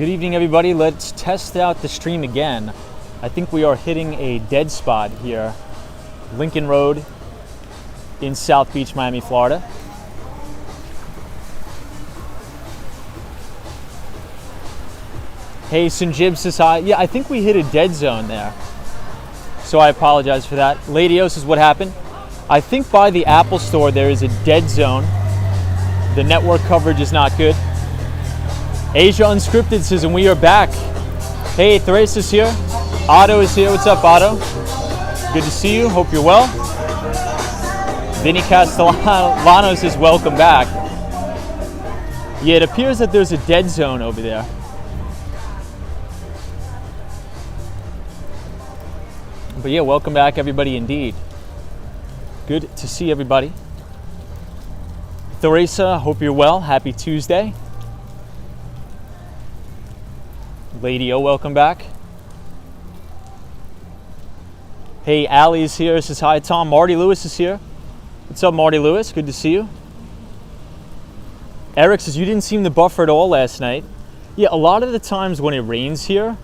Good evening, everybody. Let's test out the stream again. I think we are hitting a dead spot here. Lincoln Road in South Beach, Miami, Florida. Hey, Sunjib says hi. Yeah, I think we hit a dead zone there. So I apologize for that. Ladios says what happened. I think by the Apple Store there is a dead zone. The network coverage is not good. Asia Unscripted says, and we are back. Hey, Thrace is here. Otto is here. What's up, Otto? Good to see you. Hope you're well. Vinny Castellano says, welcome back. Yeah, it appears that there's a dead zone over there. But yeah, welcome back, everybody, indeed. Good to see everybody. Theresa, hope you're well. Happy Tuesday. Lady O, welcome back. Hey, Allie is here. Says hi, Tom. Marty Lewis is here. What's up, Marty Lewis? Good to see you. Eric says you didn't seem to buffer at all last night. Yeah, a lot of the times when it rains here,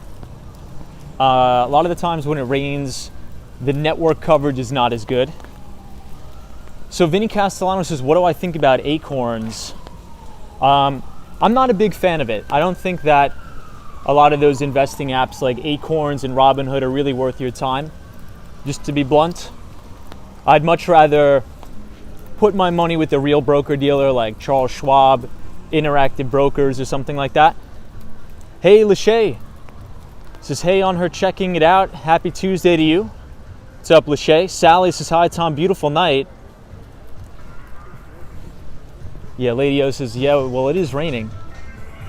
the network coverage is not as good. So Vinny Castellano says, what do I think about Acorns? I'm not a big fan of it. I don't think that a lot of those investing apps like Acorns and Robinhood are really worth your time. Just to be blunt, I'd much rather put my money with a real broker dealer like Charles Schwab, Interactive Brokers, or something like that. Hey, Lachey says, hey, on her checking it out. Happy Tuesday to you. What's up, Lachey? Sally says, hi, Tom. Beautiful night. Yeah, Lady O says, yeah, well, it is raining.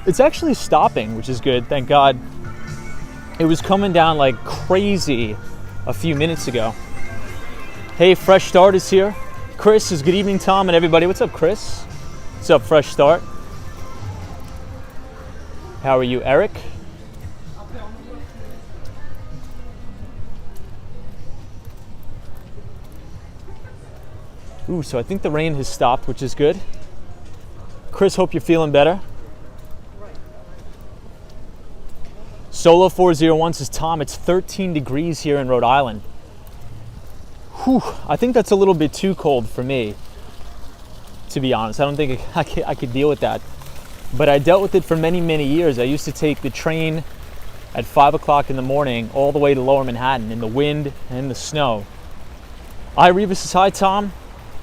It's actually stopping, which is good, thank God. It was coming down like crazy a few minutes ago. Hey, Fresh Start is here. Chris says, good evening, Tom and everybody. What's up, Chris? What's up, Fresh Start? How are you, Eric? Ooh, so I think the rain has stopped, which is good. Chris, hope you're feeling better. Solo 401 says, Tom, it's 13 degrees here in Rhode Island. Whew, I think that's a little bit too cold for me, to be honest. I don't think I could deal with that. But I dealt with it for many, many years. I used to take the train at 5 o'clock in the morning all the way to Lower Manhattan in the wind and the snow. Reva says, hi, Tom.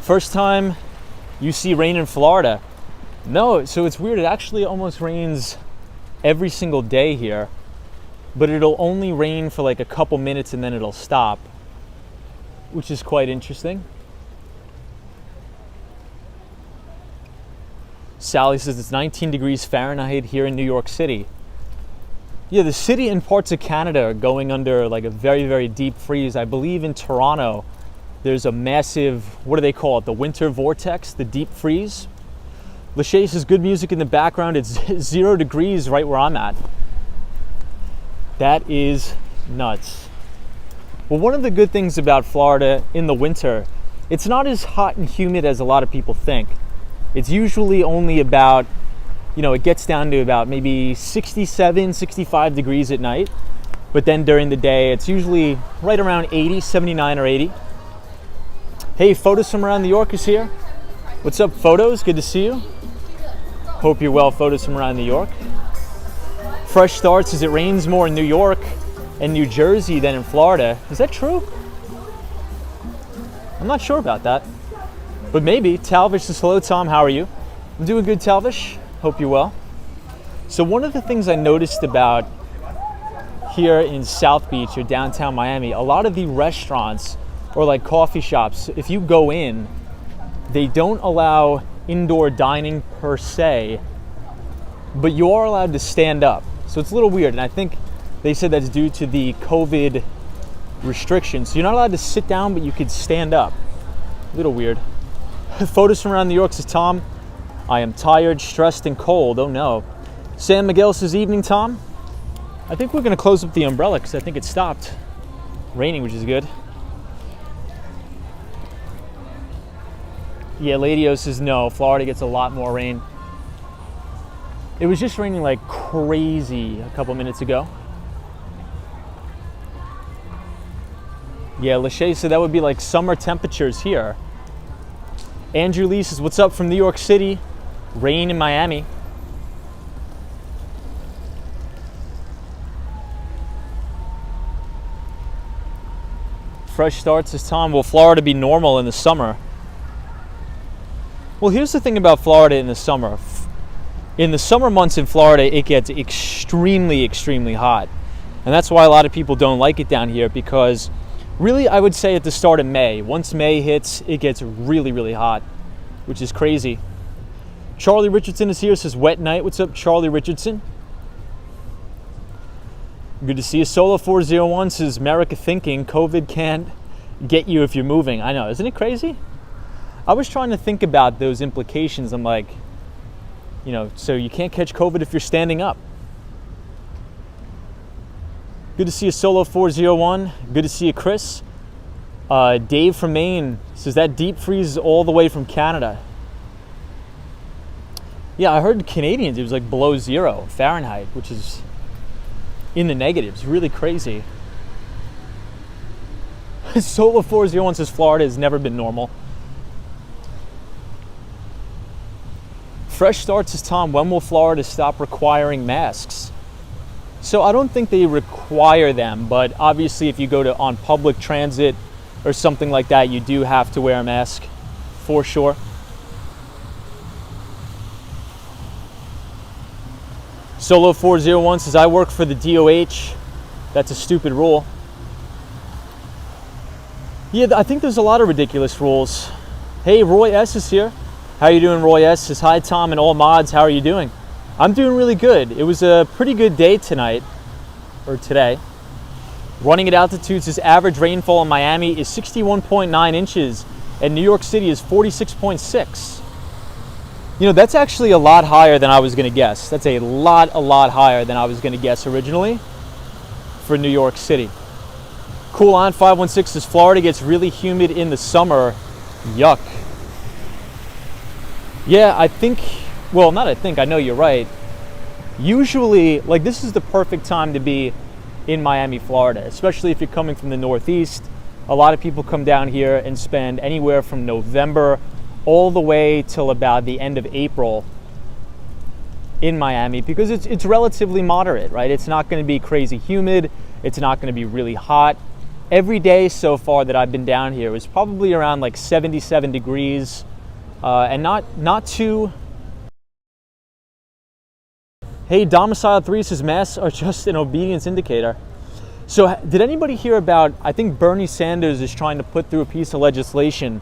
First time you see rain in Florida. No, so it's weird. It actually almost rains every single day here. But it'll only rain for like a couple minutes and then it'll stop, which is quite interesting. Sally says it's 19 degrees Fahrenheit here in New York City. Yeah, the city and parts of Canada are going under like a very, very deep freeze. I believe in Toronto, there's a massive, what do they call it? The winter vortex, the deep freeze. Lachey says good music in the background. It's 0 degrees right where I'm at. That is nuts. Well, one of the good things about Florida in the winter, it's not as hot and humid as a lot of people think. It's usually only about, it gets down to about maybe 67, 65 degrees at night. But then during the day, it's usually right around 80, 79 or 80. Hey, Photos from around New York is here. What's up, Photos? Good to see you. Hope you're well, Photos from around New York. Fresh Start says it rains more in New York and New Jersey than in Florida. Is that true? I'm not sure about that, but maybe. Talvish says, hello, Tom, how are you? I'm doing good, Talvish. Hope you're well. So one of the things I noticed about here in South Beach or downtown Miami, a lot of the restaurants or like coffee shops, if you go in, they don't allow indoor dining per se, but you are allowed to stand up. So it's a little weird, and I think they said that's due to the COVID restrictions. So you're not allowed to sit down, but you could stand up. A little weird. Photos from around New York says, Tom, I am tired, stressed, and cold. Oh no. Sam Miguel says, evening, Tom. I think we're going to close up the umbrella because I think it stopped raining, which is good. Yeah, Lady O says no. Florida gets a lot more rain. It was just raining like crazy a couple minutes ago. Yeah, Lachey said that would be like summer temperatures here. Andrew Lee says, what's up from New York City? Rain in Miami. Fresh starts this time. Will Florida be normal in the summer? Well, here's the thing about Florida in the summer. In the summer months in Florida, it gets extremely, extremely hot. And that's why a lot of people don't like it down here, because really, I would say at the start of May, once May hits, it gets really, really hot, which is crazy. Charlie Richardson is here, says wet night. What's up, Charlie Richardson? Good to see you. Solo 401 says America thinking COVID can't get you if you're moving. I know, isn't it crazy? I was trying to think about those implications. I'm like, you know, so you can't catch COVID if you're standing up. Good to see you, Solo 401. Good to see you, Chris. Dave from Maine says that deep freeze all the way from Canada. Yeah, I heard Canadians, it was like below 0 Fahrenheit, which is in the negatives. Really crazy. Solo 401 says Florida has never been normal. Fresh starts is Tom. When will Florida stop requiring masks? So I don't think they require them, but obviously if you go on public transit or something like that, you do have to wear a mask for sure. Solo 401 says, I work for the DOH. That's a stupid rule. Yeah, I think there's a lot of ridiculous rules. Hey, Roy S is here. How you doing, Roy S? Says, hi, Tom and all mods. How are you doing? I'm doing really good. It was a pretty good day tonight, or today. Running at altitude says average rainfall in Miami is 61.9 inches and New York City is 46.6. You know, that's actually a lot higher than I was going to guess. That's a lot higher than I was going to guess originally for New York City. Cool on 516 says Florida gets really humid in the summer. Yuck. Yeah, I know you're right. Usually, like, this is the perfect time to be in Miami, Florida, especially if you're coming from the Northeast. A lot of people come down here and spend anywhere from November all the way till about the end of April in Miami, because it's relatively moderate, right? It's not going to be crazy humid. It's not going to be really hot. Every day so far that I've been down here was probably around like 77 degrees, and not too. Hey, Domicile 3 says masks are just an obedience indicator. So did anybody hear about, I think Bernie Sanders is trying to put through a piece of legislation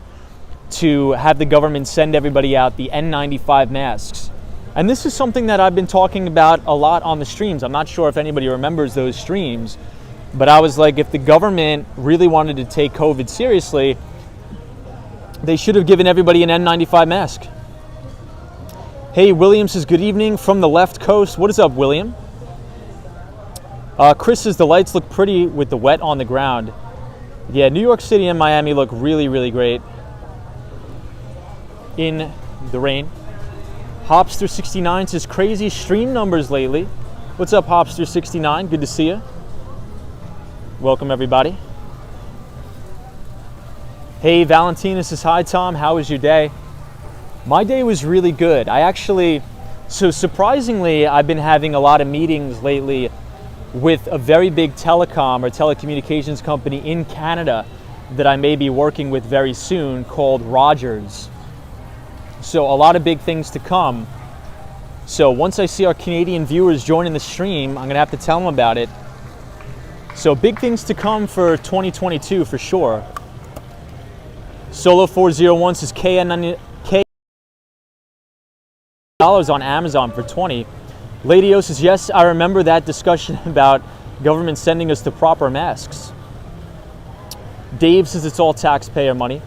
to have the government send everybody out the N95 masks. And this is something that I've been talking about a lot on the streams. I'm not sure if anybody remembers those streams, but I was like, if the government really wanted to take COVID seriously, they should have given everybody an N95 mask. Hey, William says, good evening from the left coast. What is up, William? Chris says, the lights look pretty with the wet on the ground. Yeah, New York City and Miami look really, really great in the rain. Hopster69 says, crazy stream numbers lately. What's up, Hopster69? Good to see you. Welcome, everybody. Hey, Valentina says, hi, Tom. How was your day? My day was really good. So surprisingly, I've been having a lot of meetings lately with a very big telecom or telecommunications company in Canada that I may be working with very soon called Rogers. So a lot of big things to come. So once I see our Canadian viewers joining the stream, I'm gonna have to tell them about it. So big things to come for 2022 for sure. Solo 401 says KN dollars on Amazon for 20. Lady O says, yes, I remember that discussion about government sending us the proper masks. Dave says it's all taxpayer money.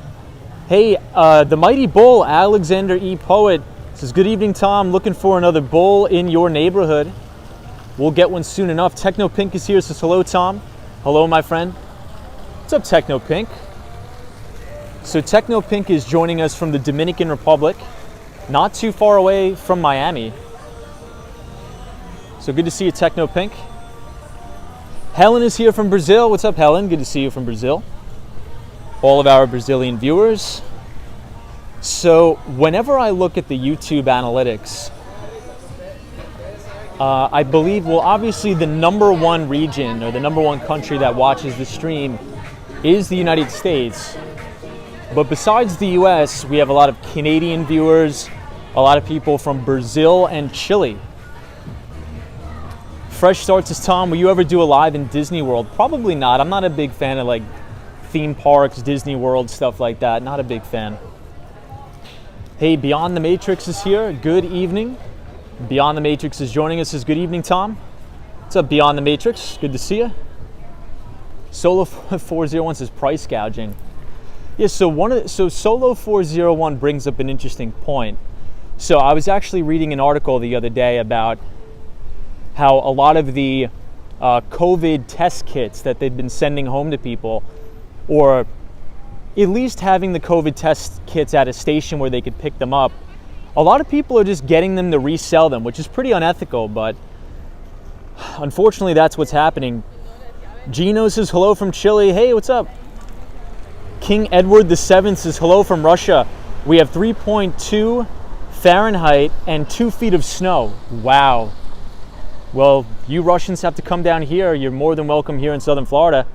Hey, the Mighty Bull, Alexander E. Poet, says, good evening, Tom. Looking for another bull in your neighborhood. We'll get one soon enough. Techno Pink is here, says, hello, Tom. Hello, my friend. What's up, Techno Pink? So Techno Pink is joining us from the Dominican Republic, not too far away from Miami. So good to see you, Techno Pink. Helen is here from Brazil. What's up, Helen? Good to see you from Brazil. All of our Brazilian viewers. So whenever I look at the YouTube analytics, I believe, well, obviously the number one region or the number one country that watches the stream is the United States. But besides the US, we have a lot of Canadian viewers, a lot of people from Brazil and Chile. Fresh Starts is Tom. Will you ever do a live in Disney World? Probably not. I'm not a big fan of like theme parks, Disney World, stuff like that. Not a big fan. Hey, Beyond the Matrix is here. Good evening. Beyond the Matrix is joining us. Good evening, Tom. What's up, Beyond the Matrix? Good to see you. Solo 401 says price gouging. Yeah, so Solo 401 brings up an interesting point. So I was actually reading an article the other day about how a lot of the COVID test kits that they've been sending home to people, or at least having the COVID test kits at a station where they could pick them up, a lot of people are just getting them to resell them, which is pretty unethical, but unfortunately that's what's happening. Gino says hello from Chile. Hey, what's up? King Edward VII says hello from Russia. We have 3.2 Fahrenheit and 2 feet of snow. Wow. Well, you Russians have to come down here. You're more than welcome here in Southern Florida.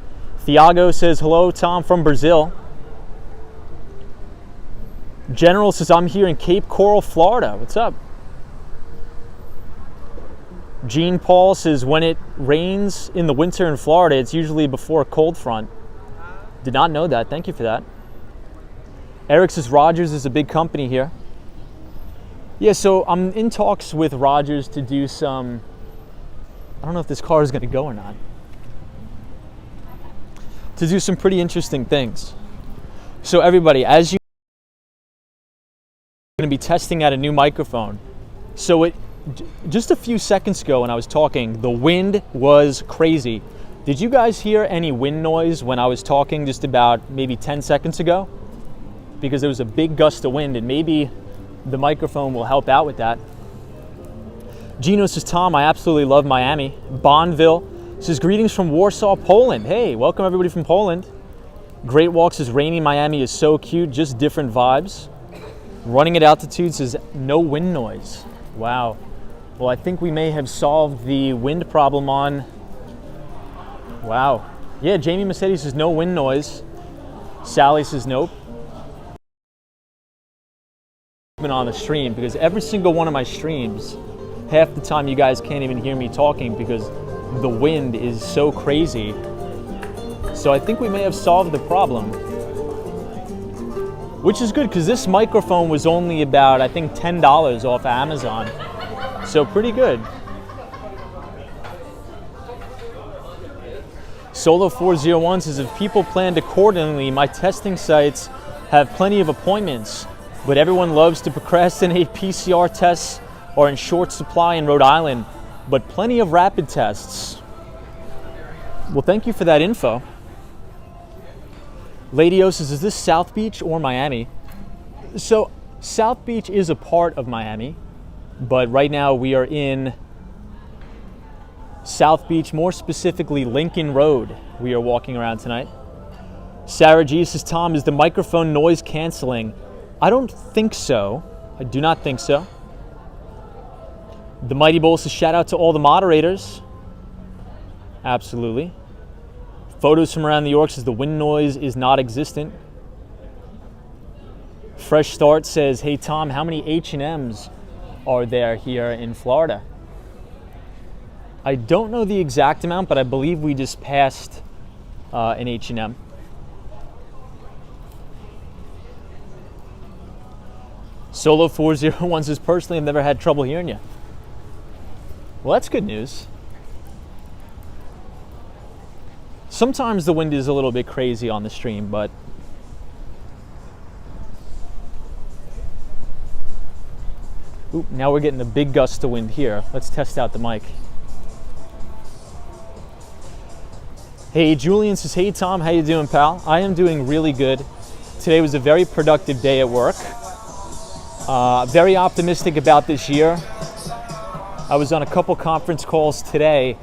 Thiago says hello, Tom, from Brazil. General says, I'm here in Cape Coral, Florida. What's up? Jean Paul says, when it rains in the winter in Florida, it's usually before a cold front. Did not know that. Thank you for that. Eric says, Rogers is a big company here. Yeah, so I'm in talks with Rogers to do some, I don't know if this car is going to go or not, to do some pretty interesting things. So everybody, as you going to be testing out a new microphone. So just a few seconds ago when I was talking, the wind was crazy. Did you guys hear any wind noise when I was talking just about maybe 10 seconds ago? Because there was a big gust of wind, and maybe the microphone will help out with that. Gino says, Tom, I absolutely love Miami. Bonneville says, greetings from Warsaw, Poland. Hey, welcome everybody from Poland. Great Walk says, rainy Miami is so cute, just different vibes. Running at Altitude says, no wind noise. Wow. Well, I think we may have solved the wind problem on... Wow. Yeah, Jamie Massetti says, no wind noise. Sally says, nope. On the stream, because every single one of my streams, half the time you guys can't even hear me talking because the wind is so crazy. So I think we may have solved the problem. Which is good, because this microphone was only about, I think, $10 off Amazon. So pretty good. Solo 401 says, if people planned accordingly, my testing sites have plenty of appointments, but everyone loves to procrastinate. PCR tests are in short supply in Rhode Island, but plenty of rapid tests. Well, thank you for that info. Lady O says, is this South Beach or Miami? So South Beach is a part of Miami, but right now we are in South Beach, more specifically Lincoln Road. We are walking around tonight. Sarah G says, Tom, is the microphone noise canceling? I don't think so. I do not think so. The Mighty Bowl says, shout out to all the moderators. Absolutely. Photos from around New York says the wind noise is not existent. Fresh Start says, hey Tom, how many H&Ms are there here in Florida? I don't know the exact amount, but I believe we just passed an H&M. Solo 401 says, personally, I've never had trouble hearing you. Well, that's good news. Sometimes the wind is a little bit crazy on the stream, but oop, now we're getting a big gust of wind here. Let's test out the mic. Hey, Julian says, hey Tom, how you doing, pal? I am doing really good. Today was a very productive day at work. Very optimistic about this year. I was on a couple conference calls today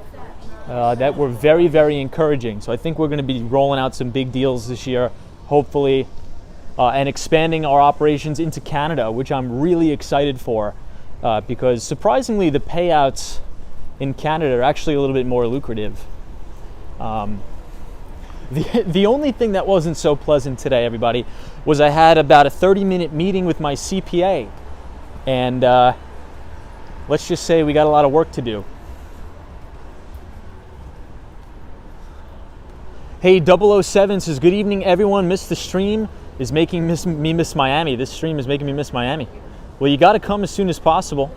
that were very, very encouraging. So I think we're going to be rolling out some big deals this year, hopefully, and expanding our operations into Canada, which I'm really excited for, because surprisingly the payouts in Canada are actually a little bit more lucrative. The only thing that wasn't so pleasant today, everybody, was I had about a 30-minute meeting with my CPA, and let's just say we got a lot of work to do. Hey, 007 says, good evening, everyone. Missed the stream. Is making me miss Miami. This stream is making me miss Miami. Well, you got to come as soon as possible.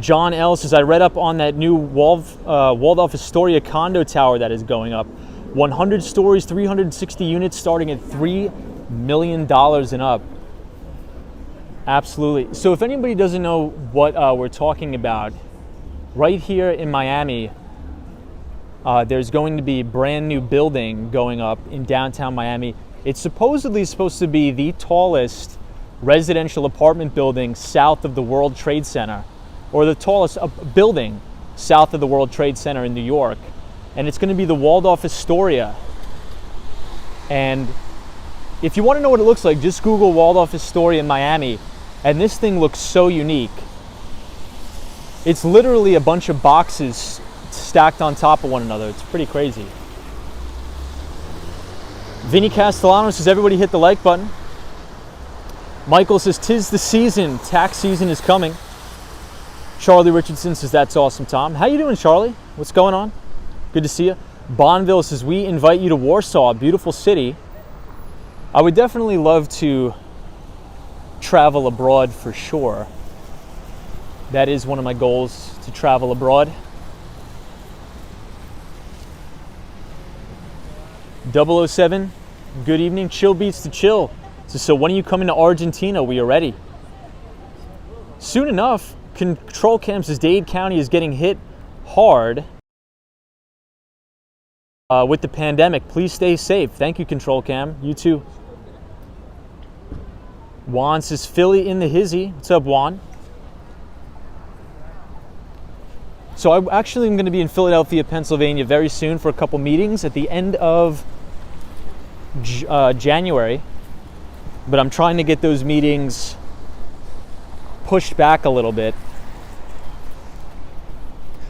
John L says, I read up on that new Waldorf Astoria condo tower that is going up. 100 stories, 360 units, starting at $3 million and up. Absolutely. So if anybody doesn't know what we're talking about, right here in Miami, there's going to be a brand new building going up in downtown Miami. It's supposedly supposed to be the tallest residential apartment building south of the World Trade Center, or the tallest building south of the World Trade Center in New York. And it's going to be the Waldorf Astoria. And if you want to know what it looks like, just Google Waldorf Astoria in Miami, and this thing looks so unique. It's literally a bunch of boxes stacked on top of one another. It's pretty crazy. Vinny Castellano says, everybody hit the like button. Michael says, 'tis the season. Tax season is coming. Charlie Richardson says, that's awesome, Tom. How you doing, Charlie? What's going on? Good to see you. Bonneville says, we invite you to Warsaw, a beautiful city. I would definitely love to travel abroad for sure. That is one of my goals, to travel abroad. 007, good evening. Chill beats to chill. So when are you coming to Argentina? We are ready. Soon enough. Control Cam says Dade County is getting hit hard with the pandemic. Please stay safe. Thank you, Control Cam. You too. Juan says Philly in the hizzy. What's up, Juan? So I actually am going to be in Philadelphia, Pennsylvania very soon for a couple meetings at the end of January. But I'm trying to get those meetings pushed back a little bit.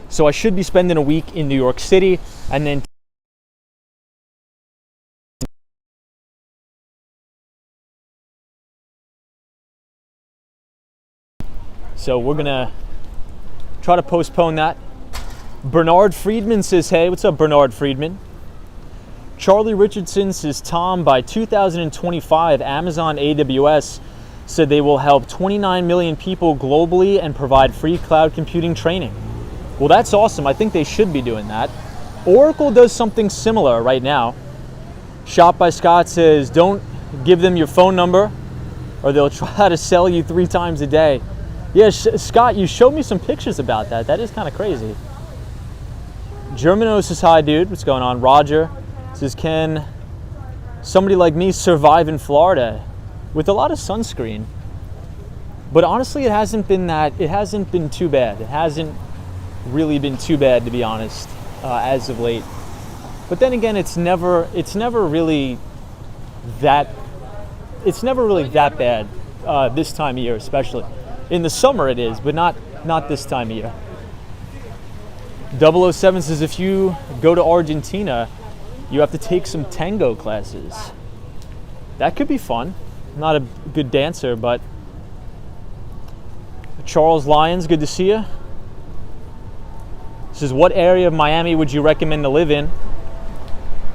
So I should be spending a week in New York City, and then so we're gonna try to postpone that. Bernard Friedman says, hey, what's up, Bernard Friedman? Charlie Richardson says, Tom, by 2025, Amazon AWS said they will help 29 million people globally and provide free cloud computing training. Well, that's awesome. I think they should be doing that. Oracle does something similar right now. Shop by Scott says, don't give them your phone number or they'll try to sell you 3 times a day. Yeah, Scott, you showed me some pictures about that. That is kind of crazy. Germano says, hi, dude. What's going on? Roger says, can somebody like me survive in Florida with a lot of sunscreen? But honestly, it hasn't been too bad. It hasn't really been too bad, to be honest, as of late. But then again, it's never really that bad this time of year, especially. In the summer it is, but not this time of year. 007 says, if you go to Argentina, you have to take some tango classes. That could be fun. I'm not a good dancer, but Charles Lyons, good to see you. Says, what area of Miami would you recommend to live in?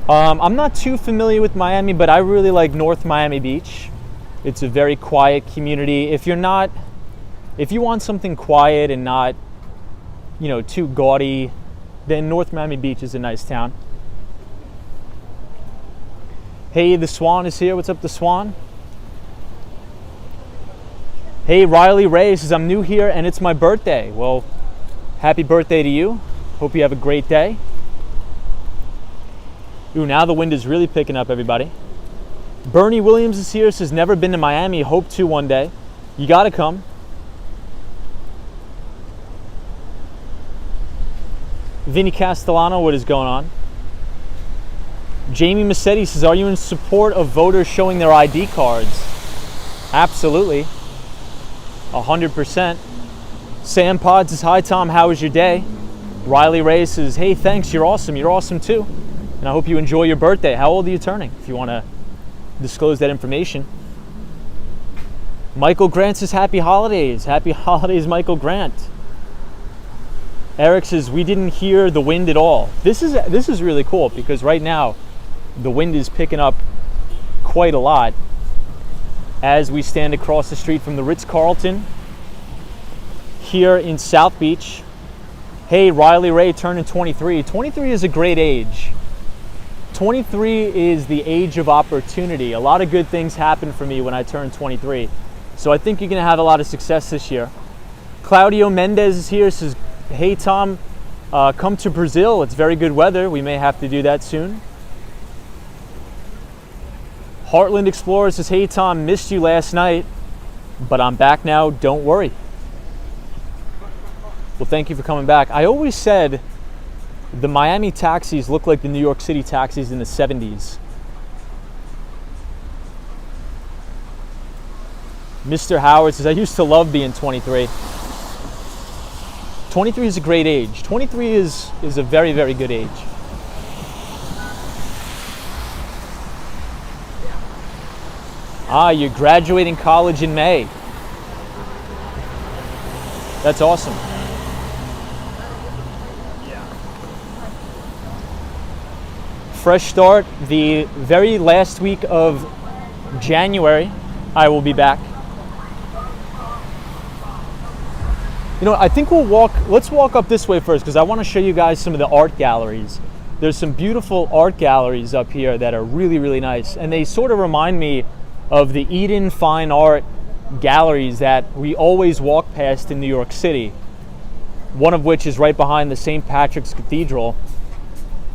I'm not too familiar with Miami, but I really like North Miami Beach. It's a very quiet community. If you want something quiet and not, too gaudy, then North Miami Beach is a nice town. Hey, the Swan is here. What's up, the Swan? Hey, Riley Ray says, I'm new here and it's my birthday. Well, happy birthday to you. Hope you have a great day. Ooh, now the wind is really picking up, everybody. Bernie Williams is here, says, never been to Miami, hope to one day. You gotta come. Vinny Castellano, what is going on? Jamie Massetti says, are you in support of voters showing their ID cards? Absolutely. 100%. Sam Pod says, hi Tom, how was your day? Riley Ray says, hey, thanks, you're awesome. You're awesome too. And I hope you enjoy your birthday. How old are you turning? If you want to disclose that information. Michael Grant says, happy holidays. Happy holidays, Michael Grant. Eric says, we didn't hear the wind at all. This is really cool because right now the wind is picking up quite a lot as we stand across the street from the Ritz-Carlton here in South Beach. Hey, Riley Ray turning 23. 23 is a great age. 23 is the age of opportunity. A lot of good things happen for me when I turn 23. So I think you're going to have a lot of success this year. Claudio Mendez is here, says, hey Tom, come to Brazil. It's very good weather. We may have to do that soon. Heartland Explorer says, hey Tom, missed you last night, but I'm back now, don't worry. Well, thank you for coming back. I always said the Miami taxis look like the New York City taxis in the 70s. Mr. Howard says, I used to love being 23. 23 is a great age. 23 is a very, very good age. You're graduating college in May. That's awesome. Fresh start, the very last week of January, I will be back. You know, I think let's walk up this way first because I want to show you guys some of the art galleries. There's some beautiful art galleries up here that are really, really nice. And they sort of remind me of the Eden Fine Art galleries that we always walk past in New York City. One of which is right behind the St. Patrick's Cathedral.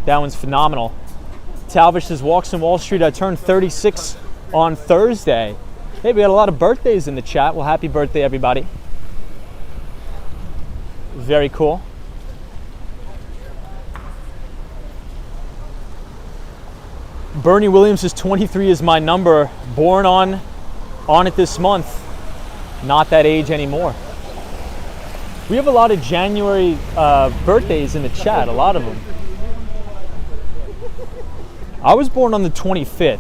That one's phenomenal. Talvish says, walks in Wall Street. I turned 36 on Thursday. Hey, we got a lot of birthdays in the chat. Well, happy birthday, everybody. Very cool. Bernie Williams says 23 is my number. Born on it this month. Not that age anymore. We have a lot of January birthdays in the chat, a lot of them. I was born on the 25th,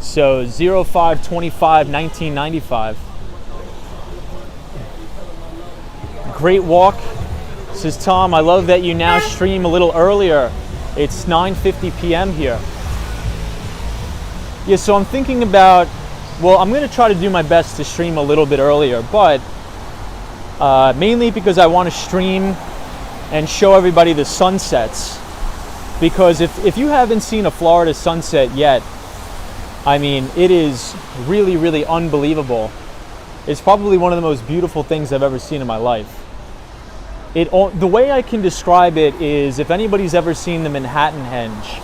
so 05/25/1995. Great walk, says Tom. I love that you now stream a little earlier. It's 9:50 p.m. here. Yeah, so I'm thinking about, well, I'm going to try to do my best to stream a little bit earlier, but mainly because I want to stream and show everybody the sunsets. Because if you haven't seen a Florida sunset yet, I mean, it is really, really unbelievable. It's probably one of the most beautiful things I've ever seen in my life. The way I can describe it is, if anybody's ever seen the Manhattan Henge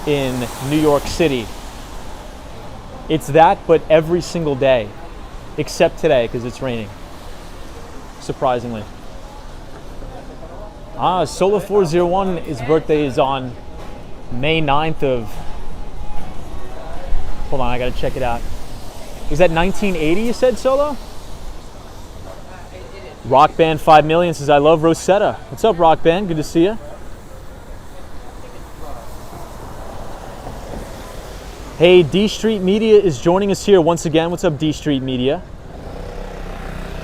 in New York City, it's that, but every single day, except today because it's raining, surprisingly. Solo 401, his birthday is on May 9th of, hold on, I gotta check it out. Was that 1980 you said, Solo? Rock Band 5 Million says, I love Rosetta. What's up, Rock Band? Good to see you. Hey, D Street Media is joining us here once again. What's up, D Street Media?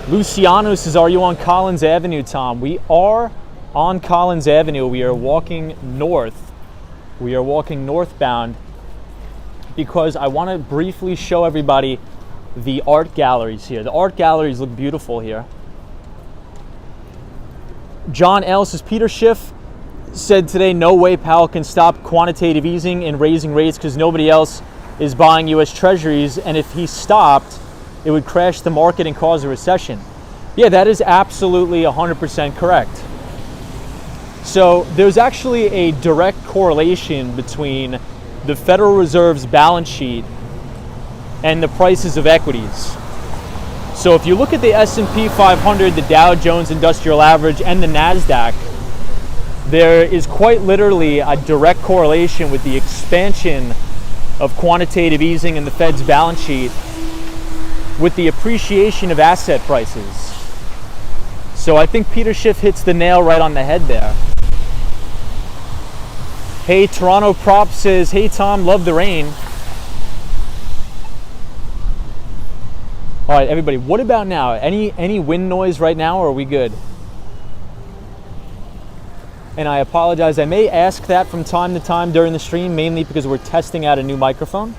Luciano says, are you on Collins Avenue, Tom? We are on Collins Avenue. We are walking north. We are walking northbound because I want to briefly show everybody the art galleries here. The art galleries look beautiful here. John L. says, Peter Schiff said today, no way Powell can stop quantitative easing and raising rates because nobody else is buying U.S. Treasuries, and if he stopped, it would crash the market and cause a recession. Yeah, that is absolutely 100% correct. So there's actually a direct correlation between the Federal Reserve's balance sheet and the prices of equities. So if you look at the S&P 500, the Dow Jones Industrial Average, and the NASDAQ, there is quite literally a direct correlation with the expansion of quantitative easing in the Fed's balance sheet with the appreciation of asset prices. So I think Peter Schiff hits the nail right on the head there. Hey, Toronto Prop says, hey Tom, love the rain. All right, everybody, what about now? Any wind noise right now, or are we good? And I apologize, I may ask that from time to time during the stream, mainly because we're testing out a new microphone.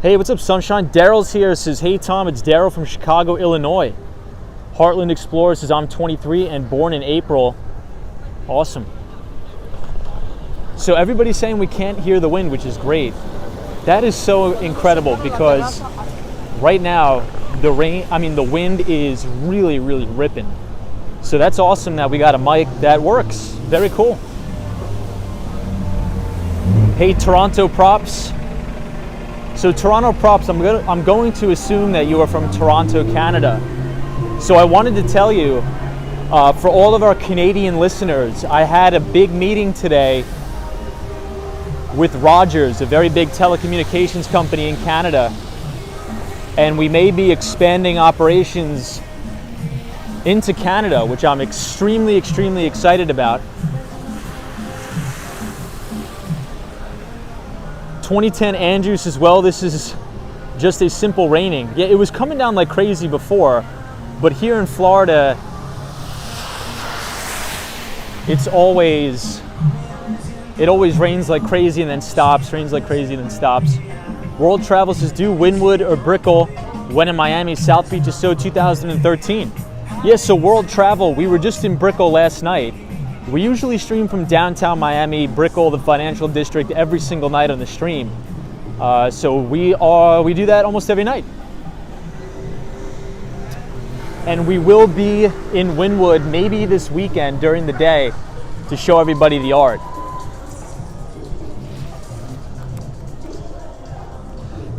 Hey, what's up, Sunshine? Daryl's here, says, hey Tom, it's Daryl from Chicago, Illinois. Heartland Explorer says, I'm 23 and born in April. Awesome. So everybody's saying we can't hear the wind, which is great. That is so incredible because right now the wind is really, really ripping. So that's awesome that we got a mic that works. Very cool. Hey, Toronto Props. So Toronto Props, I'm going to assume that you are from Toronto, Canada. So I wanted to tell you, for all of our Canadian listeners, I had a big meeting today with Rogers, a very big telecommunications company in Canada. And we may be expanding operations into Canada, which I'm extremely, extremely excited about. 2010 Andrews as well, this is just a simple raining. Yeah, it was coming down like crazy before, but here in Florida, it always rains like crazy and then stops, rains like crazy and then stops. World Travel says, do Wynwood or Brickell when in Miami? South Beach is so 2013. Yes, so World Travel, we were just in Brickell last night. We usually stream from downtown Miami, Brickell, the financial district, every single night on the stream. So we do that almost every night. And we will be in Wynwood maybe this weekend during the day to show everybody the art.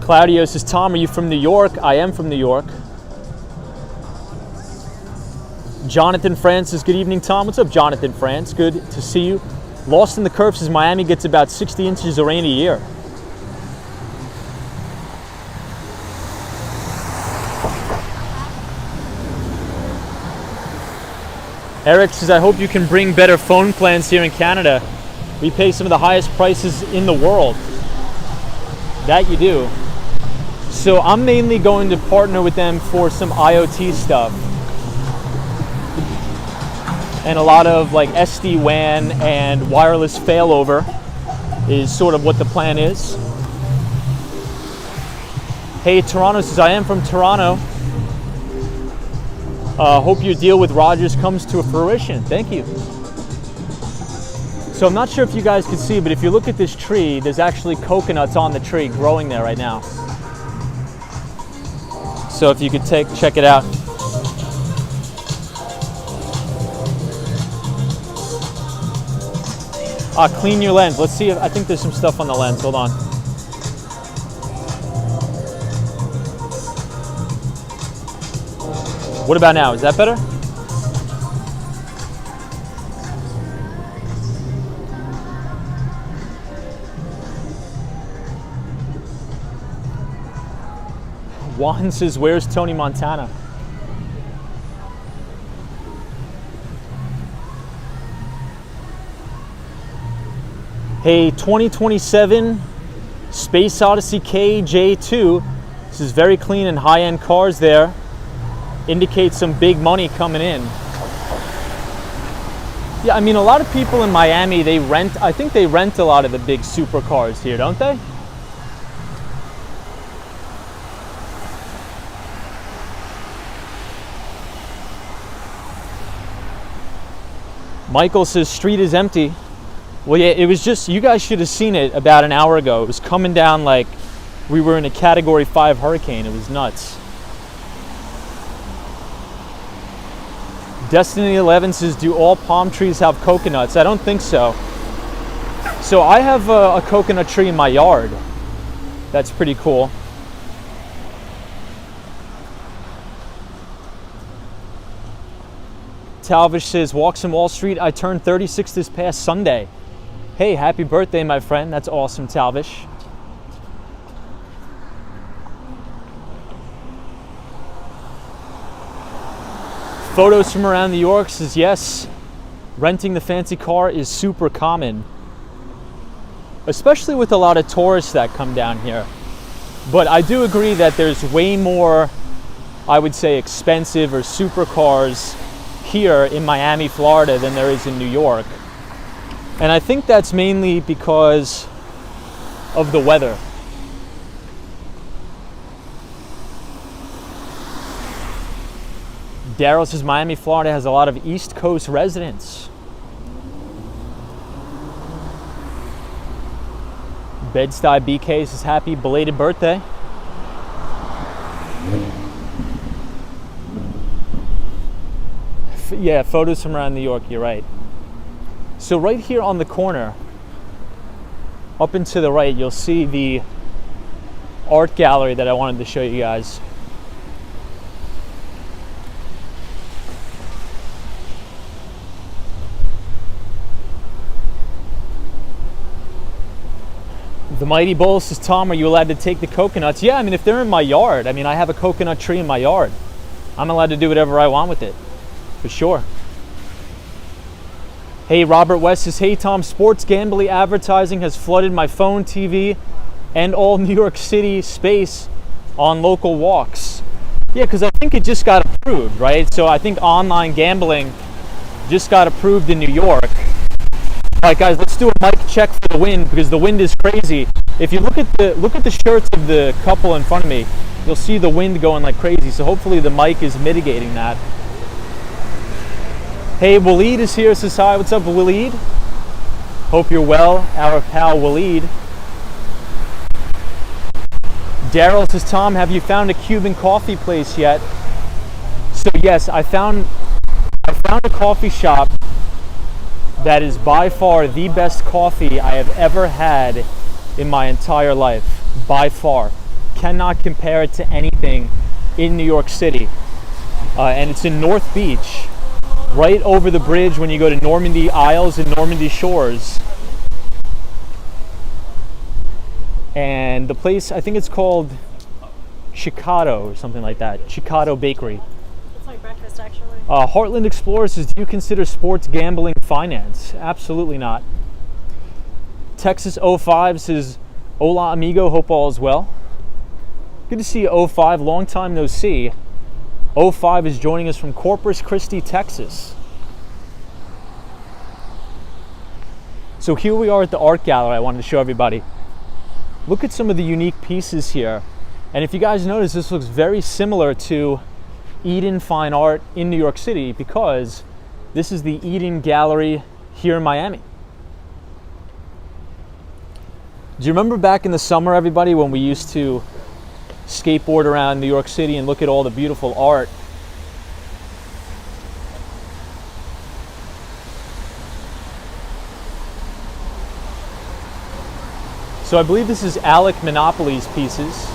Claudio says, Tom, are you from New York? I am from New York. Jonathan France says, good evening, Tom. What's up, Jonathan France? Good to see you. Lost in the Curve says, Miami gets about 60 inches of rain a year. Eric says, I hope you can bring better phone plans here in Canada. We pay some of the highest prices in the world. That you do. So I'm mainly going to partner with them for some IoT stuff. And a lot of like SD-WAN and wireless failover is sort of what the plan is. Hey, Toronto says, I am from Toronto. Hope your deal with Rogers comes to fruition. Thank you. So I'm not sure if you guys can see, but if you look at this tree, there's actually coconuts on the tree growing there right now. So if you could check it out. Clean your lens. Let's see I think there's some stuff on the lens. Hold on. What about now? Is that better? Juan says, where's Tony Montana? Hey, 2027 Space Odyssey KJ2. This is very clean and high-end cars there. Indicates some big money coming in. Yeah, I mean, a lot of people in Miami, I think they rent a lot of the big supercars here, don't they? Michael says, street is empty. Well, yeah, it was just, you guys should have seen it about an hour ago. It was coming down like we were in a Category 5 hurricane. It was nuts. Destiny 11 says, do all palm trees have coconuts? I don't think so. So I have a coconut tree in my yard. That's pretty cool. Talvish says, walks in Wall Street. I turned 36 this past Sunday. Hey, happy birthday, my friend. That's awesome, Talvish. Photos from around New York says, yes, renting the fancy car is super common, especially with a lot of tourists that come down here. But I do agree that there's way more, I would say, expensive or supercars here in Miami, Florida than there is in New York. And I think that's mainly because of the weather. Daryl says Miami, Florida has a lot of East Coast residents. Bed-Stuy BK says happy belated birthday. Yeah, photos from around New York, you're right. So right here on the corner, up and to the right, you'll see the art gallery that I wanted to show you guys. The Mighty Bull says, Tom, are you allowed to take the coconuts? Yeah, I mean, if they're in my yard, I mean, I have a coconut tree in my yard. I'm allowed to do whatever I want with it, for sure. Hey, Robert West says, hey, Tom, sports gambling advertising has flooded my phone, TV, and all New York City space on local walks. Yeah, because I think it just got approved, right? So I think online gambling just got approved in New York. All right, guys, let's do a mic check for the wind because the wind is crazy. If you look at the shirts of the couple in front of me, you'll see the wind going like crazy. So hopefully the mic is mitigating that. Hey, Waleed is here. Says hi. What's up, Waleed? Hope you're well. Our pal Waleed. Daryl says, Tom, have you found a Cuban coffee place yet? So yes, I found a coffee shop that is by far the best coffee I have ever had in my entire life. By far. Cannot compare it to anything in New York City. And it's in North Beach, right over the bridge when you go to Normandy Isles and Normandy Shores. And the place, I think it's called Chicado or something like that. Chicado Bakery. It's like breakfast, actually. Heartland Explorer says, do you consider sports gambling finance? Absolutely not. Texas 05 says, hola amigo, hope all is well. Good to see you, 05, long time no see. 05 is joining us from Corpus Christi, Texas. So here we are at the art gallery I wanted to show everybody. Look at some of the unique pieces here. And if you guys notice, this looks very similar to Eden Fine Art in New York City because this is the Eden Gallery here in Miami. Do you remember back in the summer, everybody, when we used to skateboard around New York City and look at all the beautiful art? So I believe this is Alec Monopoly's pieces.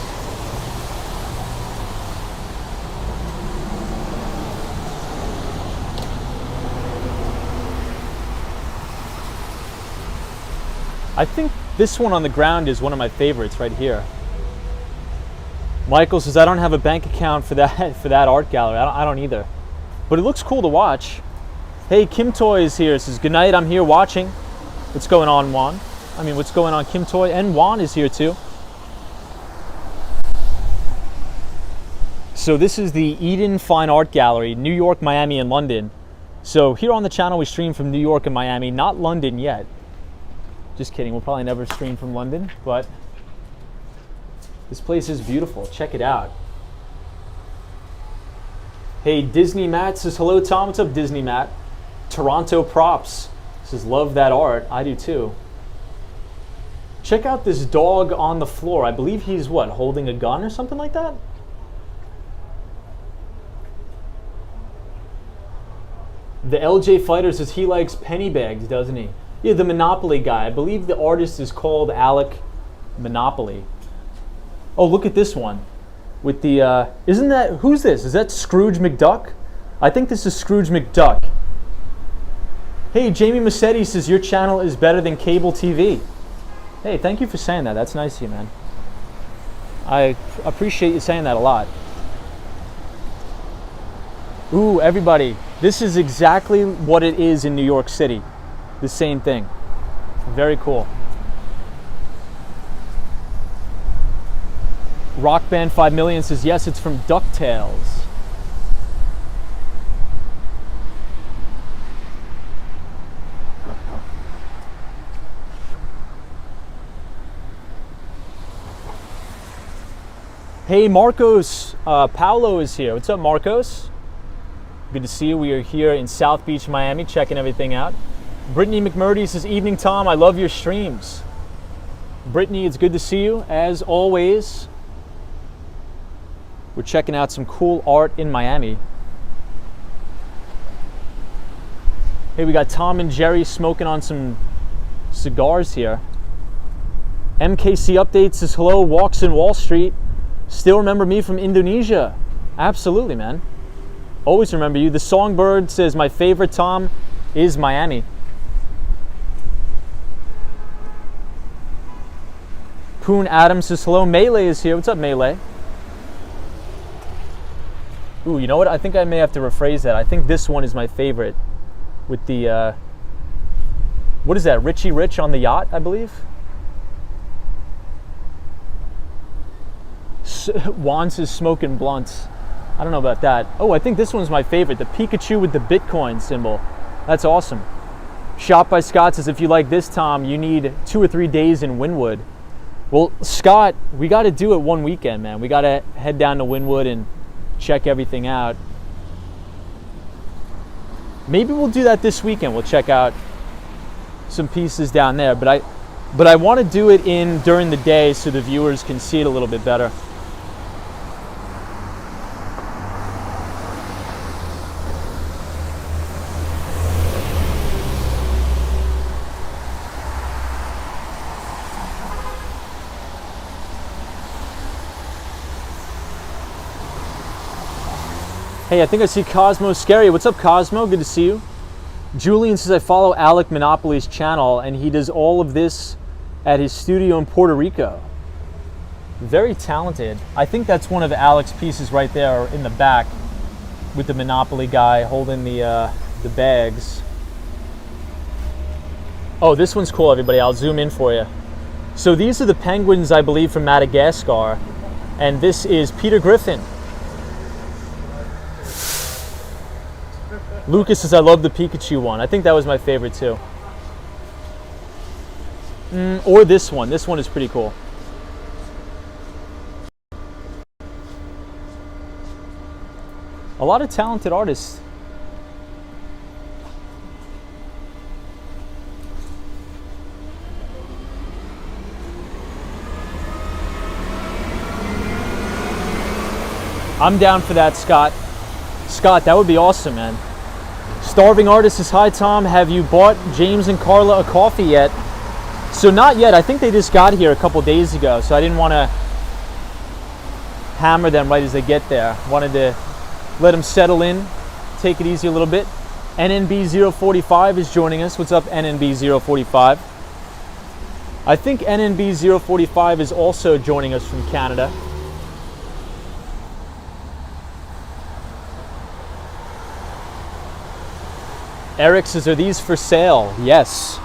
I think this one on the ground is one of my favorites right here. Michael says, I don't have a bank account for that art gallery. I don't either. But it looks cool to watch. Hey, Kim Toy is here. Says, good night, I'm here watching. What's going on, Juan? I mean, what's going on, Kim Toy? And Juan is here too. So this is the Eden Fine Art Gallery, New York, Miami, and London. So here on the channel, we stream from New York and Miami, not London yet. Just kidding, we'll probably never stream from London, but this place is beautiful. Check it out. Hey, Disney Matt says, hello, Tom. What's up, Disney Matt? Toronto Props says, love that art. I do too. Check out this dog on the floor. I believe he's, what, holding a gun or something like that? The LJ Fighter says he likes penny bags, doesn't he? Yeah, the Monopoly guy. I believe the artist is called Alec Monopoly. Oh, look at this one. With the, isn't that, who's this? Is that Scrooge McDuck? I think this is Scrooge McDuck. Hey, Jamie Massetti says your channel is better than cable TV. Hey, thank you for saying that. That's nice of you, man. I appreciate you saying that a lot. Ooh, everybody, this is exactly what it is in New York City. The same thing. Very cool. Rock Band 5 Million says, yes, it's from DuckTales. Hey, Marcos, Paolo is here. What's up, Marcos? Good to see you. We are here in South Beach, Miami, checking everything out. Brittany McMurdy says, evening, Tom. I love your streams. Brittany, it's good to see you, as always. We're checking out some cool art in Miami. Hey, we got Tom and Jerry smoking on some cigars here. MKC Updates says, hello, walks in Wall Street. Still remember me from Indonesia? Absolutely, man. Always remember you. The Songbird says, my favorite, Tom, is Miami. Poon Adams says, hello, Melee is here. What's up, Melee? Ooh, you know what? I think I may have to rephrase that. I think this one is my favorite. With the, what is that? Richie Rich on the yacht, I believe? Juan says smoking blunts. I don't know about that. Oh, I think this one's my favorite. The Pikachu with the Bitcoin symbol. That's awesome. Shot by Scott says, if you like this, Tom, you need 2 or 3 days in Wynwood. Well, Scott, we got to do it one weekend, man. We got to head down to Wynwood and check everything out. Maybe we'll do that this weekend. We'll check out some pieces down there. But I want to do it during the day so the viewers can see it a little bit better. Hey, I think I see Cosmo Scary. What's up, Cosmo? Good to see you. Julian says, I follow Alec Monopoly's channel, and he does all of this at his studio in Puerto Rico. Very talented. I think that's one of Alec's pieces right there in the back with the Monopoly guy holding the bags. Oh, this one's cool, everybody. I'll zoom in for you. So these are the penguins, I believe, from Madagascar, and this is Peter Griffin. Lucas says, I love the Pikachu one. I think that was my favorite too. Or this one. This one is pretty cool. A lot of talented artists. I'm down for that, Scott. Scott, that would be awesome, man. Starving Artist says, hi, Tom. Have you bought James and Carla a coffee yet? So not yet. I think they just got here a couple days ago, so I didn't want to hammer them right as they get there. Wanted to let them settle in, take it easy a little bit. NNB045 is joining us. What's up, NNB045? I think NNB045 is also joining us from Canada. Eric says, are these for sale? Yes.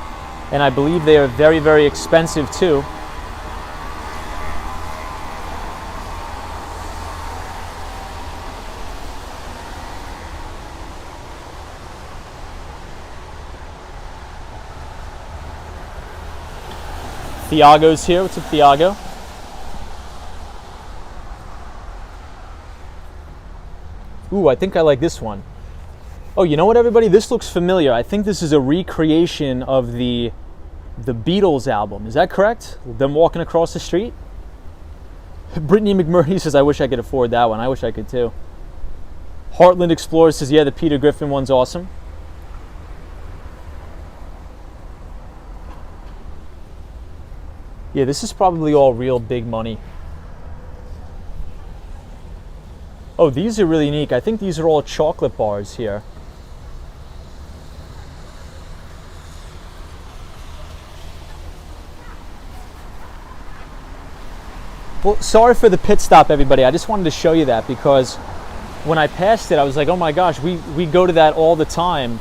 And I believe they are very, very expensive too. Thiago's here. What's up, Thiago? Ooh, I think I like this one. Oh, you know what, everybody? This looks familiar. I think this is a recreation of the Beatles album. Is that correct? Them walking across the street? Brittany McMurray says, I wish I could afford that one. I wish I could too. Heartland Explorer says, yeah, the Peter Griffin one's awesome. Yeah, this is probably all real big money. Oh, these are really unique. I think these are all chocolate bars here. Well, sorry for the pit stop, everybody. I just wanted to show you that because when I passed it, I was like, oh my gosh, we go to that all the time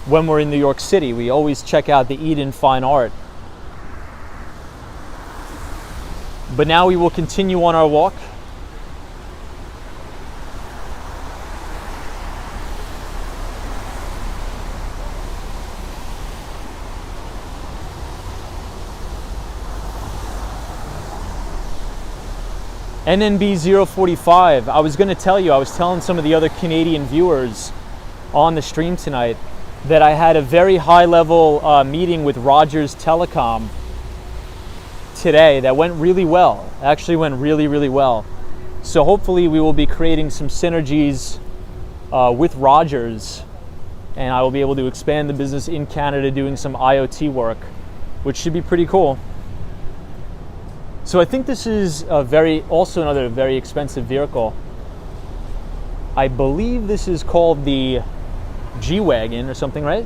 when we're in New York City. We always check out the Eden Fine Art. But now we will continue on our walk. NNB 045, I was going to tell you, I was telling some of the other Canadian viewers on the stream tonight that I had a very high level meeting with Rogers Telecom today that went really well. Actually went really, really well. So hopefully we will be creating some synergies with Rogers, and I will be able to expand the business in Canada doing some IoT work, which should be pretty cool. So I think this is also another very expensive vehicle. I believe this is called the G-Wagon or something, right?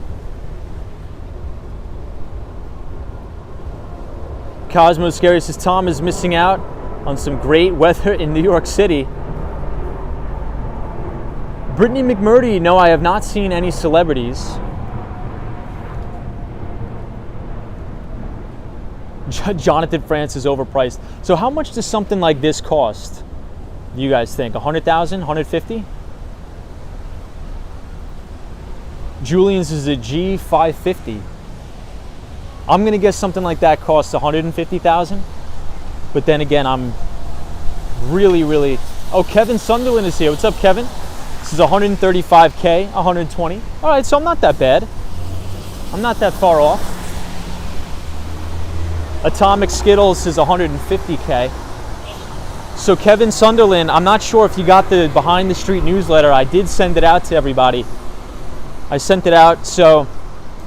Cosmo Scary says Tom is missing out on some great weather in New York City. Brittany McMurdy, no, I have not seen any celebrities. Jonathan France is overpriced. So how much does something like this cost? Do you guys think? 100,000, 150? Julian's is a G550. I'm gonna guess something like that costs 150,000. But then again, I'm really. Oh, Kevin Sunderland is here. What's up, Kevin? This is 135K, 120. All right, so I'm not that bad. I'm not that far off. Atomic Skittles is 150K. So Kevin Sunderland, I'm not sure if you got the Behind the Street newsletter. I did send it out to everybody. I sent it out. So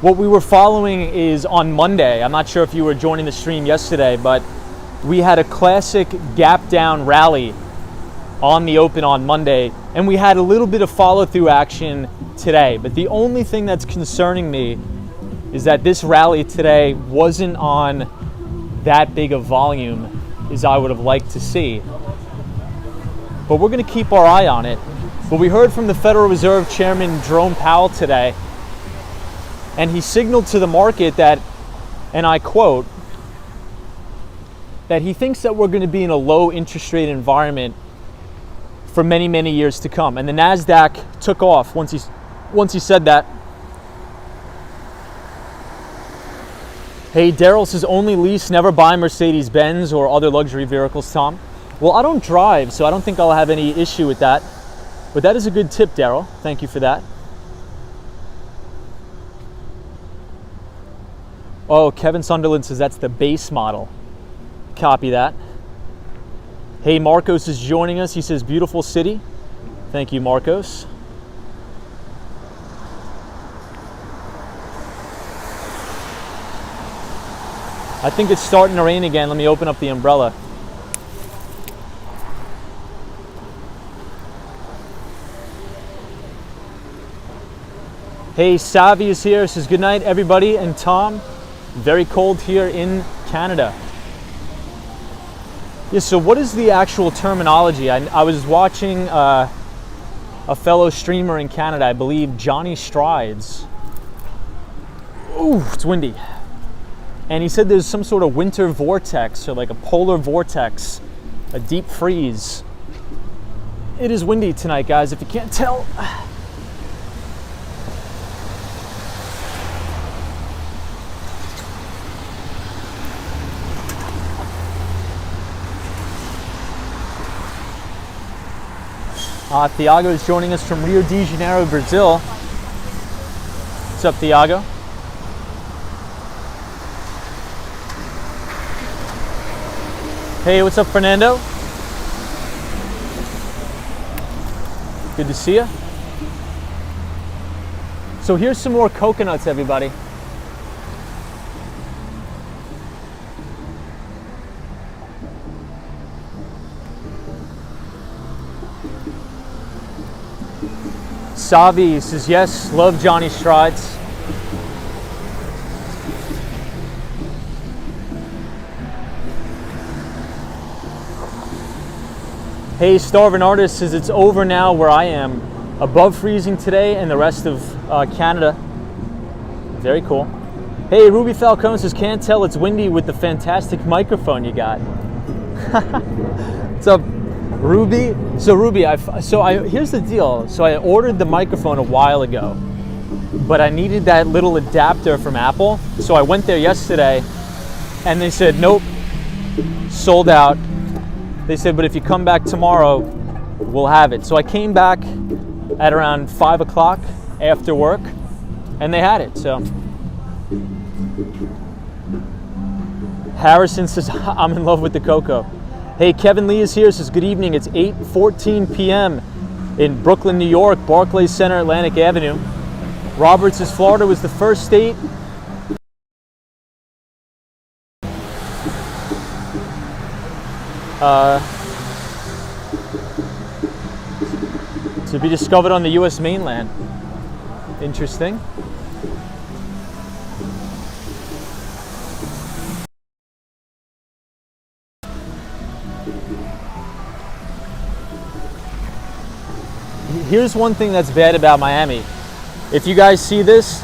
what we were following is on Monday. I'm not sure if you were joining the stream yesterday, but we had a classic gap down rally on the open on Monday, and we had a little bit of follow-through action today. But the only thing that's concerning me is that this rally today wasn't on that big of volume as I would have liked to see. But we're going to keep our eye on it. But we heard from the Federal Reserve Chairman Jerome Powell today, and he signaled to the market that, and I quote, that he thinks that we're going to be in a low interest rate environment for many years to come. And the NASDAQ took off once he said that. Hey, Daryl says only lease, never buy Mercedes-Benz or other luxury vehicles, Tom. Well, I don't drive, so I don't think I'll have any issue with that. But that is a good tip, Daryl. Thank you for that. Oh, Kevin Sunderland says that's the base model. Copy that. Hey, Marcos is joining us. He says beautiful city. Thank you, Marcos. I think it's starting to rain again. Let me open up the umbrella. Hey, Savi is here. Says good night, everybody. And Tom, very cold here in Canada. Yeah, so what is the actual terminology? I was watching a fellow streamer in Canada, I believe Johnny Strides. Ooh, it's windy. And he said there's some sort of winter vortex or like a polar vortex, a deep freeze. It is windy tonight, guys, if you can't tell. Thiago is joining us from Rio de Janeiro, Brazil. What's up, Thiago? Hey, what's up, Fernando? Good to see you. So here's some more coconuts, everybody. Savi says, yes, love Johnny Strides. Hey, Starving Artist says it's over now where I am. Above freezing today and the rest of Canada. Very cool. Hey, Ruby Falcone says, can't tell it's windy with the fantastic microphone you got. What's up, Ruby? So Ruby, here's the deal. So I ordered the microphone a while ago, but I needed that little adapter from Apple. So I went there yesterday and they said, nope, sold out. They said, but if you come back tomorrow, we'll have it. So I came back at around 5 o'clock after work and they had it, so. Harrison says, I'm in love with the cocoa. Hey, Kevin Lee is here, says, good evening. It's 8:14 p.m. in Brooklyn, New York, Barclays Center, Atlantic Avenue. Robert says, Florida was the first state to be discovered on the U.S. mainland. Interesting. Here's one thing that's bad about Miami. If you guys see this,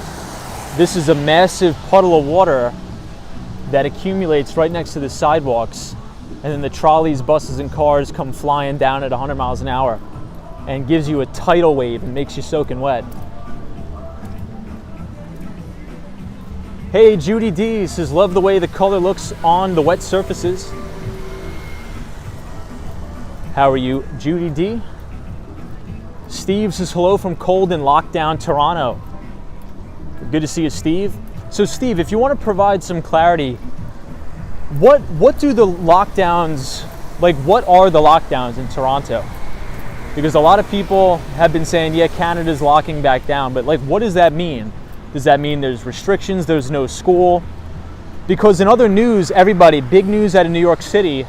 this is a massive puddle of water that accumulates right next to the sidewalks, and then the trolleys, buses, and cars come flying down at 100 miles an hour and gives you a tidal wave and makes you soaking wet. Hey, Judy D says, love the way the color looks on the wet surfaces. How are you, Judy D? Steve says, hello from cold and lockdown Toronto. Good to see you, Steve. So Steve, if you want to provide some clarity, what do the lockdowns, like what are the lockdowns in Toronto? Because a lot of people have been saying, yeah, Canada's locking back down, but like, what does that mean? Does that mean there's restrictions, there's no school? Because in other news, everybody, big news out of New York City,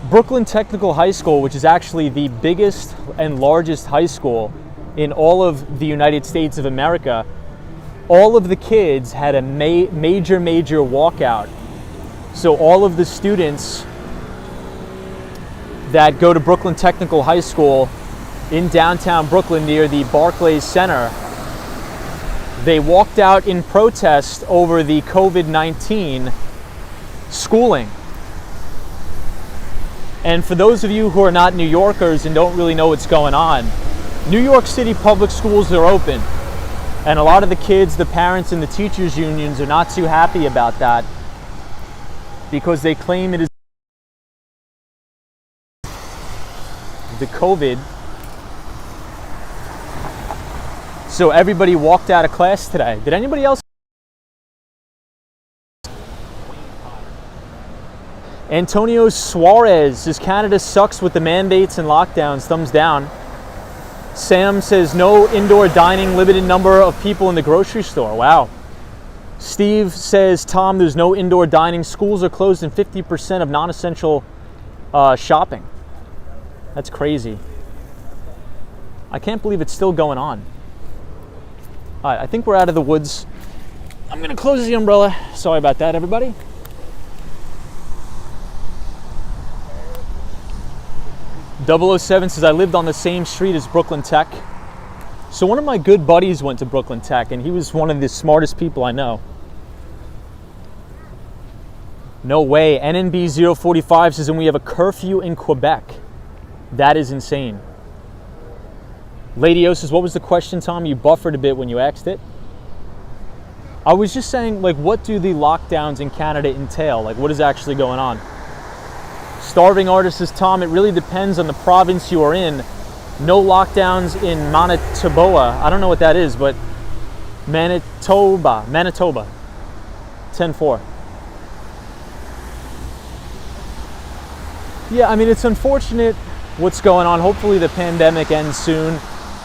Brooklyn Technical High School, which is actually the biggest and largest high school in all of the United States of America, all of the kids had a major walkout. So all of the students that go to Brooklyn Technical High School in downtown Brooklyn near the Barclays Center, they walked out in protest over the COVID-19 schooling. And for those of you who are not New Yorkers and don't really know what's going on, New York City public schools are open. And a lot of the kids, the parents, and the teachers' unions are not too happy about that because they claim it is the COVID. So everybody walked out of class today. Did anybody else? Antonio Suarez says, Canada sucks with the mandates and lockdowns. Thumbs down. Sam says, no indoor dining, limited number of people in the grocery store. Wow. Steve says, Tom, there's no indoor dining. Schools are closed and 50% of non-essential shopping. That's crazy. I can't believe it's still going on. All right, I think we're out of the woods. I'm going to close the umbrella. Sorry about that, everybody. .007 says, I lived on the same street as Brooklyn Tech. So one of my good buddies went to Brooklyn Tech, and he was one of the smartest people I know. No way. NNB 045 says, and we have a curfew in Quebec. That is insane. Lady O says, what was the question, Tom? You buffered a bit when you asked it. I was just saying, like, what do the lockdowns in Canada entail? Like, what is actually going on? Starving Artist says, Tom, it really depends on the province you are in. No lockdowns in Manitoba. I don't know what that is, but Manitoba. 10-4. Yeah, I mean, it's unfortunate what's going on. Hopefully the pandemic ends soon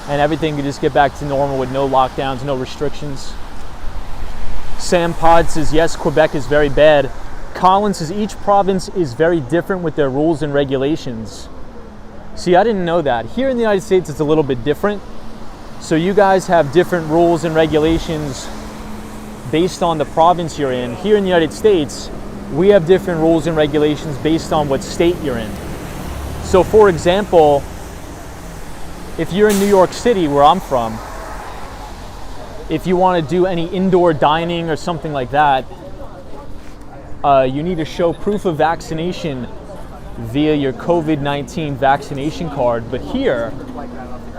and everything can just get back to normal with no lockdowns, no restrictions. Sam Pod says, yes, Quebec is very bad. Colin says, each province is very different with their rules and regulations. See, I didn't know that. Here in the United States, it's a little bit different. So you guys have different rules and regulations based on the province you're in. Here in the United States, we have different rules and regulations based on what state you're in. So for example, if you're in New York City, where I'm from, if you want to do any indoor dining or something like that, you need to show proof of vaccination via your COVID-19 vaccination card. But here,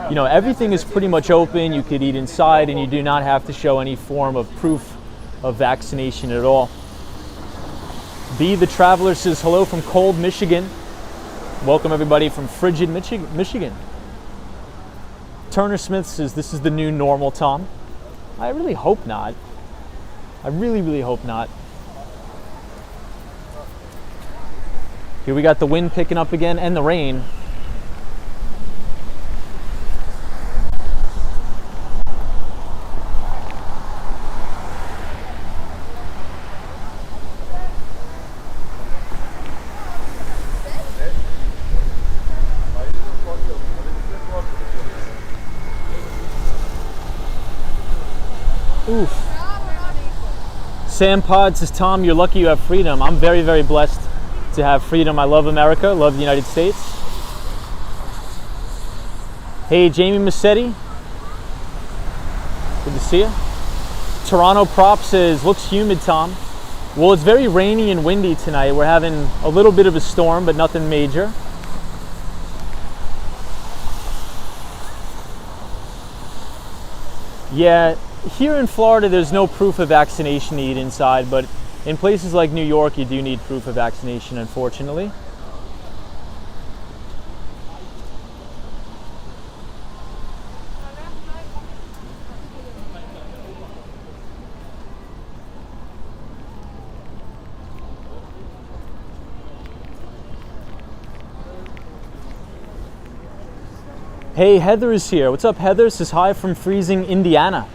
you know, everything is pretty much open. You could eat inside and you do not have to show any form of proof of vaccination at all. B the Traveler says hello from cold Michigan. Welcome everybody from frigid Michigan. Turner Smith says this is the new normal, Tom. I really hope not. I really, really hope not. Here we got the wind picking up again and the rain. Oof. Sam Pod says, Tom, you're lucky you have freedom. I'm very, very blessed to have freedom. I love America, love the United States. Hey, Jamie Massetti. Good to see you. Toronto Prop says, looks humid, Tom. Well, it's very rainy and windy tonight. We're having a little bit of a storm, but nothing major. Yeah, here in Florida, there's no proof of vaccination to eat inside, but in places like New York, you do need proof of vaccination, unfortunately. Hey, Heather is here. What's up, Heather? Says hi from freezing Indiana.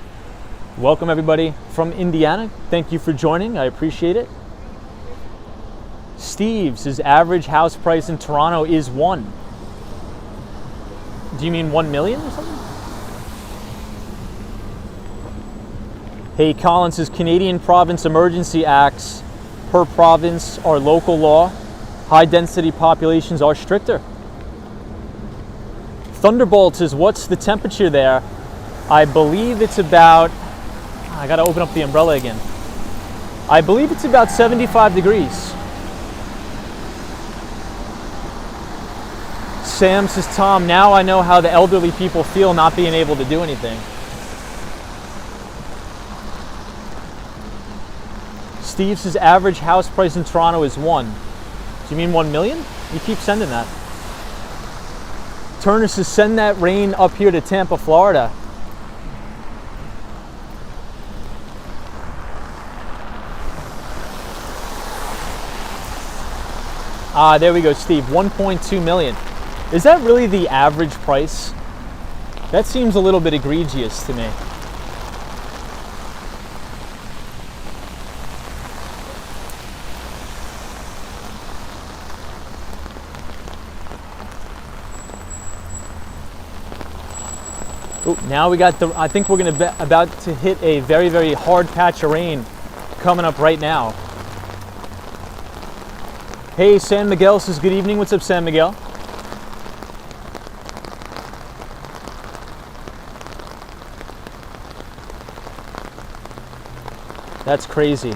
Welcome everybody from Indiana. Thank you for joining. I appreciate it. Steve says average house price in Toronto is 1. Do you mean 1 million or something? Hey, Colin says Canadian province emergency acts per province are local law. High density populations are stricter. Thunderbolt says, what's the temperature there? I believe it's about, I gotta open up the umbrella again. I believe it's about 75 degrees. Sam says, Tom, now I know how the elderly people feel not being able to do anything. Steve says, average house price in Toronto is 1. Do you mean 1 million? You keep sending that. Turner says, send that rain up here to Tampa, Florida. Ah, there we go, Steve, 1.2 million. Is that really the average price? That seems a little bit egregious to me. Ooh, now we got I think we're gonna be about to hit a very, very hard patch of rain coming up right now. Hey, San Miguel says good evening. What's up, San Miguel? That's crazy.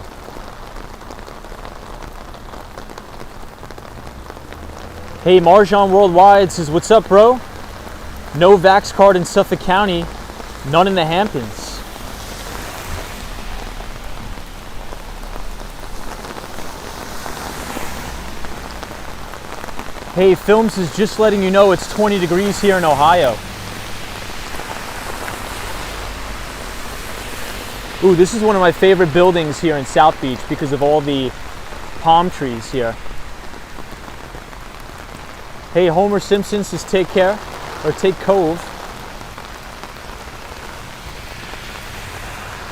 Hey, Marjan Worldwide says, what's up, bro? No Vax card in Suffolk County, none in the Hamptons. Hey, Films is just letting you know it's 20 degrees here in Ohio. Ooh, this is one of my favorite buildings here in South Beach because of all the palm trees here. Hey, Homer Simpson says take care, or take Cove.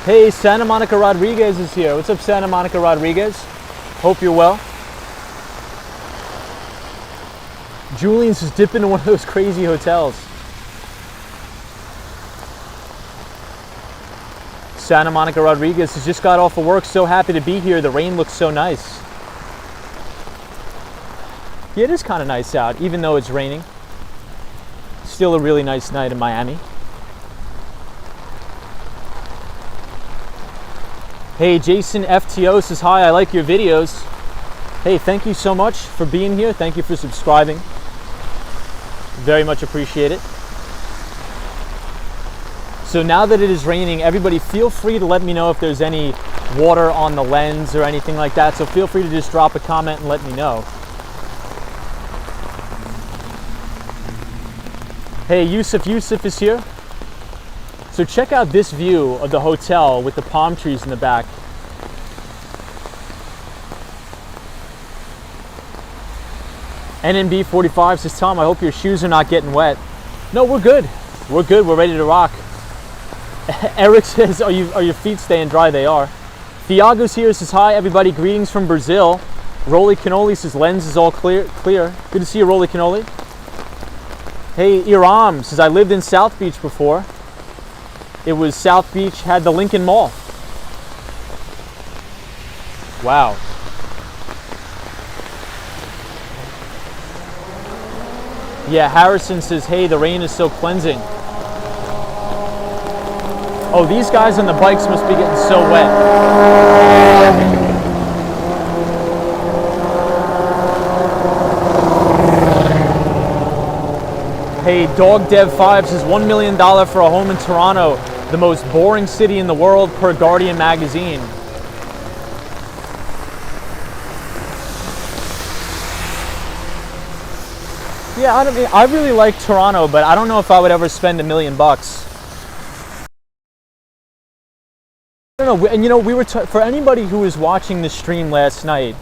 Hey, Santa Monica Rodriguez is here. What's up, Santa Monica Rodriguez? Hope you're well. Julian says dip into one of those crazy hotels. Santa Monica Rodriguez has just got off of work. So happy to be here. The rain looks so nice. Yeah, it is kind of nice out, even though it's raining. Still a really nice night in Miami. Hey, Jason FTO says, hi, I like your videos. Hey, thank you so much for being here. Thank you for subscribing. Very much appreciate it. So now that it is raining, everybody feel free to let me know if there's any water on the lens or anything like that. So feel free to just drop a comment and let me know. Hey, Yusuf is here. So check out this view of the hotel with the palm trees in the back. NNB 45 says, Tom, I hope your shoes are not getting wet. No, we're good. We're good. We're ready to rock. Eric says, are your feet staying dry? They are. Thiago's here, says, hi, everybody. Greetings from Brazil. Rolly Cannoli says, lens is all clear. Good to see you, Rolly Cannoli. Hey, Iram says, I lived in South Beach before. It was South Beach, had the Lincoln Mall. Wow. Yeah, Harrison says, hey, the rain is so cleansing. Oh, these guys on the bikes must be getting so wet. Hey, Dog Dev 5 says $1 million for a home in Toronto, the most boring city in the world per Guardian magazine. Yeah, I really like Toronto, but I don't know if I would ever spend $1 million. I don't know, and you know, we were for anybody who was watching the stream last night,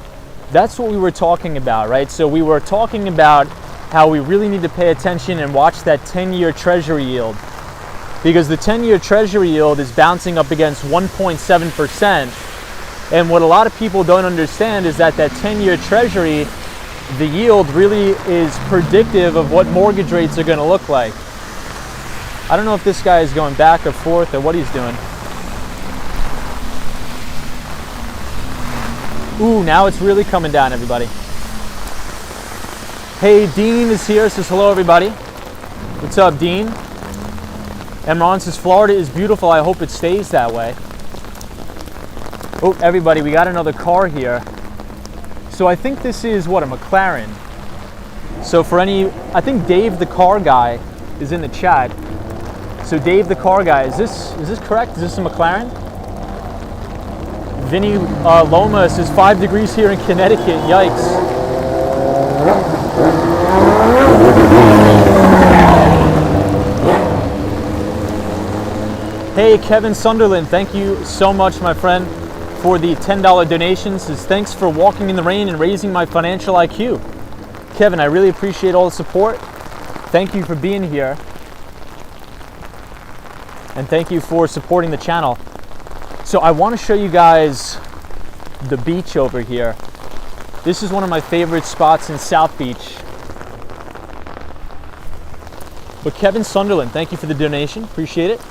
that's what we were talking about, right? So we were talking about how we really need to pay attention and watch that 10-year treasury yield, because the 10-year treasury yield is bouncing up against 1.7%. And what a lot of people don't understand is that 10-year treasury, the yield really is predictive of what mortgage rates are going to look like. I don't know if this guy is going back or forth or what he's doing. Ooh, now it's really coming down, everybody. Hey, Dean is here, says hello, everybody. What's up, Dean? Emron says, Florida is beautiful. I hope it stays that way. Oh, everybody, we got another car here. So I think this is, what, a McLaren. So for any, I think Dave the car guy is in the chat. So Dave the car guy, is this correct? Is this a McLaren? Vinny Loma says 5 degrees here in Connecticut, yikes. Hey, Kevin Sunderland, thank you so much, my friend, for the $10 donation. Says, thanks for walking in the rain and raising my financial IQ. Kevin, I really appreciate all the support. Thank you for being here. And thank you for supporting the channel. So I want to show you guys the beach over here. This is one of my favorite spots in South Beach. But Kevin Sunderland, thank you for the donation. Appreciate it.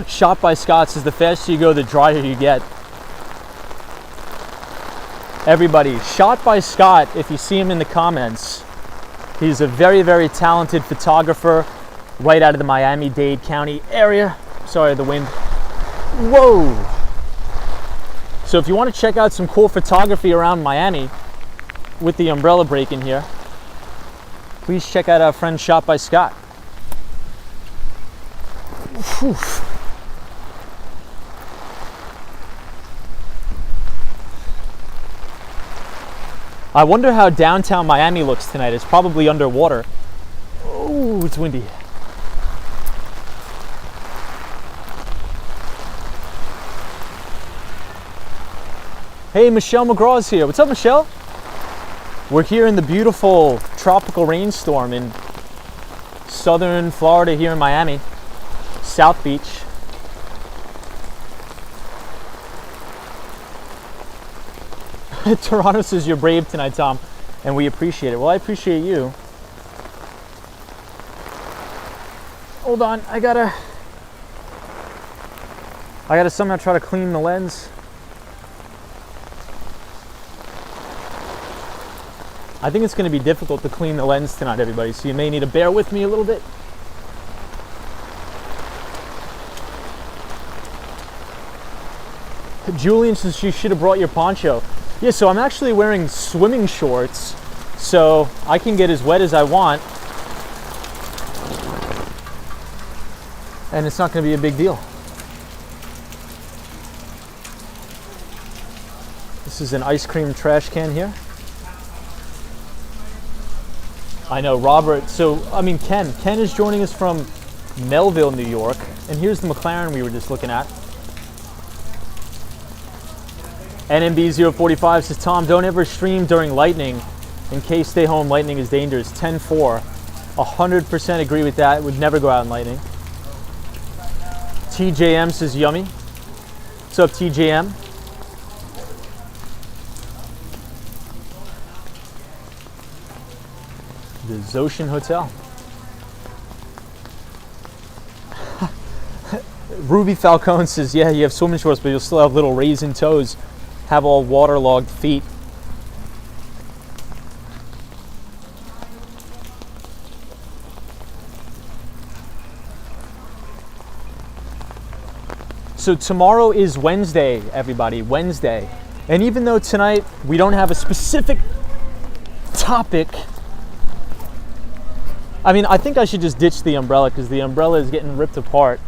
Shot by Scott says, the faster you go, the drier you get. Everybody, Shot by Scott, if you see him in the comments, he's a very, very talented photographer right out of the Miami-Dade County area. Sorry, the wind. Whoa! So if you want to check out some cool photography around Miami with the umbrella break in here, please check out our friend Shot by Scott. Whew. I wonder how downtown Miami looks tonight. It's probably underwater. Oh, it's windy. Hey, Michelle McGraw is here. What's up, Michelle? We're here in the beautiful tropical rainstorm in southern Florida here in Miami, South Beach. Toronto says you're brave tonight, Tom, and we appreciate it. Well, I appreciate you. Hold on, I gotta somehow try to clean the lens. I think it's going to be difficult to clean the lens tonight, everybody, so you may need to bear with me a little bit. Julian says you should have brought your poncho. Yeah, so I'm actually wearing swimming shorts, so I can get as wet as I want, and it's not going to be a big deal. This is an ice cream trash can here. I know, Robert. So, I mean, Ken is joining us from Melville, New York. And here's the McLaren we were just looking at. NMB045 says, Tom, don't ever stream during lightning. In case stay home, lightning is dangerous. 10-4. 100% agree with that. Would never go out in lightning. TJM says, yummy. What's up, TJM? The Zoshin Hotel. Ruby Falcone says, yeah, you have swimming shorts, but you'll still have little raisin toes, have all waterlogged feet. So tomorrow is Wednesday, everybody, Wednesday. And even though tonight we don't have a specific topic, I mean, I think I should just ditch the umbrella because the umbrella is getting ripped apart.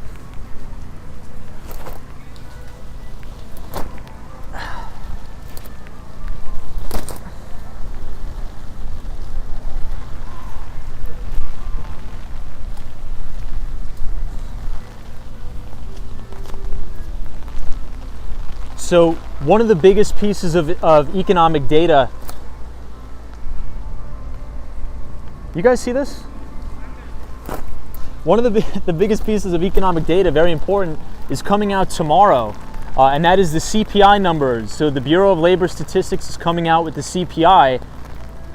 So one of the biggest pieces of economic data, you guys see this? One of the biggest pieces of economic data, very important, is coming out tomorrow, and that is the CPI numbers. So the Bureau of Labor Statistics is coming out with the CPI,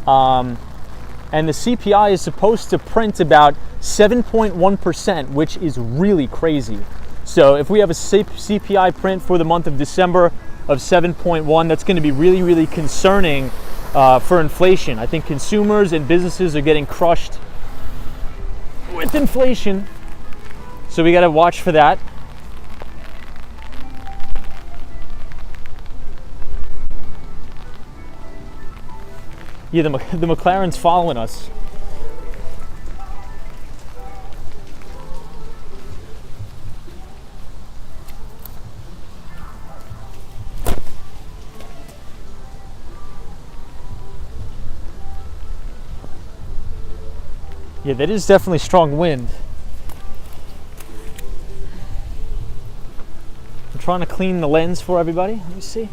and the CPI is supposed to print about 7.1%, which is really crazy. So if we have a CPI print for the month of December of 7.1, that's going to be really, really concerning for inflation. I think consumers and businesses are getting crushed with inflation, so we got to watch for that. Yeah, the McLaren's following us. Yeah, that is definitely strong wind. I'm trying to clean the lens for everybody. Let me see.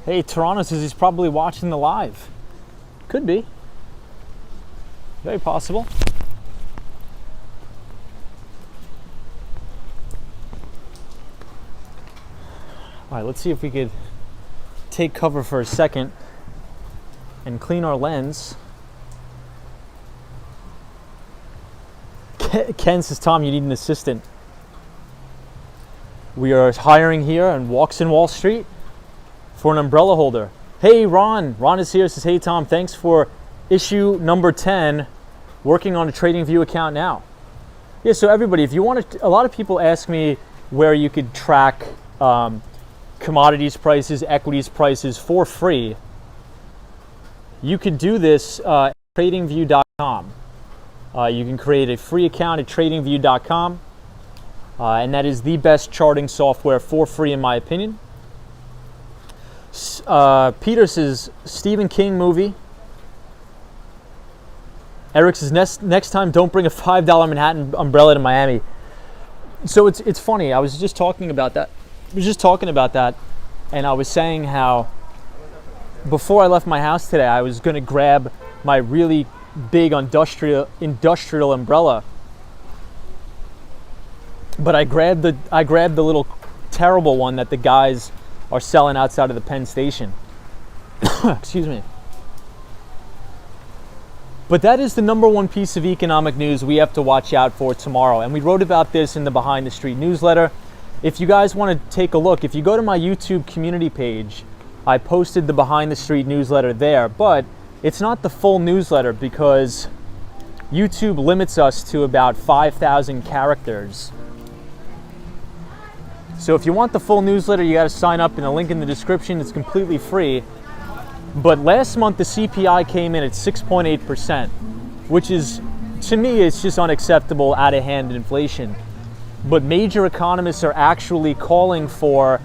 Hey, Toronto says he's probably watching the live. Could be. Very possible. All right, let's see if we could take cover for a second and clean our lens. Ken says, Tom, you need an assistant. We are hiring here on Walks in Wall Street for an umbrella holder. Hey, Ron. Ron is here, says, hey, Tom, thanks for issue number 10, working on a TradingView account now. Yeah, so everybody, if you want to, a lot of people ask me where you could track commodities prices, equities prices for free. You can do this at tradingview.com. You can create a free account at tradingview.com, and that is the best charting software for free in my opinion. Peter says, Stephen King movie. Eric says, next time don't bring a $5 Manhattan umbrella to Miami. So it's funny, I was just talking about that. And I was saying how before I left my house today, I was going to grab my really big industrial umbrella. But I grabbed the little terrible one that the guys are selling outside of the Penn Station. Excuse me. But that is the number one piece of economic news we have to watch out for tomorrow. And we wrote about this in the Behind the Street newsletter. If you guys want to take a look, if you go to my YouTube community page, I posted the Behind the Street newsletter there. But it's not the full newsletter because YouTube limits us to about 5,000 characters. So if you want the full newsletter, you got to sign up in the link in the description. It's completely free. But last month, the CPI came in at 6.8%, which is, to me, it's just unacceptable, out-of-hand inflation. But major economists are actually calling for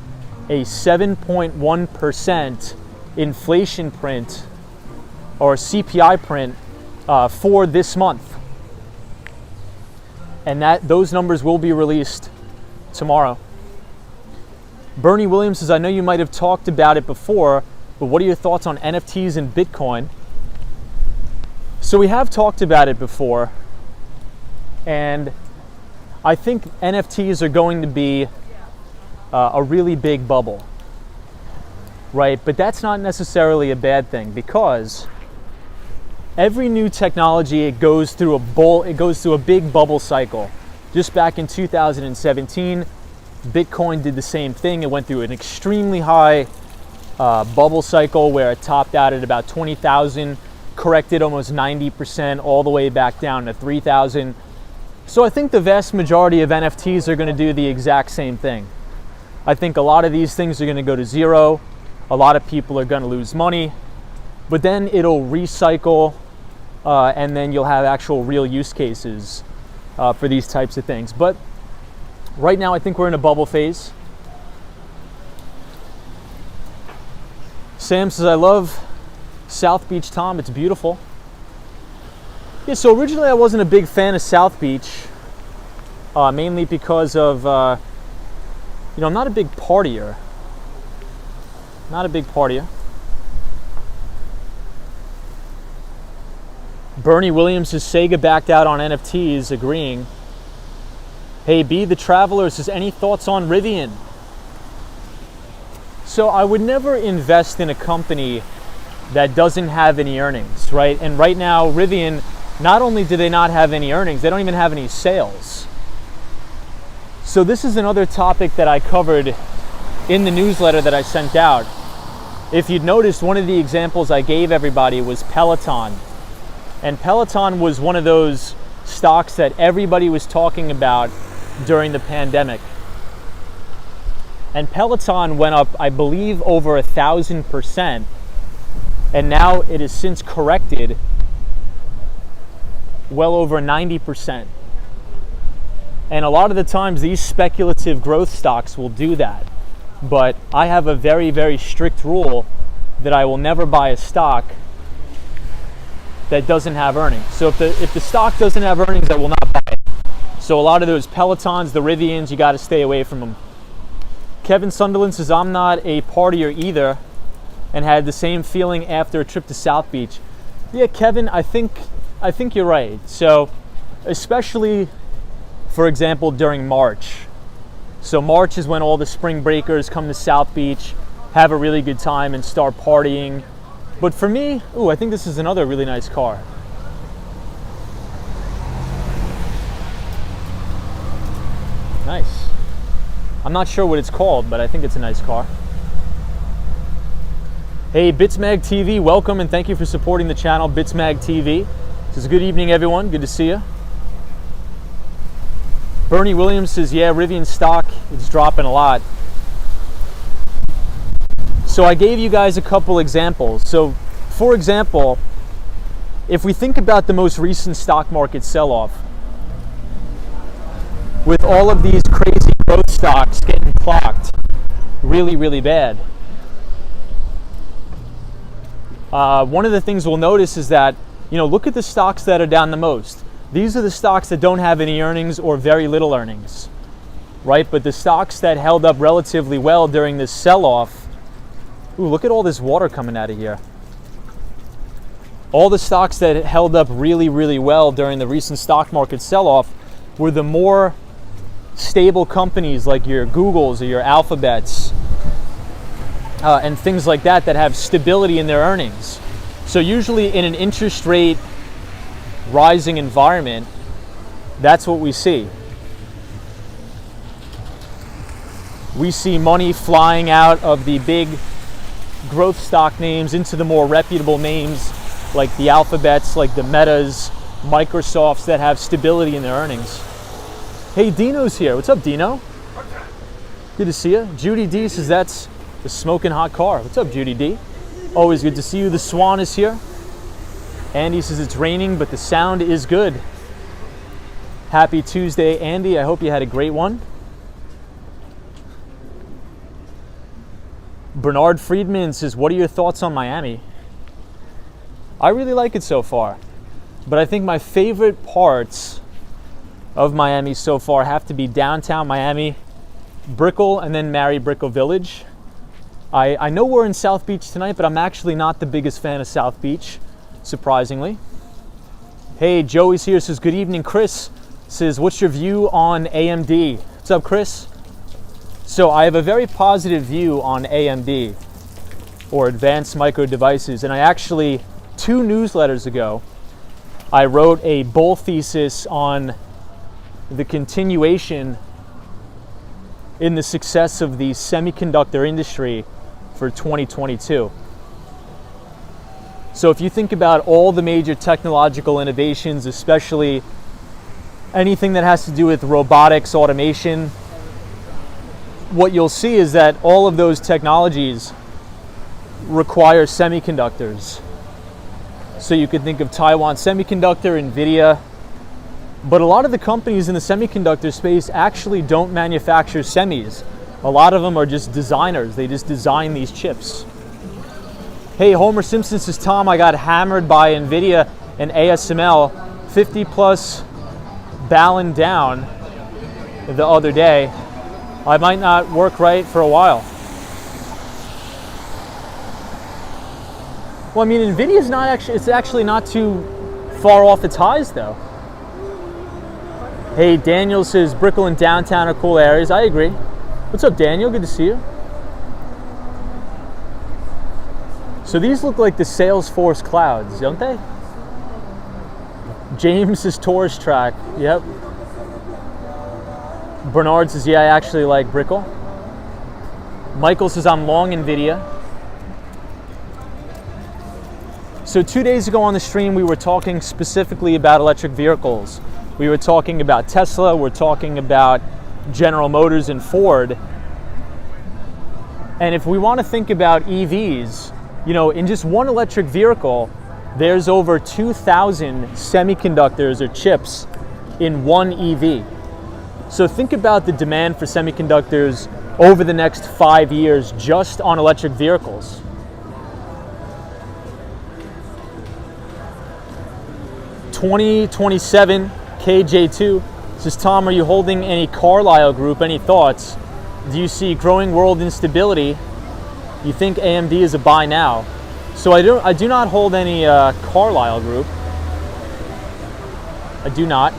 a 7.1% inflation print, or CPI print, for this month. And those numbers will be released tomorrow. Bernie Williams says, I know you might have talked about it before, but what are your thoughts on NFTs and Bitcoin? So we have talked about it before, and I think NFTs are going to be a really big bubble, right? But that's not necessarily a bad thing because every new technology, it goes through a big bubble cycle. Just back in 2017, Bitcoin did the same thing. It went through an extremely high bubble cycle where it topped out at about 20,000, corrected almost 90% all the way back down to 3,000. So I think the vast majority of NFTs are going to do the exact same thing. I think a lot of these things are going to go to zero. A lot of people are going to lose money, but then it'll recycle, and then you'll have actual real use cases for these types of things. But right now, I think we're in a bubble phase. Sam says, I love South Beach, Tom. It's beautiful. Yeah, so originally I wasn't a big fan of South Beach, mainly because of, I'm not a big partier. Bernie Williams says, Sega backed out on NFTs, agreeing. Hey, B, the Traveler says, any thoughts on Rivian? So I would never invest in a company that doesn't have any earnings, right? And right now, Rivian, not only do they not have any earnings, they don't even have any sales. So this is another topic that I covered in the newsletter that I sent out. If you'd noticed, one of the examples I gave everybody was Peloton. And Peloton was one of those stocks that everybody was talking about during the pandemic. And Peloton went up, I believe, over 1,000%. And now it has since corrected well over 90%. And a lot of the times these speculative growth stocks will do that. But I have a very, very strict rule that I will never buy a stock that doesn't have earnings. So if the stock doesn't have earnings, I will not buy it. So a lot of those Pelotons, the Rivians, you got to stay away from them. Kevin Sunderland says, I'm not a partier either, and had the same feeling after a trip to South Beach. Yeah, Kevin, I think you're right. So especially, for example, during March. So March is when all the spring breakers come to South Beach, have a really good time and start partying. But for me, I think this is another really nice car. Nice. I'm not sure what it's called, but I think it's a nice car. Hey, Bitsmag TV, welcome and thank you for supporting the channel, Bitsmag TV. This is a good evening, everyone. Good to see you. Bernie Williams says, yeah, Rivian stock, it's dropping a lot. So I gave you guys a couple examples. So, for example, if we think about the most recent stock market sell-off, with all of these crazy growth stocks getting clocked really, really bad, one of the things we'll notice is that, look at the stocks that are down the most. These are the stocks that don't have any earnings or very little earnings, right? But the stocks that held up relatively well during this sell-off, look at all this water coming out of here. All the stocks that held up really, really well during the recent stock market sell-off were the more stable companies like your Googles or your Alphabets and things like that that have stability in their earnings. So usually in an interest rate rising environment, that's what we see. We see money flying out of the big growth stock names into the more reputable names like the Alphabets, like the Metas, Microsofts that have stability in their earnings. Hey, Dino's here. What's up, Dino? Good to see you. Judy D says that's the smoking hot car. What's up, Judy D? Always good to see you. The Swan is here. Andy says it's raining, but the sound is good. Happy Tuesday, Andy. I hope you had a great one. Bernard Friedman says, what are your thoughts on Miami? I really like it so far, but I think my favorite parts of Miami so far have to be downtown Miami, Brickell, and then Mary Brickell Village. I know we're in South Beach tonight, but I'm actually not the biggest fan of South Beach, surprisingly. Hey, Joey's here, says, good evening. Chris says, what's your view on AMD? What's up, Chris? So I have a very positive view on AMD, or Advanced Micro Devices, and I actually, 2 newsletters ago, I wrote a bull thesis on the continuation in the success of the semiconductor industry for 2022. So if you think about all the major technological innovations, especially anything that has to do with robotics, automation, what you'll see is that all of those technologies require semiconductors. So you could think of Taiwan Semiconductor, NVIDIA, but a lot of the companies in the semiconductor space actually don't manufacture semis. A lot of them are just designers. They just design these chips. Hey, Homer Simpson says, Tom, I got hammered by NVIDIA and ASML 50 plus balling down the other day. I might not work right for a while. Well, I mean, NVIDIA's not actually, it's actually not too far off its highs though. Hey, Daniel says Brickell and downtown are cool areas. I agree. What's up, Daniel? Good to see you. So these look like the Salesforce clouds, don't they? James is Taurus track. Yep. Bernard says, yeah, I actually like Brickell. Michael says, I'm long NVIDIA. So 2 days ago on the stream, we were talking specifically about electric vehicles. We were talking about Tesla, we're talking about General Motors and Ford. And if we want to think about EVs, you know, in just one electric vehicle, there's over 2,000 semiconductors or chips in one EV. So think about the demand for semiconductors over the next 5 years just on electric vehicles. (2027) KJ2 says, Tom, are you holding any Carlyle Group? Any thoughts? Do you see growing world instability? You think AMD is a buy now? So I do not hold any Carlyle Group. I do not.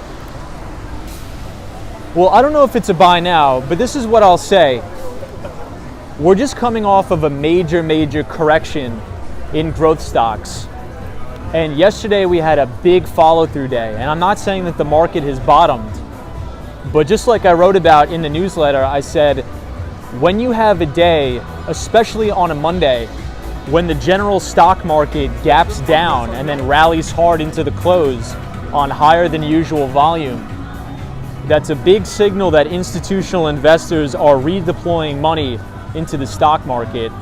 Well, I don't know if it's a buy now, but this is what I'll say. We're just coming off of a major correction in growth stocks. And yesterday we had a big follow-through day. And I'm not saying that the market has bottomed, but just like I wrote about in the newsletter, I said, when you have a day, especially on a Monday, when the general stock market gaps down and then rallies hard into the close on higher than usual volume, that's a big signal that institutional investors are redeploying money into the stock market.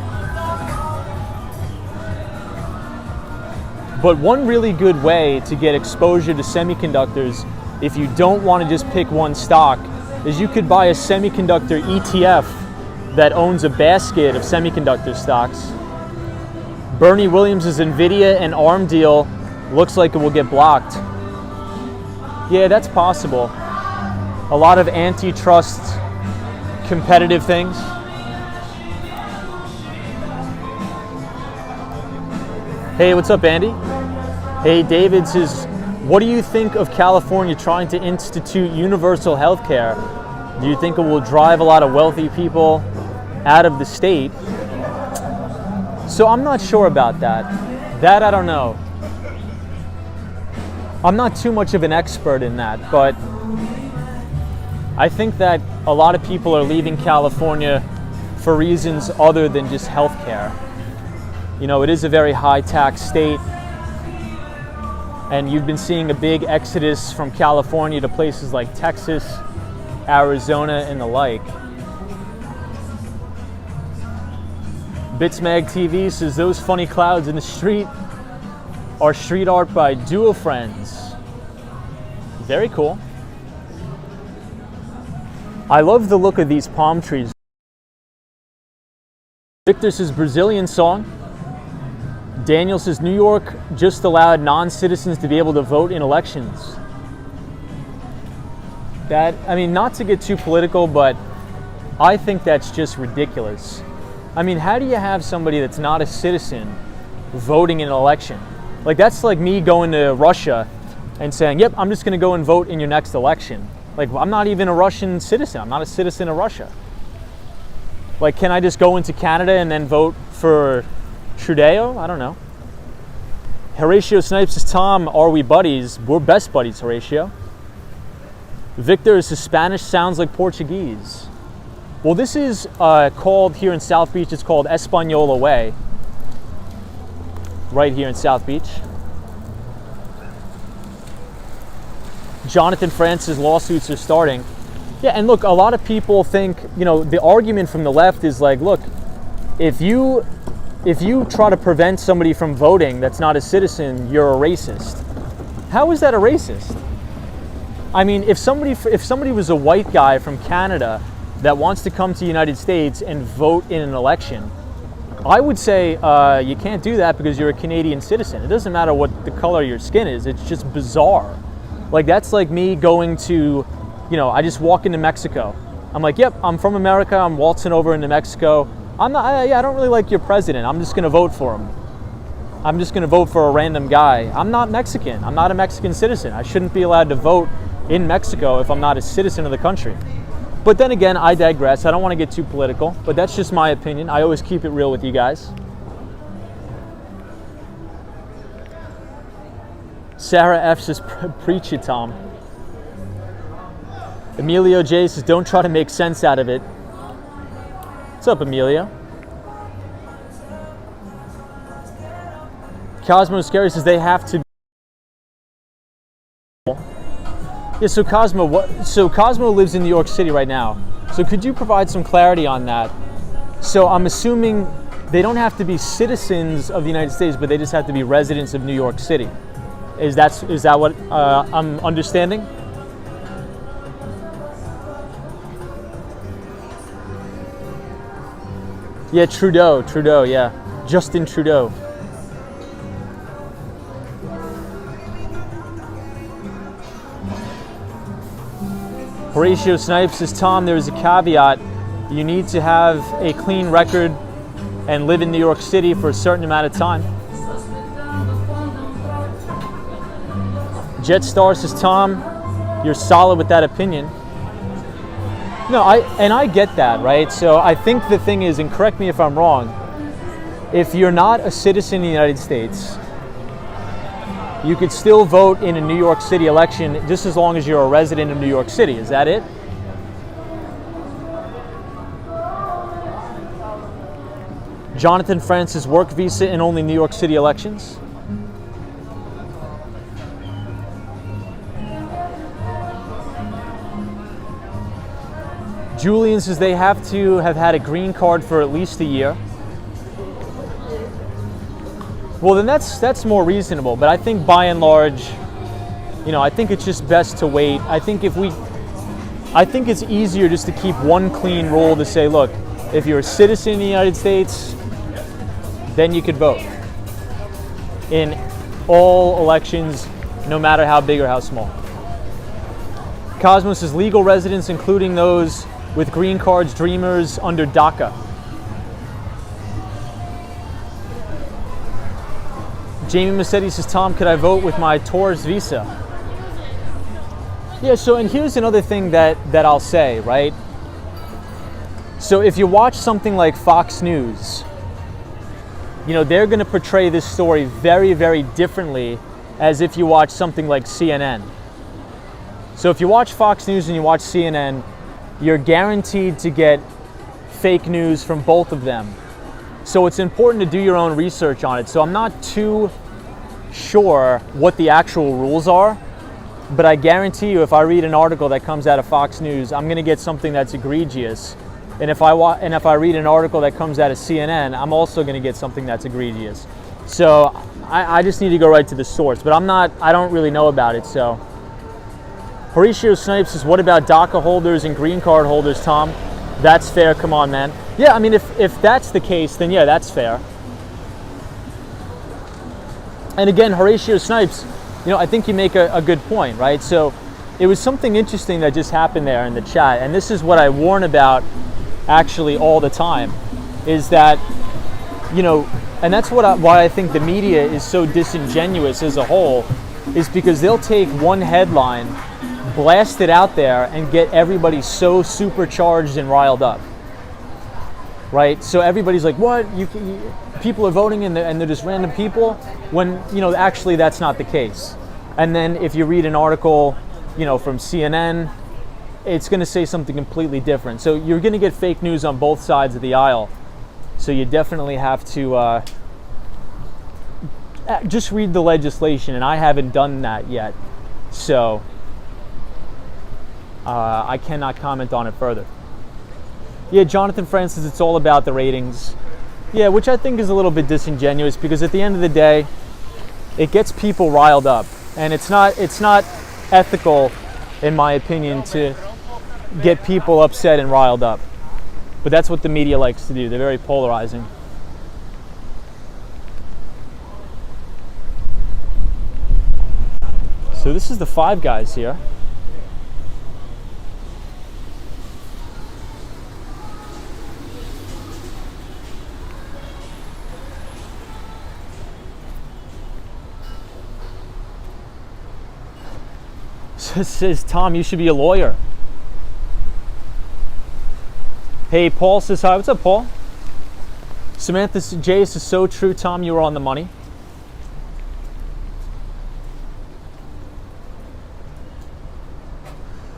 But one really good way to get exposure to semiconductors, if you don't want to just pick one stock, is you could buy a semiconductor ETF that owns a basket of semiconductor stocks. Bernie Williams' NVIDIA and ARM deal looks like it will get blocked. Yeah, that's possible. A lot of antitrust competitive things. Hey, what's up, Andy? Hey, David says, what do you think of California trying to institute universal health care? Do you think it will drive a lot of wealthy people out of the state? So I'm not sure about that. That I don't know. I'm not too much of an expert in that, but I think that a lot of people are leaving California for reasons other than just healthcare. You know, it is a very high tax state, and you've been seeing a big exodus from California to places like Texas, Arizona, and the like. Bitsmag TV says those funny clouds in the street are street art by Duo Friends. Very cool. I love the look of these palm trees. Victor says Brazilian song. Daniel says New York just allowed non-citizens to be able to vote in elections. That, I mean, not to get too political, but I think that's just ridiculous. I mean, how do you have somebody that's not a citizen voting in an election? Like, that's like me going to Russia and saying, yep, I'm just going to go and vote in your next election. Like, I'm not even a Russian citizen. I'm not a citizen of Russia. Like, can I just go into Canada and then vote for Trudeau? I don't know. Horatio Snipes says, Tom, are we buddies? We're best buddies, Horatio. Victor says Spanish sounds like Portuguese. Well, this is called, here in South Beach, it's called Española Way. Right here in South Beach. Jonathan Francis lawsuits are starting. Yeah, and look, a lot of people think, you know, the argument from the left is like, look, if you try to prevent somebody from voting that's not a citizen, you're a racist. How is that a racist? I mean, if somebody was a white guy from Canada that wants to come to the United States and vote in an election, I would say you can't do that because you're a Canadian citizen. It doesn't matter what the color of your skin is. It's just bizarre. Like, that's like me going to, you know, I just walk into Mexico. I'm like, yep, I'm from America. I'm waltzing over into Mexico. I don't really like your president. I'm just going to vote for him. I'm just going to vote for a random guy. I'm not Mexican. I'm not a Mexican citizen. I shouldn't be allowed to vote in Mexico if I'm not a citizen of the country. But then again, I digress. I don't want to get too political, but that's just my opinion. I always keep it real with you guys. Sarah F says, preach it, Tom. Emilio J says, don't try to make sense out of it. What's up, Emilio? Cosmo Scary says they have to. Yeah, so Cosmo lives in New York City right now. So could you provide some clarity on that? So I'm assuming they don't have to be citizens of the United States, but they just have to be residents of New York City. Is that what I'm understanding? Yeah, Trudeau, yeah. Justin Trudeau. Horatio Snipes says, Tom, there is a caveat. You need to have a clean record and live in New York City for a certain amount of time. Jetstar says, Tom, you're solid with that opinion. No, I get that, right? So I think the thing is, and correct me if I'm wrong, if you're not a citizen of the United States, you could still vote in a New York City election just as long as you're a resident of New York City. Is that it? Jonathan Francis work visa in only New York City elections. Julian says they have to have had a green card for at least a year. Well, then that's more reasonable. But I think by and large, you know, I think it's just best to wait. I think it's easier just to keep one clean rule to say, look, if you're a citizen in the United States, then you could vote in all elections, no matter how big or how small. Cosmos says legal residents, including those with green cards, dreamers under DACA. Jamie Massetti says, Tom, could I vote with my tourist visa? Yeah, so, and here's another thing that I'll say, right? So if you watch something like Fox News, you know, they're going to portray this story very, very differently as if you watch something like CNN. So if you watch Fox News and you watch CNN, you're guaranteed to get fake news from both of them. So it's important to do your own research on it. So I'm not too sure what the actual rules are, but I guarantee you if I read an article that comes out of Fox News, I'm going to get something that's egregious. And if I read an article that comes out of CNN, I'm also going to get something that's egregious. So I just need to go right to the source, but I don't really know about it. So Horatio Snipes says, what about DACA holders and green card holders, Tom? That's fair, come on, man. Yeah, I mean, if that's the case, then yeah, that's fair. And again, Horatio Snipes, you know, I think you make a good point, right? So it was something interesting that just happened there in the chat, and this is what I warn about actually all the time, is that, you know, and that's why I think the media is so disingenuous as a whole, is because they'll take one headline, blast it out there, and get everybody so supercharged and riled up, right? So everybody's like, what? People are voting and they're just random people, when, you know, actually that's not the case. And then if you read an article, you know, from CNN, it's going to say something completely different. So you're going to get fake news on both sides of the aisle. So you definitely have to just read the legislation, and I haven't done that yet. So I cannot comment on it further. Yeah, Jonathan Francis, it's all about the ratings. Yeah, which I think is a little bit disingenuous, because at the end of the day, it gets people riled up, and it's not ethical, in my opinion, to get people upset and riled up. But that's what the media likes to do. They're very polarizing. So this is the Five Guys here. Says, Tom, you should be a lawyer. Hey, Paul says hi. What's up, Paul? Samantha J, this is so true, Tom. You were on the money.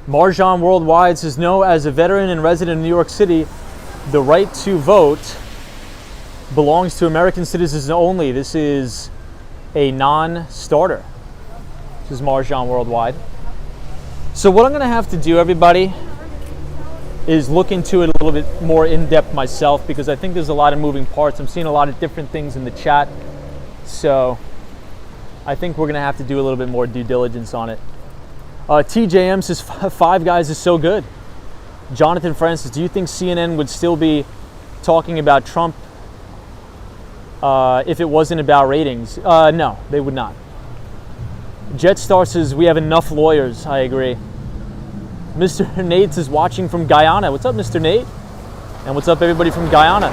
Marjan Worldwide says, no, as a veteran and resident of New York City, the right to vote belongs to American citizens only. This is a non-starter. This is Marjan Worldwide. So what I'm going to have to do, everybody, is look into it a little bit more in depth myself, because I think there's a lot of moving parts. I'm seeing a lot of different things in the chat. So I think we're going to have to do a little bit more due diligence on it. TJM says, Five Guys is so good. Jonathan Francis, do you think CNN would still be talking about Trump if it wasn't about ratings? No, they would not. Jetstar says, we have enough lawyers. I agree. Mr. Nate is watching from Guyana. What's up, Mr. Nate? And what's up, everybody from Guyana?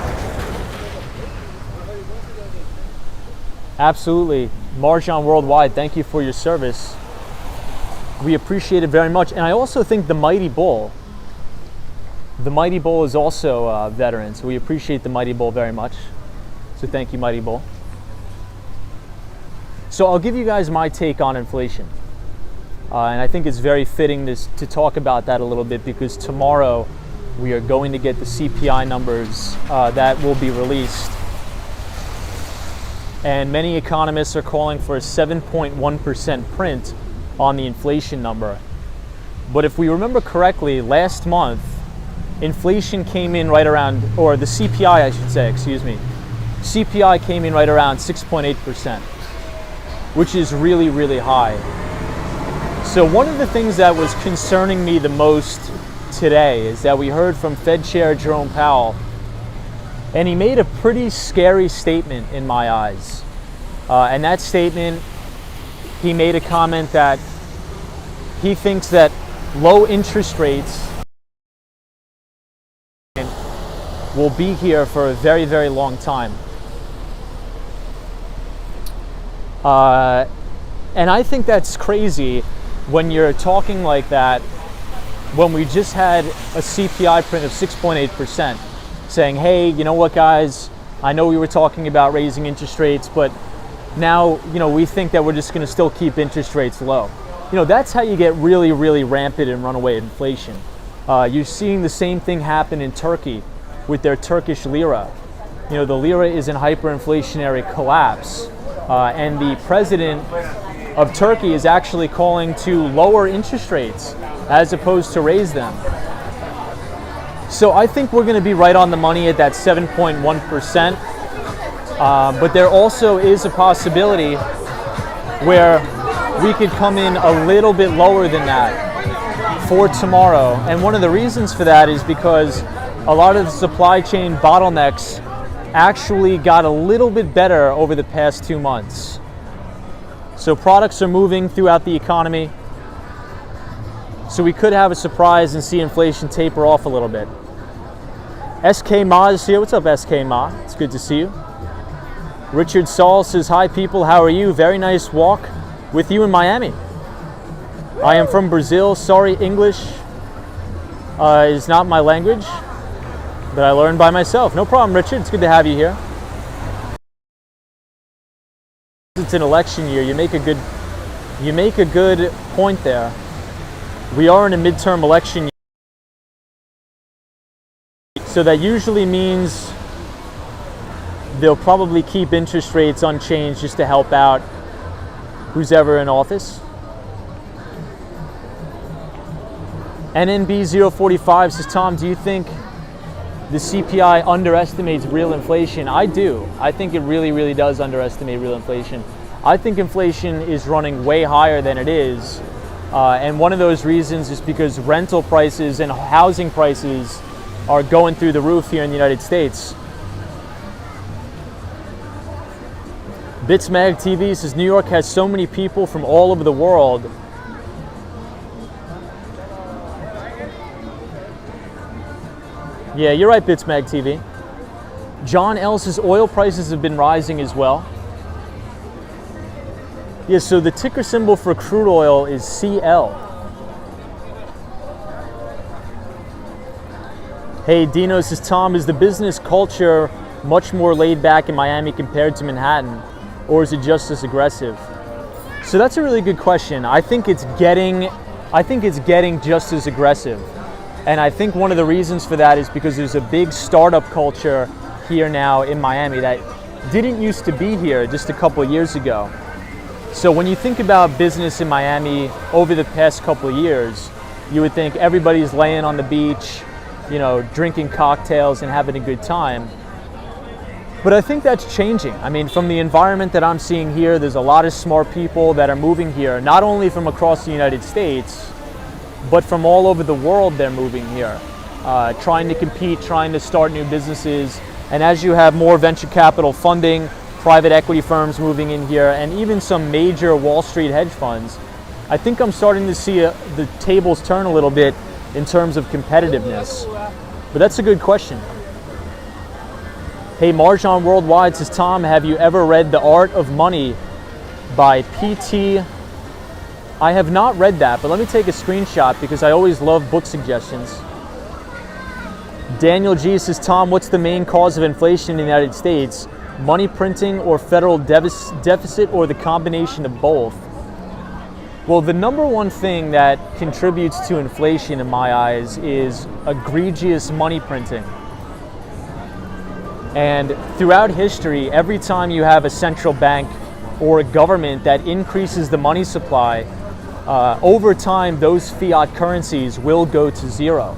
Absolutely. Marjan Worldwide, thank you for your service. We appreciate it very much. And I also think the Mighty Bull is also a veteran, so we appreciate the Mighty Bull very much. So thank you, Mighty Bull. So I'll give you guys my take on inflation. And I think it's very fitting to talk about that a little bit, because tomorrow we are going to get the CPI numbers that will be released. And many economists are calling for a 7.1% print on the inflation number. But if we remember correctly, last month, inflation came in right around, or the CPI, I should say, excuse me. CPI came in right around 6.8%, which is really, really high. So one of the things that was concerning me the most today is that we heard from Fed Chair Jerome Powell, and he made a pretty scary statement in my eyes. And that statement, he made a comment that he thinks that low interest rates will be here for a very, very long time. And I think that's crazy when you're talking like that, when we just had a CPI print of 6.8%, saying, hey, you know what, guys, I know we were talking about raising interest rates, but now, we think that we're just going to still keep interest rates low. That's how you get really, really rampant and runaway inflation. You're seeing the same thing happen in Turkey with their Turkish lira. The lira is in hyperinflationary collapse, and the president of Turkey is actually calling to lower interest rates as opposed to raise them. So I think we're going to be right on the money at that 7.1%, but there also is a possibility where we could come in a little bit lower than that for tomorrow. And one of the reasons for that is because a lot of the supply chain bottlenecks actually got a little bit better over the past 2 months. So products are moving throughout the economy. So we could have a surprise and see inflation taper off a little bit. SK Ma is here. What's up, SK Ma? It's good to see you. Richard Saul says, hi people, how are you? Very nice walk with you in Miami. I am from Brazil. Sorry, English is not my language, but I learned by myself. No problem, Richard. It's good to have you here. It's an election year. You make a good point there. We are in a midterm election year, so that usually means they'll probably keep interest rates unchanged just to help out who's ever in office. NNB045 says, Tom, do you think the CPI underestimates real inflation? I do. I think it really, really does underestimate real inflation. I think inflation is running way higher than it is. And one of those reasons is because rental prices and housing prices are going through the roof here in the United States. Bitsmag TV says, New York has so many people from all over the world. Yeah, you're right, Bitsmag TV. John L says oil prices have been rising as well. Yeah, so the ticker symbol for crude oil is CL. Hey, Dino says, Tom, is the business culture much more laid back in Miami compared to Manhattan, or is it just as aggressive? So that's a really good question. I think it's getting just as aggressive. And I think one of the reasons for that is because there's a big startup culture here now in Miami that didn't used to be here just a couple of years ago. So when you think about business in Miami over the past couple of years, you would think everybody's laying on the beach, drinking cocktails and having a good time. But I think that's changing. I mean, from the environment that I'm seeing here, there's a lot of smart people that are moving here, not only from across the United States, but from all over the world. They're moving here, trying to compete, trying to start new businesses. And as you have more venture capital funding, private equity firms moving in here, and even some major Wall Street hedge funds, I think I'm starting to see the tables turn a little bit in terms of competitiveness. But that's a good question. Hey, Marjan Worldwide says, Tom, have you ever read The Art of Money by P.T. I have not read that, but let me take a screenshot because I always love book suggestions. Daniel G says, Tom, what's the main cause of inflation in the United States? Money printing or federal deficit, or the combination of both? Well, the number one thing that contributes to inflation in my eyes is egregious money printing. And throughout history, every time you have a central bank or a government that increases the money supply, over time, those fiat currencies will go to zero.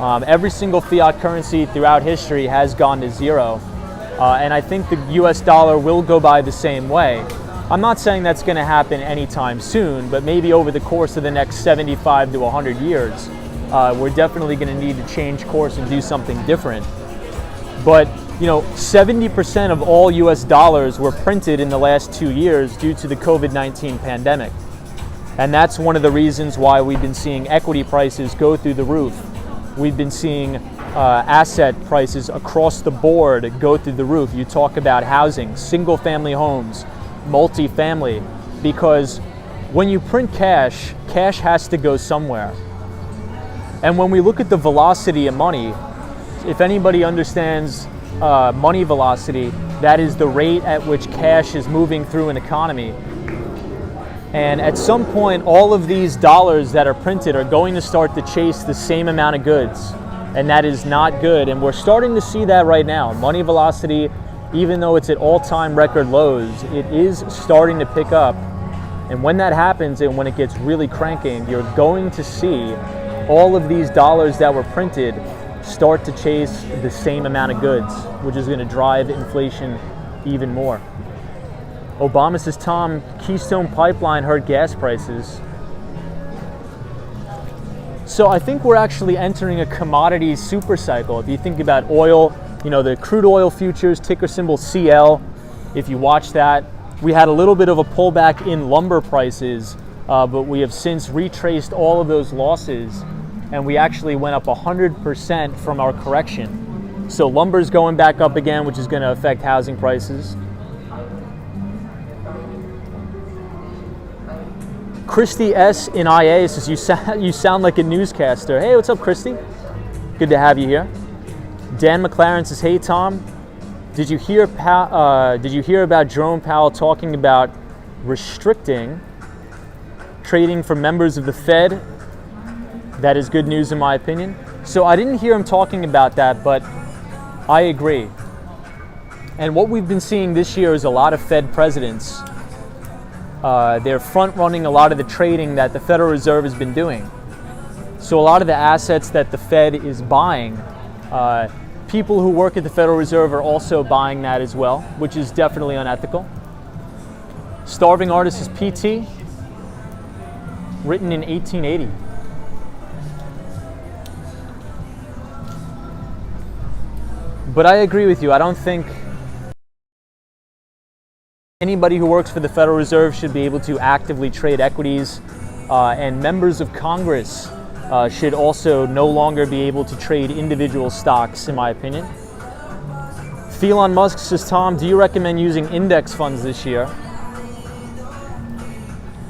Every single fiat currency throughout history has gone to zero. And I think the US dollar will go by the same way. I'm not saying that's going to happen anytime soon, but maybe over the course of the next 75 to 100 years, we're definitely going to need to change course and do something different. But 70% of all US dollars were printed in the last 2 years due to the COVID-19 pandemic. And that's one of the reasons why we've been seeing equity prices go through the roof. We've been seeing asset prices across the board go through the roof. You talk about housing, single family homes, multifamily, because when you print cash, cash has to go somewhere. And when we look at the velocity of money, if anybody understands money velocity, that is the rate at which cash is moving through an economy. And at some point, all of these dollars that are printed are going to start to chase the same amount of goods. And that is not good. And we're starting to see that right now. Money velocity, even though it's at all-time record lows, it is starting to pick up. And when that happens and when it gets really cranking, you're going to see all of these dollars that were printed start to chase the same amount of goods, which is going to drive inflation even more. Obama says, Tom, Keystone Pipeline hurt gas prices. So I think we're actually entering a commodity super cycle. If you think about oil, you know, the crude oil futures, ticker symbol CL, if you watch that, we had a little bit of a pullback in lumber prices, but we have since retraced all of those losses, and we actually went up 100% from our correction. So lumber's going back up again, which is going to affect housing prices. Christy S in IA says, you sound like a newscaster. Hey, what's up, Christy? Good to have you here. Dan McLaren says, hey, Tom, did you hear about Jerome Powell talking about restricting trading for members of the Fed? That is good news in my opinion. So I didn't hear him talking about that, but I agree. And what we've been seeing this year is a lot of Fed presidents. They're front-running a lot of the trading that the Federal Reserve has been doing. So a lot of the assets that the Fed is buying, people who work at the Federal Reserve are also buying that as well, which is definitely unethical. Starving Artist is PT, written in 1880. But I agree with you. I don't think anybody who works for the Federal Reserve should be able to actively trade equities, and members of Congress should also no longer be able to trade individual stocks, in my opinion. Elon Musk says, Tom, do you recommend using index funds this year?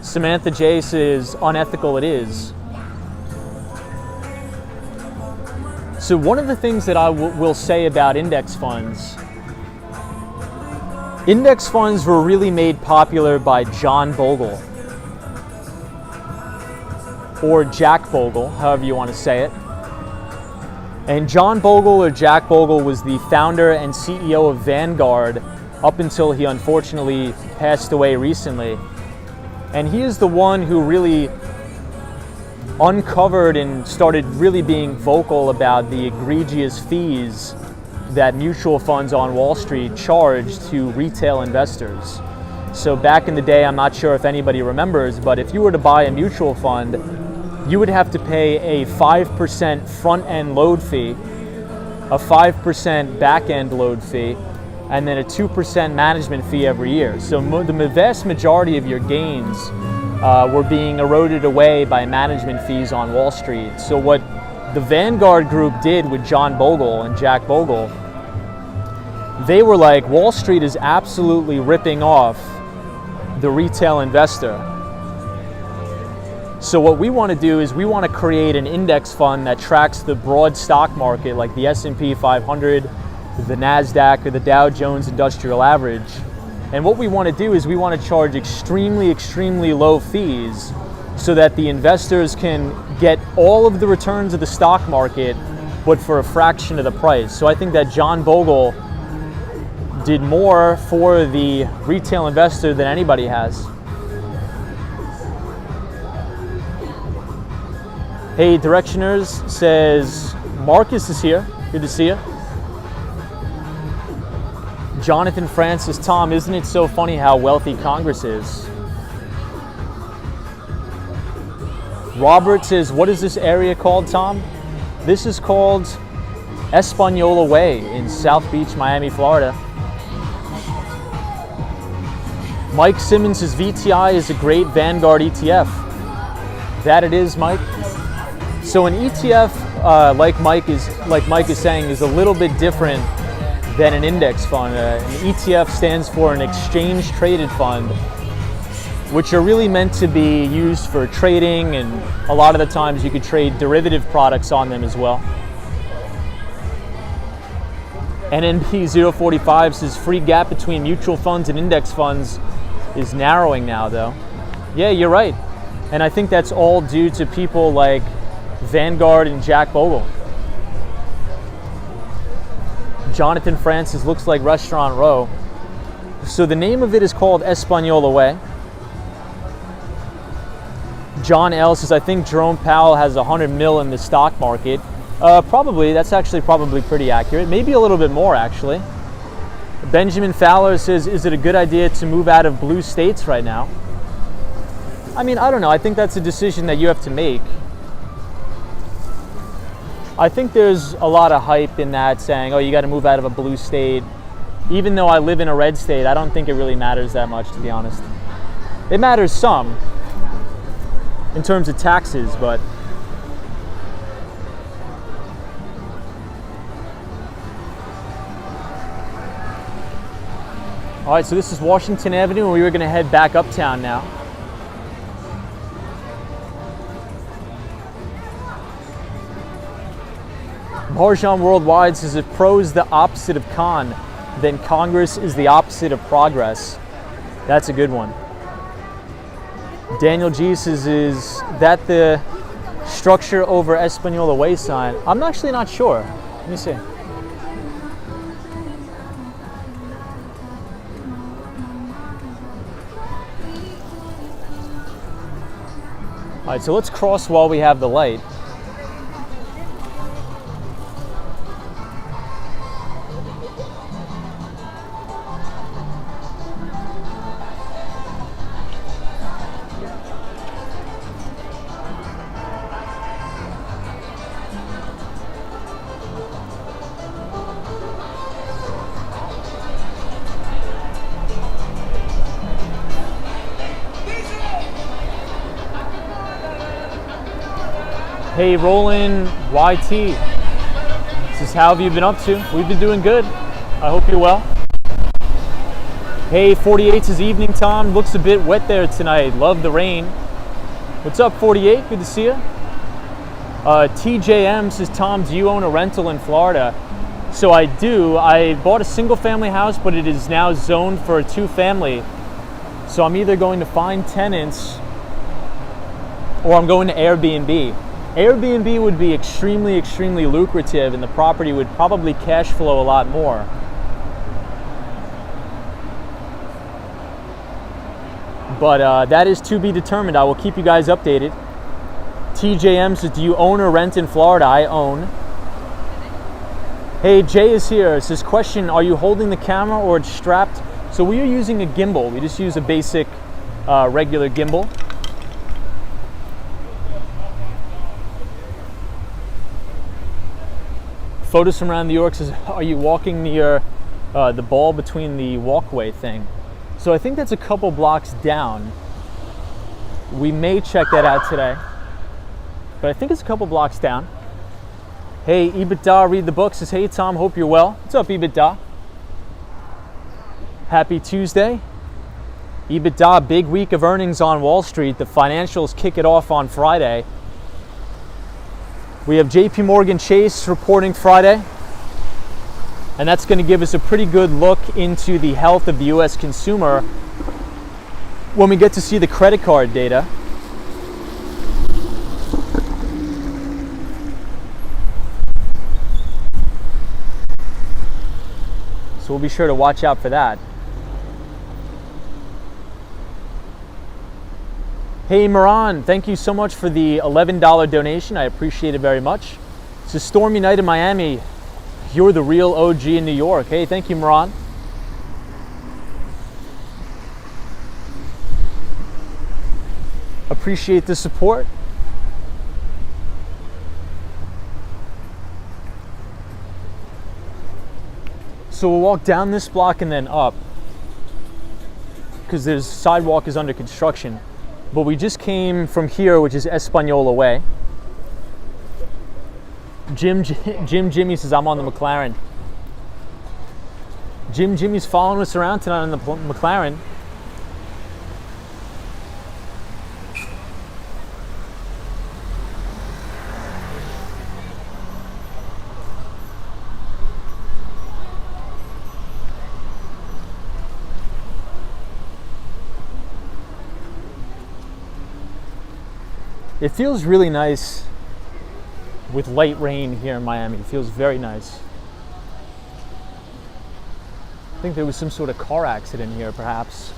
Samantha J says, unethical it is. So one of the things that I will say about index funds were really made popular by John Bogle, or Jack Bogle, however you want to say it. And John Bogle, or Jack Bogle, was the founder and CEO of Vanguard up until he unfortunately passed away recently. And he is the one who really uncovered and started really being vocal about the egregious fees that mutual funds on Wall Street charged to retail investors. So back in the day, I'm not sure if anybody remembers, but if you were to buy a mutual fund, you would have to pay a 5% front-end load fee, a 5% back-end load fee, and then a 2% management fee every year. So the vast majority of your gains were being eroded away by management fees on Wall Street. So what the Vanguard group did with John Bogle and Jack Bogle, they were like, Wall Street is absolutely ripping off the retail investor. So what we want to do is we want to create an index fund that tracks the broad stock market, like the S&P 500, the NASDAQ, or the Dow Jones Industrial Average. And what we want to do is we want to charge extremely, extremely low fees so that the investors can get all of the returns of the stock market, but for a fraction of the price. So I think that John Bogle did more for the retail investor than anybody has. Hey, Directioners says, Marcus is here. Good to see you. Jonathan Francis, Tom, isn't it so funny how wealthy Congress is? Robert says, what is this area called, Tom? This is called Espanola Way in South Beach, Miami, Florida. Mike Simmons says, VTI is a great Vanguard ETF. That it is, Mike. So an ETF, like Mike is saying, is a little bit different than an index fund. An ETF stands for an exchange traded fund, which are really meant to be used for trading, and a lot of the times you could trade derivative products on them as well. NNP 045 says free gap between mutual funds and index funds is narrowing now though. Yeah, you're right. And I think that's all due to people like Vanguard and Jack Bogle. Jonathan Francis looks like Restaurant Row. So the name of it is called Espanola Way. John L says, I think Jerome Powell has 100 mil in the stock market. Probably, that's actually probably pretty accurate. Maybe a little bit more actually. Benjamin Fowler says, is it a good idea to move out of blue states right now? I mean, I don't know. I think that's a decision that you have to make. I think there's a lot of hype in that saying, oh, you got to move out of a blue state. Even though I live in a red state, I don't think it really matters that much, to be honest. It matters some in terms of taxes, but all right, so this is Washington Avenue, and we were going to head back uptown now. Marjan Worldwide says, if pro is the opposite of con, then Congress is the opposite of progress. That's a good one. Daniel G says, is that the structure over Espanola Way sign? I'm actually not sure. Let me see. All right, so let's cross while we have the light. Hey, Roland YT. This is how have you been up to? We've been doing good. I hope you're well. Hey, 48 is evening, Tom. Looks a bit wet there tonight. Love the rain. What's up, 48? Good to see you. TJM says, Tom, do you own a rental in Florida? So I do. I bought a single family house, but it is now zoned for a 2-family. So I'm either going to find tenants or I'm going to Airbnb. Airbnb would be extremely, extremely lucrative, and the property would probably cash flow a lot more. But that is to be determined. I will keep you guys updated. TJM says, do you own or rent in Florida? I own. Hey, Jay is here. It says, question, are you holding the camera or it's strapped? So we are using a gimbal. We just use a basic regular gimbal. Photos from around New York says, are you walking near the ball between the walkway thing? So I think that's a couple blocks down. We may check that out today, but I think it's a couple blocks down. Hey, EBITDA, read the book, says, hey Tom, hope you're well. What's up, EBITDA? Happy Tuesday. EBITDA, big week of earnings on Wall Street. The financials kick it off on Friday. We have JP Morgan Chase reporting Friday, and that's going to give us a pretty good look into the health of the US consumer when we get to see the credit card data. So we'll be sure to watch out for that. Hey Moran, thank you so much for the $11 donation. I appreciate it very much. It's a stormy night in Miami. You're the real OG in New York. Hey, thank you, Moran. Appreciate the support. So we'll walk down this block and then up, because the sidewalk is under construction. But we just came from here, which is Espanola Way. Jimmy says, I'm on the McLaren. Jimmy's following us around tonight on the McLaren. It feels really nice with light rain here in Miami. It feels very nice. I think there was some sort of car accident here, perhaps.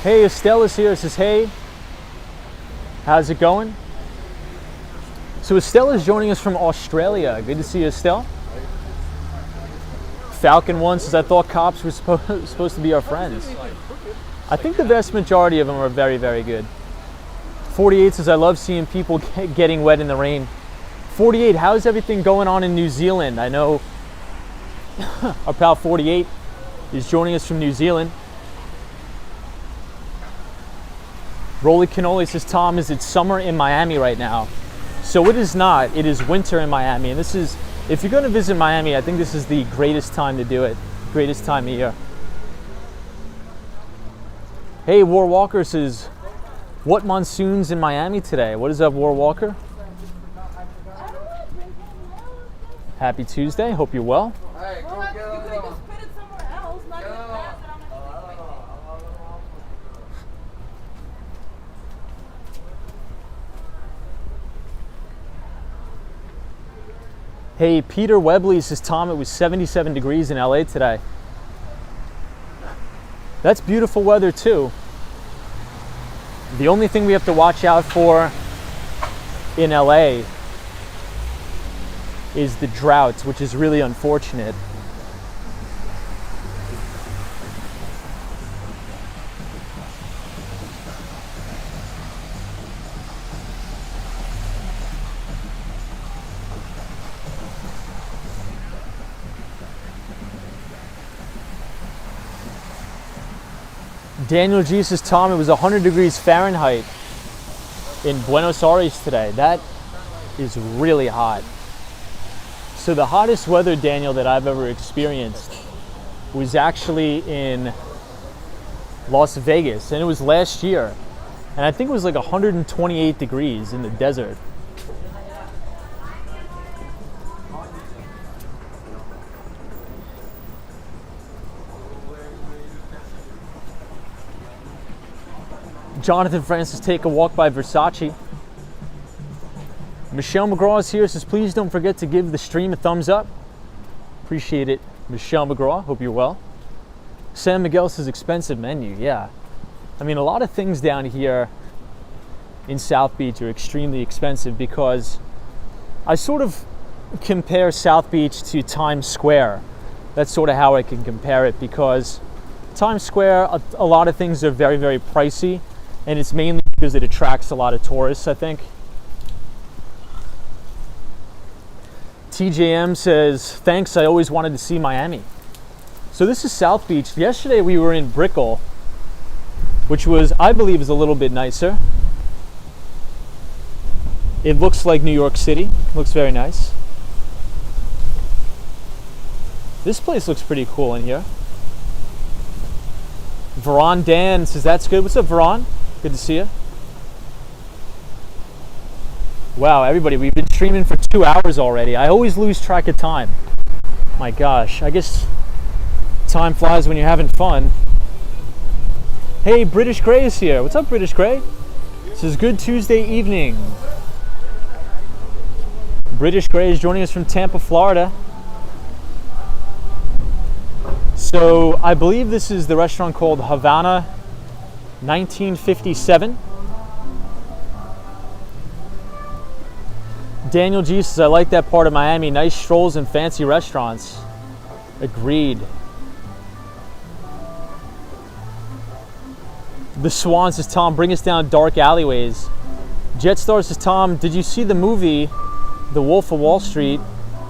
Hey, Estelle is here. It says, hey, how's it going? So Estelle is joining us from Australia. Good to see you, Estelle. Falcon One says, I thought cops were supposed to be our friends. I think the vast majority of them are very, very good. 48 says, I love seeing people getting wet in the rain. 48, how's everything going on in New Zealand? I know our pal 48 is joining us from New Zealand. Rolly Cannoli says, Tom, is it summer in Miami right now? So it is not. It is winter in Miami. And this is, if you're going to visit Miami, I think this is the greatest time to do it. Greatest time of year. Hey, War Walker says, what monsoons in Miami today? What is up, War Walker? Happy Tuesday. Hope you're well. Hey, Peter Webley says, Tom, it was 77 degrees in LA today. That's beautiful weather too. The only thing we have to watch out for in LA is the droughts, which is really unfortunate. Daniel G says, Tom, it was 100 degrees Fahrenheit in Buenos Aires today. That is really hot. So the hottest weather, Daniel, that I've ever experienced was actually in Las Vegas, and it was last year. And I think it was like 128 degrees in the desert. Jonathan Francis, take a walk by Versace. Michelle McGraw is here, says, please don't forget to give the stream a thumbs up. Appreciate it, Michelle McGraw. Hope you're well. Sam Miguel says, expensive menu. Yeah. I mean, a lot of things down here in South Beach are extremely expensive because I sort of compare South Beach to Times Square. That's sort of how I can compare it, because Times Square, a lot of things are very, very pricey. And it's mainly because it attracts a lot of tourists, I think. TJM says, thanks, I always wanted to see Miami. So this is South Beach. Yesterday we were in Brickell, which was, I believe, is a little bit nicer. It looks like New York City. Looks very nice. This place looks pretty cool in here. Veron Dan says, that's good. What's up, Veron? Good to see you. Wow, everybody, we've been streaming for 2 hours already. I always lose track of time. My gosh, I guess time flies when you're having fun. Hey, British Gray is here. What's up, British Gray? This is good Tuesday evening. British Gray is joining us from Tampa, Florida. So I believe this is the restaurant called Havana 1957. Daniel G says, I like that part of Miami. Nice strolls and fancy restaurants. Agreed. The Swan says, Tom, bring us down dark alleyways. Jetstar says, Tom, did you see the movie The Wolf of Wall Street?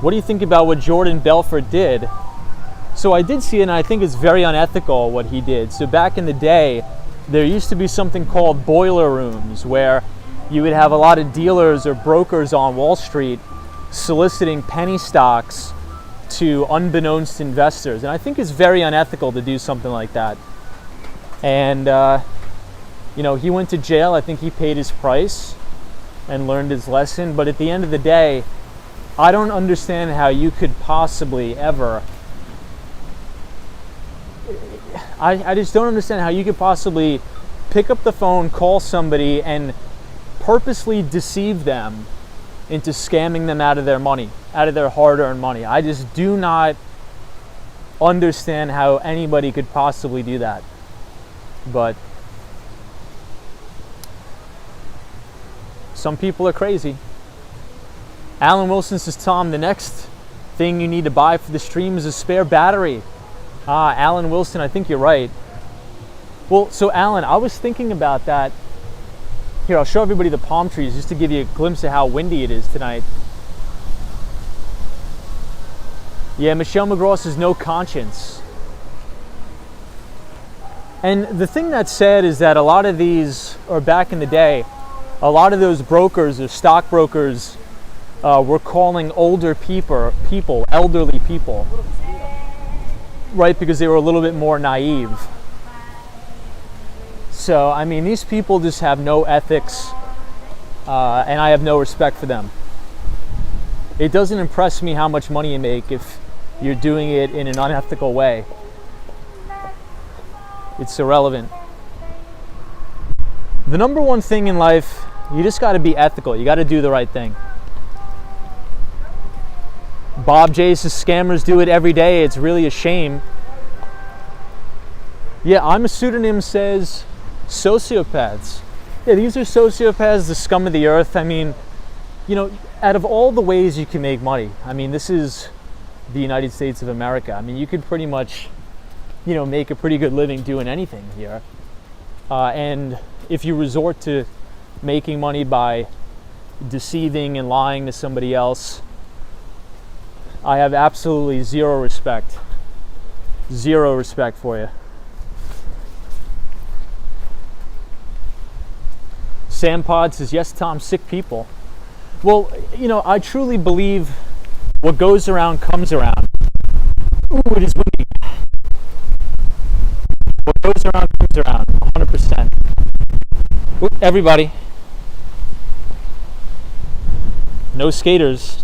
What do you think about what Jordan Belfort did? So I did see it, and I think it's very unethical what he did. So back in the day, there used to be something called boiler rooms, where you would have a lot of dealers or brokers on Wall Street soliciting penny stocks to unbeknownst investors. And I think it's very unethical to do something like that. And, he went to jail. I think he paid his price and learned his lesson. But at the end of the day, I don't understand how you could possibly ever... I just don't understand how you could possibly pick up the phone, call somebody, and purposely deceive them into scamming them out of their money, out of their hard-earned money. I just do not understand how anybody could possibly do that. But some people are crazy. Alan Wilson says, Tom, the next thing you need to buy for the stream is a spare battery. Alan Wilson, I think you're right. Well, so Alan, I was thinking about that. Here, I'll show everybody the palm trees just to give you a glimpse of how windy it is tonight. Yeah, Michelle McGraw says no conscience. And the thing that's sad is that a lot of these, or back in the day, a lot of those brokers or stockbrokers were calling older people, elderly people, right, because they were a little bit more naive. So, I mean, these people just have no ethics, and I have no respect for them. It doesn't impress me how much money you make if you're doing it in an unethical way. It's irrelevant. The number one thing in life, you just got to be ethical. You got to do the right thing. Bob J says scammers do it every day. It's really a shame. Yeah, I'm a pseudonym says sociopaths. Yeah, these are sociopaths, the scum of the earth. I mean, out of all the ways you can make money, I mean, this is the United States of America. I mean, you could pretty much, make a pretty good living doing anything here. And if you resort to making money by deceiving and lying to somebody else, I have absolutely zero respect for you. Sam Pod says, yes, Tom, sick people. Well, I truly believe what goes around comes around. Ooh, it is windy. What goes around comes around, 100%. Ooh, everybody. No skaters.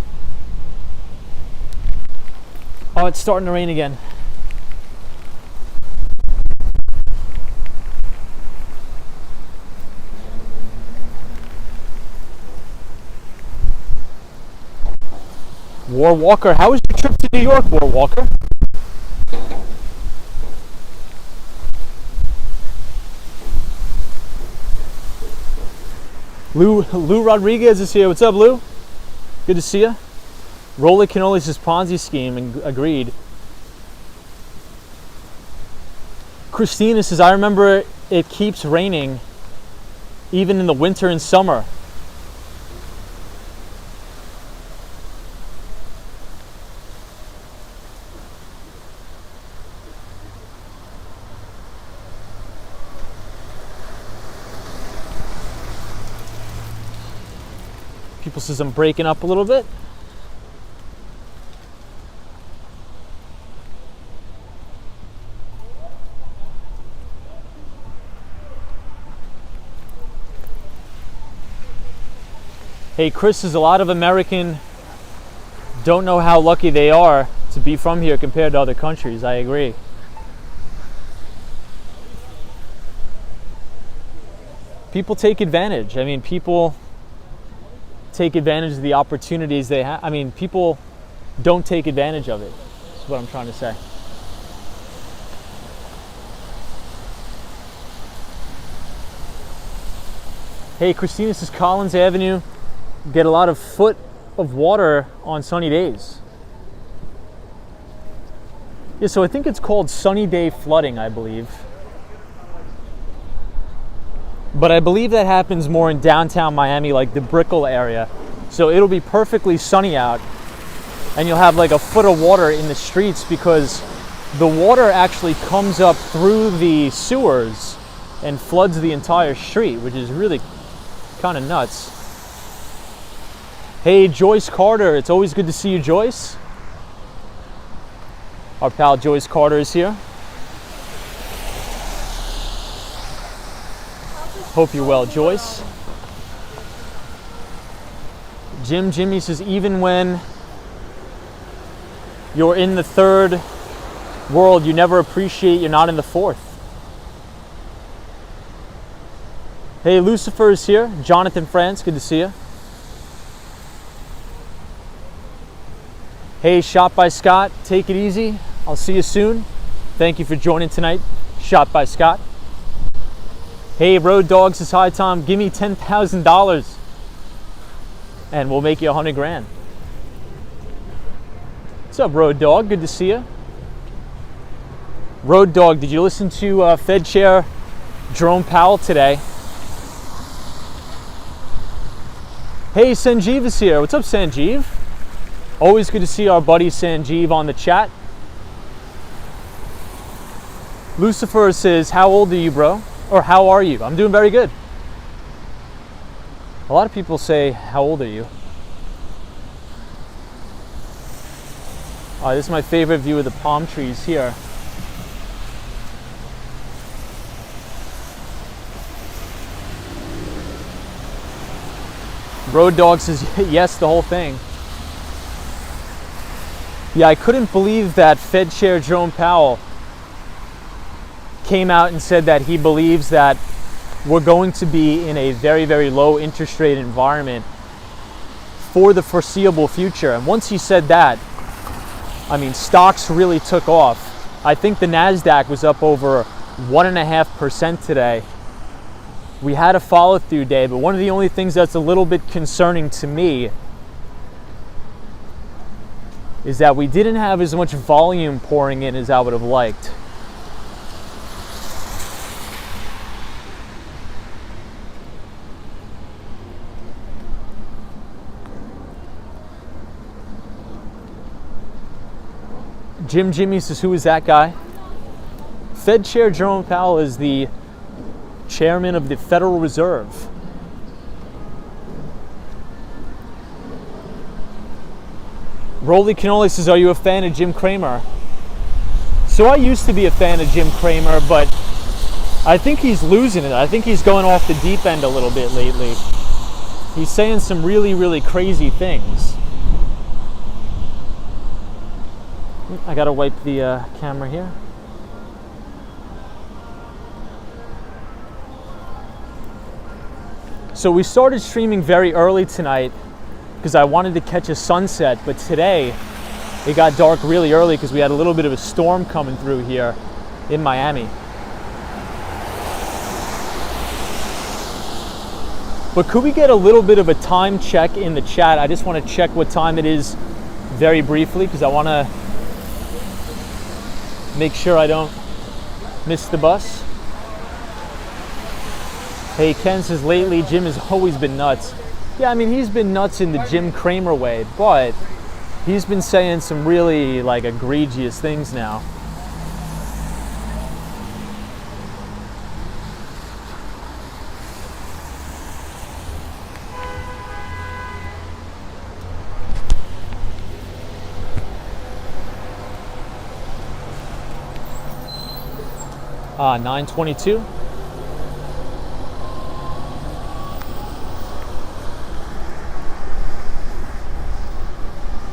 Oh, it's starting to rain again. War Walker, how was your trip to New York, War Walker? Lou Rodriguez is here. What's up, Lou? Good to see you. Roly Cannoli says Ponzi scheme, and agreed. Christina says, I remember it keeps raining even in the winter and summer. People says I'm breaking up a little bit. Hey, Chris says a lot of Americans don't know how lucky they are to be from here compared to other countries. I agree. People take advantage. I mean, people take advantage of the opportunities they have. I mean, people don't take advantage of it. That's what I'm trying to say. Hey, Christina says Collins Avenue get a lot of foot of water on sunny days. Yeah, so I think it's called sunny day flooding, I believe. But I believe that happens more in downtown Miami, like the Brickell area. So it'll be perfectly sunny out, and you'll have like a foot of water in the streets because the water actually comes up through the sewers and floods the entire street, which is really kind of nuts. Hey, Joyce Carter, it's always good to see you, Joyce. Our pal Joyce Carter is here. Hope you're well, Joyce. Jimmy says, even when you're in the third world, you never appreciate you're not in the fourth. Hey, Lucifer is here. Jonathan France, good to see you. Hey, Shot by Scott, take it easy. I'll see you soon. Thank you for joining tonight. Shot by Scott. Hey, Road Dog says, hi Tom, give me $10,000 and we'll make you 100 grand. What's up, Road Dog? Good to see you. Road Dog, did you listen to Fed Chair Jerome Powell today? Hey, Sanjeev is here. What's up, Sanjeev? Always good to see our buddy Sanjeev on the chat. Lucifer says, how old are you, bro? Or how are you? I'm doing very good. A lot of people say, how old are you? This is my favorite view of the palm trees here. Road Dog says, yes, the whole thing. Yeah, I couldn't believe that Fed Chair Jerome Powell came out and said that he believes that we're going to be in a very, very low interest rate environment for the foreseeable future. And once he said that, I mean, stocks really took off. I think the NASDAQ was up over 1.5% today. We had a follow-through day, but one of the only things that's a little bit concerning to me is that we didn't have as much volume pouring in as I would have liked. Jimmy says, who is that guy? Fed Chair Jerome Powell is the chairman of the Federal Reserve. Rolly Cannoli says, are you a fan of Jim Cramer? So I used to be a fan of Jim Cramer, but I think he's losing it. I think he's going off the deep end a little bit lately. He's saying some really, really crazy things. I gotta wipe the camera here. So we started streaming very early tonight because I wanted to catch a sunset, but today it got dark really early because we had a little bit of a storm coming through here in Miami. But could we get a little bit of a time check in the chat? I just want to check what time it is very briefly because I want to make sure I don't miss the bus. Hey, Ken says, lately Jim has always been nuts. Yeah, I mean, he's been nuts in the Jim Cramer way, but he's been saying some really, like, egregious things now. Ah, 9:22.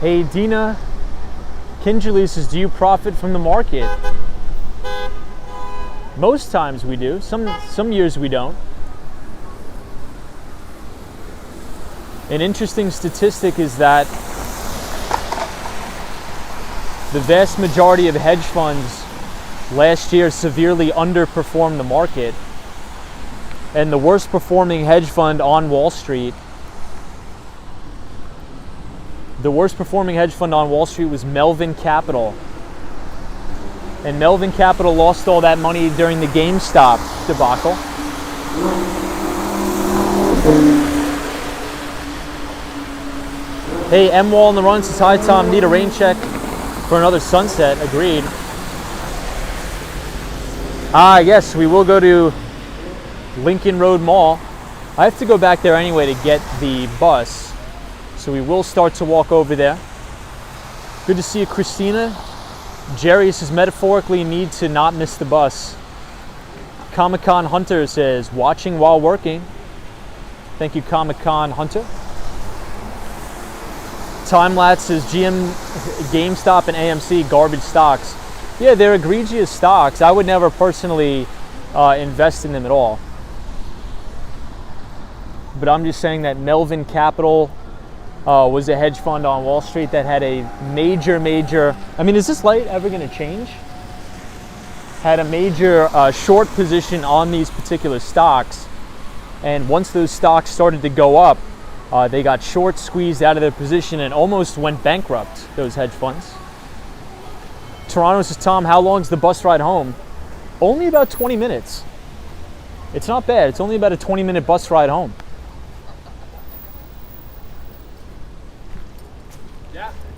Hey, Dina Kingerly says, do you profit from the market? Most times we do. Some years we don't. An interesting statistic is that the vast majority of hedge funds last year severely underperformed the market. And the worst performing hedge fund on Wall Street, was Melvin Capital. And Melvin Capital lost all that money during the GameStop debacle. Hey, M Wall in the run says, hi Tom, need a rain check for another sunset. Agreed. Yes, we will go to Lincoln Road Mall. I have to go back there anyway to get the bus, so we will start to walk over there. Good to see you, Christina. Jerry says, metaphorically need to not miss the bus. Comic-Con Hunter says, watching while working. Thank you, Comic-Con Hunter. Time-Lapse says, GM, GameStop, and AMC, garbage stocks. Yeah, they're egregious stocks. I would never personally invest in them at all. But I'm just saying that Melvin Capital was a hedge fund on Wall Street that had a major, I mean, is this light ever going to change? Had a major short position on these particular stocks. And once those stocks started to go up, they got short squeezed out of their position and almost went bankrupt, those hedge funds. Toronto says, Tom, how long's the bus ride home? Only about 20 minutes. It's not bad. It's only about a 20-minute bus ride home.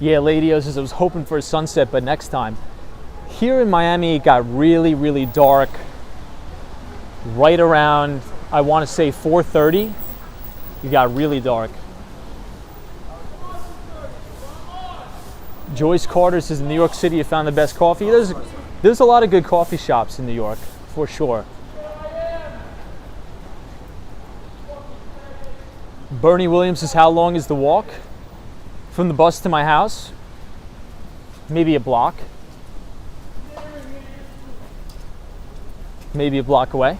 Yeah, Lady O says, I was hoping for a sunset, but next time. Here in Miami, it got really dark right around, I want to say 4:30. It got really dark. Joyce Carter says, in New York City, you found the best coffee. There's a lot of good coffee shops in New York, for sure. Bernie Williams says, how long is the walk from the bus to my house? Maybe a block. Maybe a block away.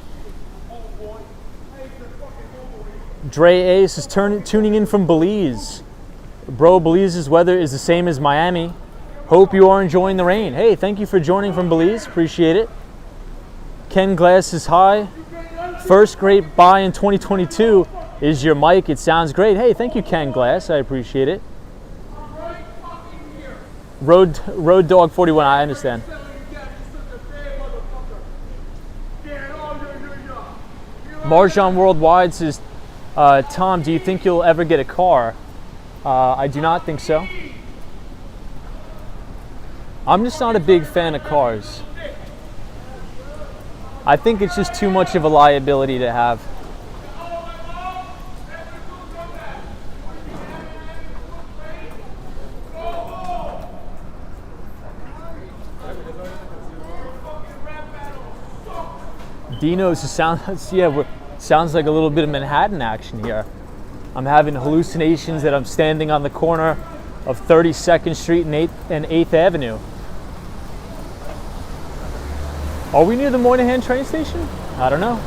Dre Ace is tuning in from Belize. Bro, Belize's weather is the same as Miami. Hope you are enjoying the rain. Hey, thank you for joining from Belize. Appreciate it. Ken Glass is hi. First great buy in 2022 is your mic. It sounds great. Hey, thank you, Ken Glass. I appreciate it. Road Dog 41. I understand. Marjan Worldwide says, Tom, do you think you'll ever get a car? I do not think so. I'm just not a big fan of cars. I think it's just too much of a liability to have. Dino's sounds like a little bit of Manhattan action here. I'm having hallucinations that I'm standing on the corner of 32nd Street and 8th Avenue. Are we near the Moynihan train station? I don't know.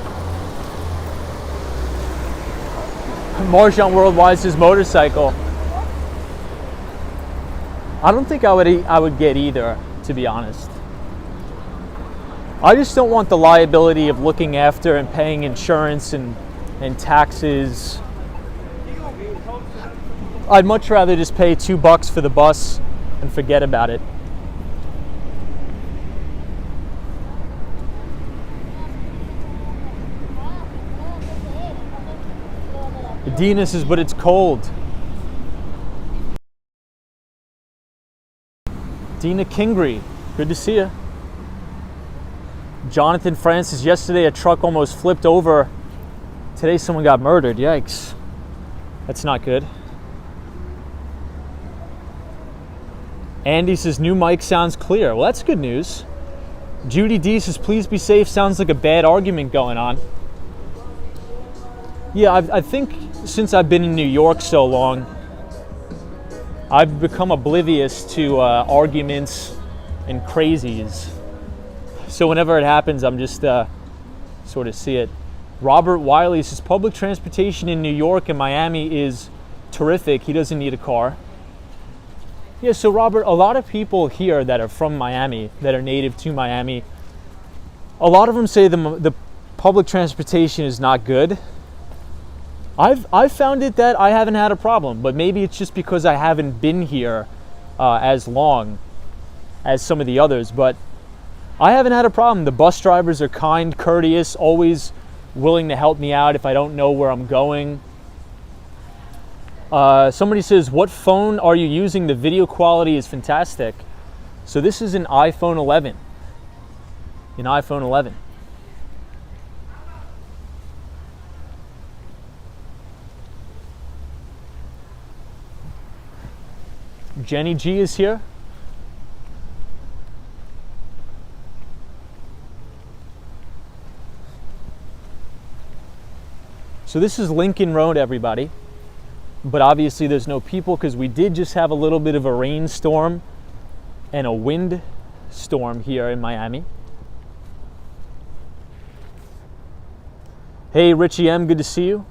Marjan Worldwide says motorcycle. I don't think I would get either, to be honest. I just don't want the liability of looking after and paying insurance and taxes. I'd much rather just pay $2 for the bus and forget about it. Dina says, but it's cold. Dina Kingry, good to see you. Jonathan Francis, yesterday a truck almost flipped over. Today someone got murdered. Yikes. That's not good. Andy says, new mic sounds clear. Well, that's good news. Judy D says, please be safe. Sounds like a bad argument going on. Yeah, I think since I've been in New York so long, I've become oblivious to arguments and crazies. So whenever it happens, I'm just sort of see it. Robert Wiley says, public transportation in New York and Miami is terrific. He doesn't need a car. Yeah, so Robert, a lot of people here that are from Miami, that are native to Miami, a lot of them say the public transportation is not good. I've found it that I haven't had a problem, but maybe it's just because I haven't been here as long as some of the others, but I haven't had a problem. The bus drivers are kind, courteous, always willing to help me out if I don't know where I'm going. Somebody says, what phone are you using? The video quality is fantastic. So this is an iPhone 11. An iPhone 11. Jenny G is here. So this is Lincoln Road, everybody. But obviously there's no people because we did just have a little bit of a rainstorm and a wind storm here in Miami. Hey, Richie M, good to see you.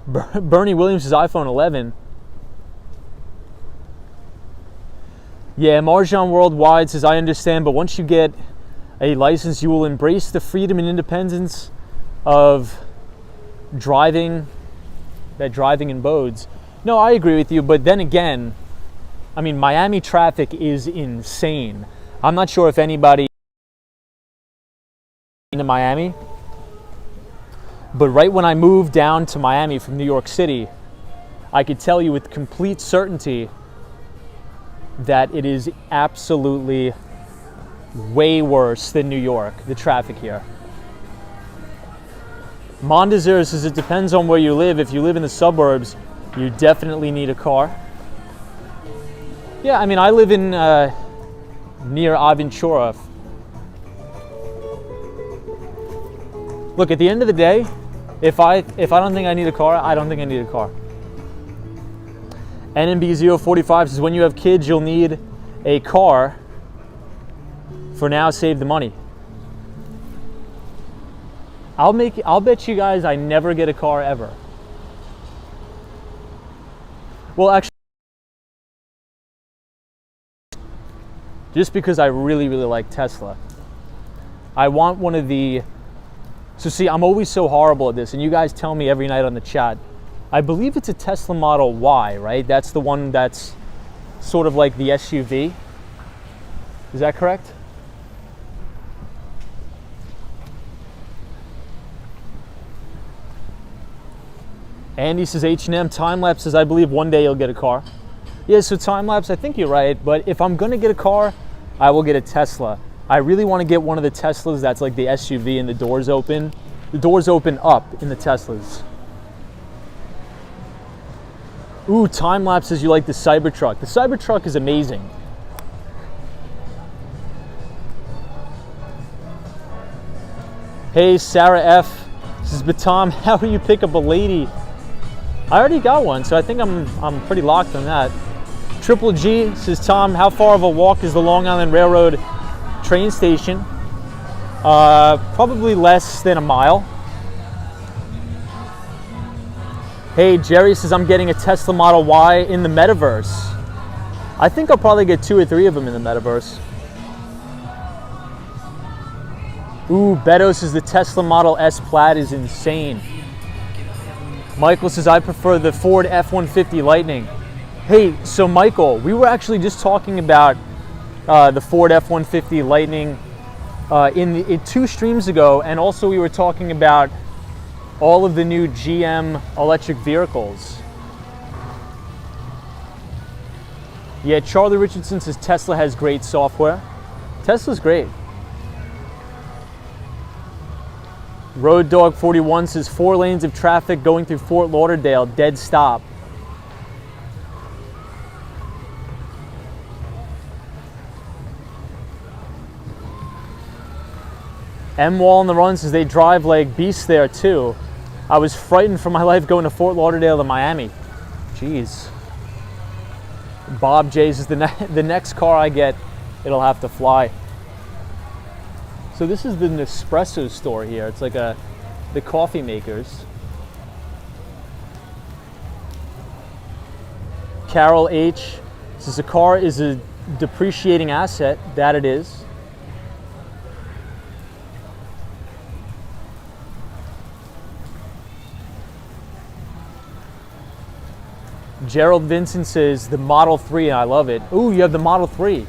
Bernie Williams' iPhone 11. Yeah, Marjan Worldwide says, I understand, but once you get a license, you will embrace the freedom and independence of driving in bodes. No, I agree with you, but then again, I mean, Miami traffic is insane. I'm not sure if anybody into Miami, but right when I moved down to Miami from New York City, I could tell you with complete certainty that it is absolutely way worse than New York, the traffic here. Mondazir says it depends on where you live. If you live in the suburbs, you definitely need a car. Yeah, I mean, I live in near Aventura. Look, at the end of the day, if I don't think I need a car, I don't think I need a car. NMB045 says when you have kids, you'll need a car. For now, save the money. I'll bet you guys I never get a car ever. Well, actually, just because I really, really like Tesla. I want one of the, so see, I'm always so horrible at this, and you guys tell me every night on the chat. I believe it's a Tesla Model Y, right? That's the one that's sort of like the SUV. Is that correct? Andy says H&M. Time-lapse says, I believe one day you'll get a car. Yeah, so time-lapse, I think you're right, but if I'm gonna get a car, I will get a Tesla. I really want to get one of the Teslas that's like the SUV and the doors open. The doors open up in the Teslas. Ooh, time-lapse says you like the Cybertruck. The Cybertruck is amazing. Hey, Sarah F. says, but Tom, how do you pick up a lady? I already got one, so I think I'm pretty locked on that. Triple G says, Tom, how far of a walk is the Long Island Railroad train station? Probably less than a mile. Hey, Jerry says, I'm getting a Tesla Model Y in the metaverse. I think I'll probably get 2 or 3 of them in the metaverse. Ooh, Beto says the Tesla Model S Plaid is insane. Michael says, I prefer the Ford F-150 Lightning. Hey, so Michael, we were actually just talking about the Ford F-150 Lightning in 2 streams ago, and also we were talking about all of the new GM electric vehicles. Yeah, Charlie Richardson says Tesla has great software. Tesla's great. Road Dog 41 says 4 lanes of traffic going through Fort Lauderdale, dead stop. M Wall on the Run says they drive like beasts there too. I was frightened for my life going to Fort Lauderdale to Miami. Jeez. Bob J says the next car I get, it'll have to fly. So this is the Nespresso store here. It's like the coffee makers. Carol H says a car is a depreciating asset. That it is. Gerald Vincent says the Model 3, and I love it. Ooh, you have the Model 3.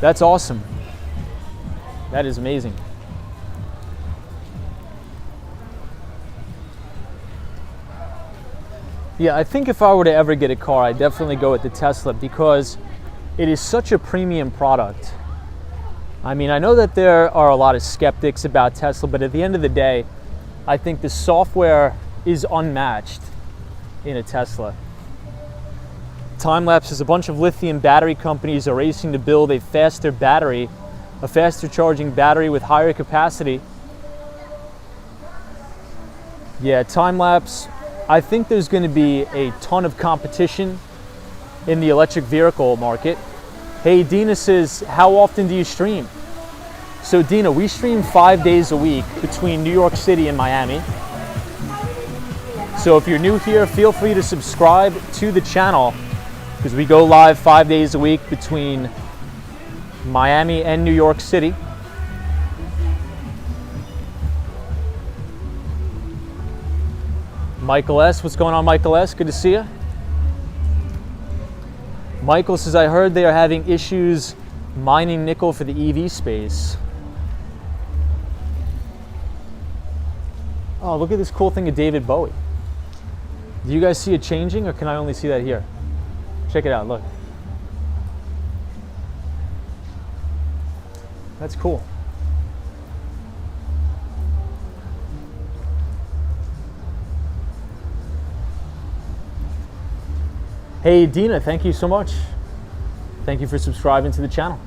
That's awesome. That is amazing. Yeah, I think if I were to ever get a car, I'd definitely go with the Tesla because it is such a premium product. I mean, I know that there are a lot of skeptics about Tesla, but at the end of the day, I think the software is unmatched in a Tesla. Time-lapse is a bunch of lithium battery companies are racing to build a faster battery, a faster charging battery with higher capacity Yeah, time lapse. I think there's going to be a ton of competition in the electric vehicle market. Hey, Dina says, how often do you stream? So Dina, we stream 5 days a week between New York City and Miami. So if you're new here, feel free to subscribe to the channel because we go live 5 days a week between Miami and New York City. Michael S., what's going on, Michael S.? Good to see you. Michael says, I heard they are having issues mining nickel for the EV space. Oh, look at this cool thing of David Bowie. Do you guys see it changing, or can I only see that here? Check it out, look. That's cool. Hey, Dina, thank you so much. Thank you for subscribing to the channel.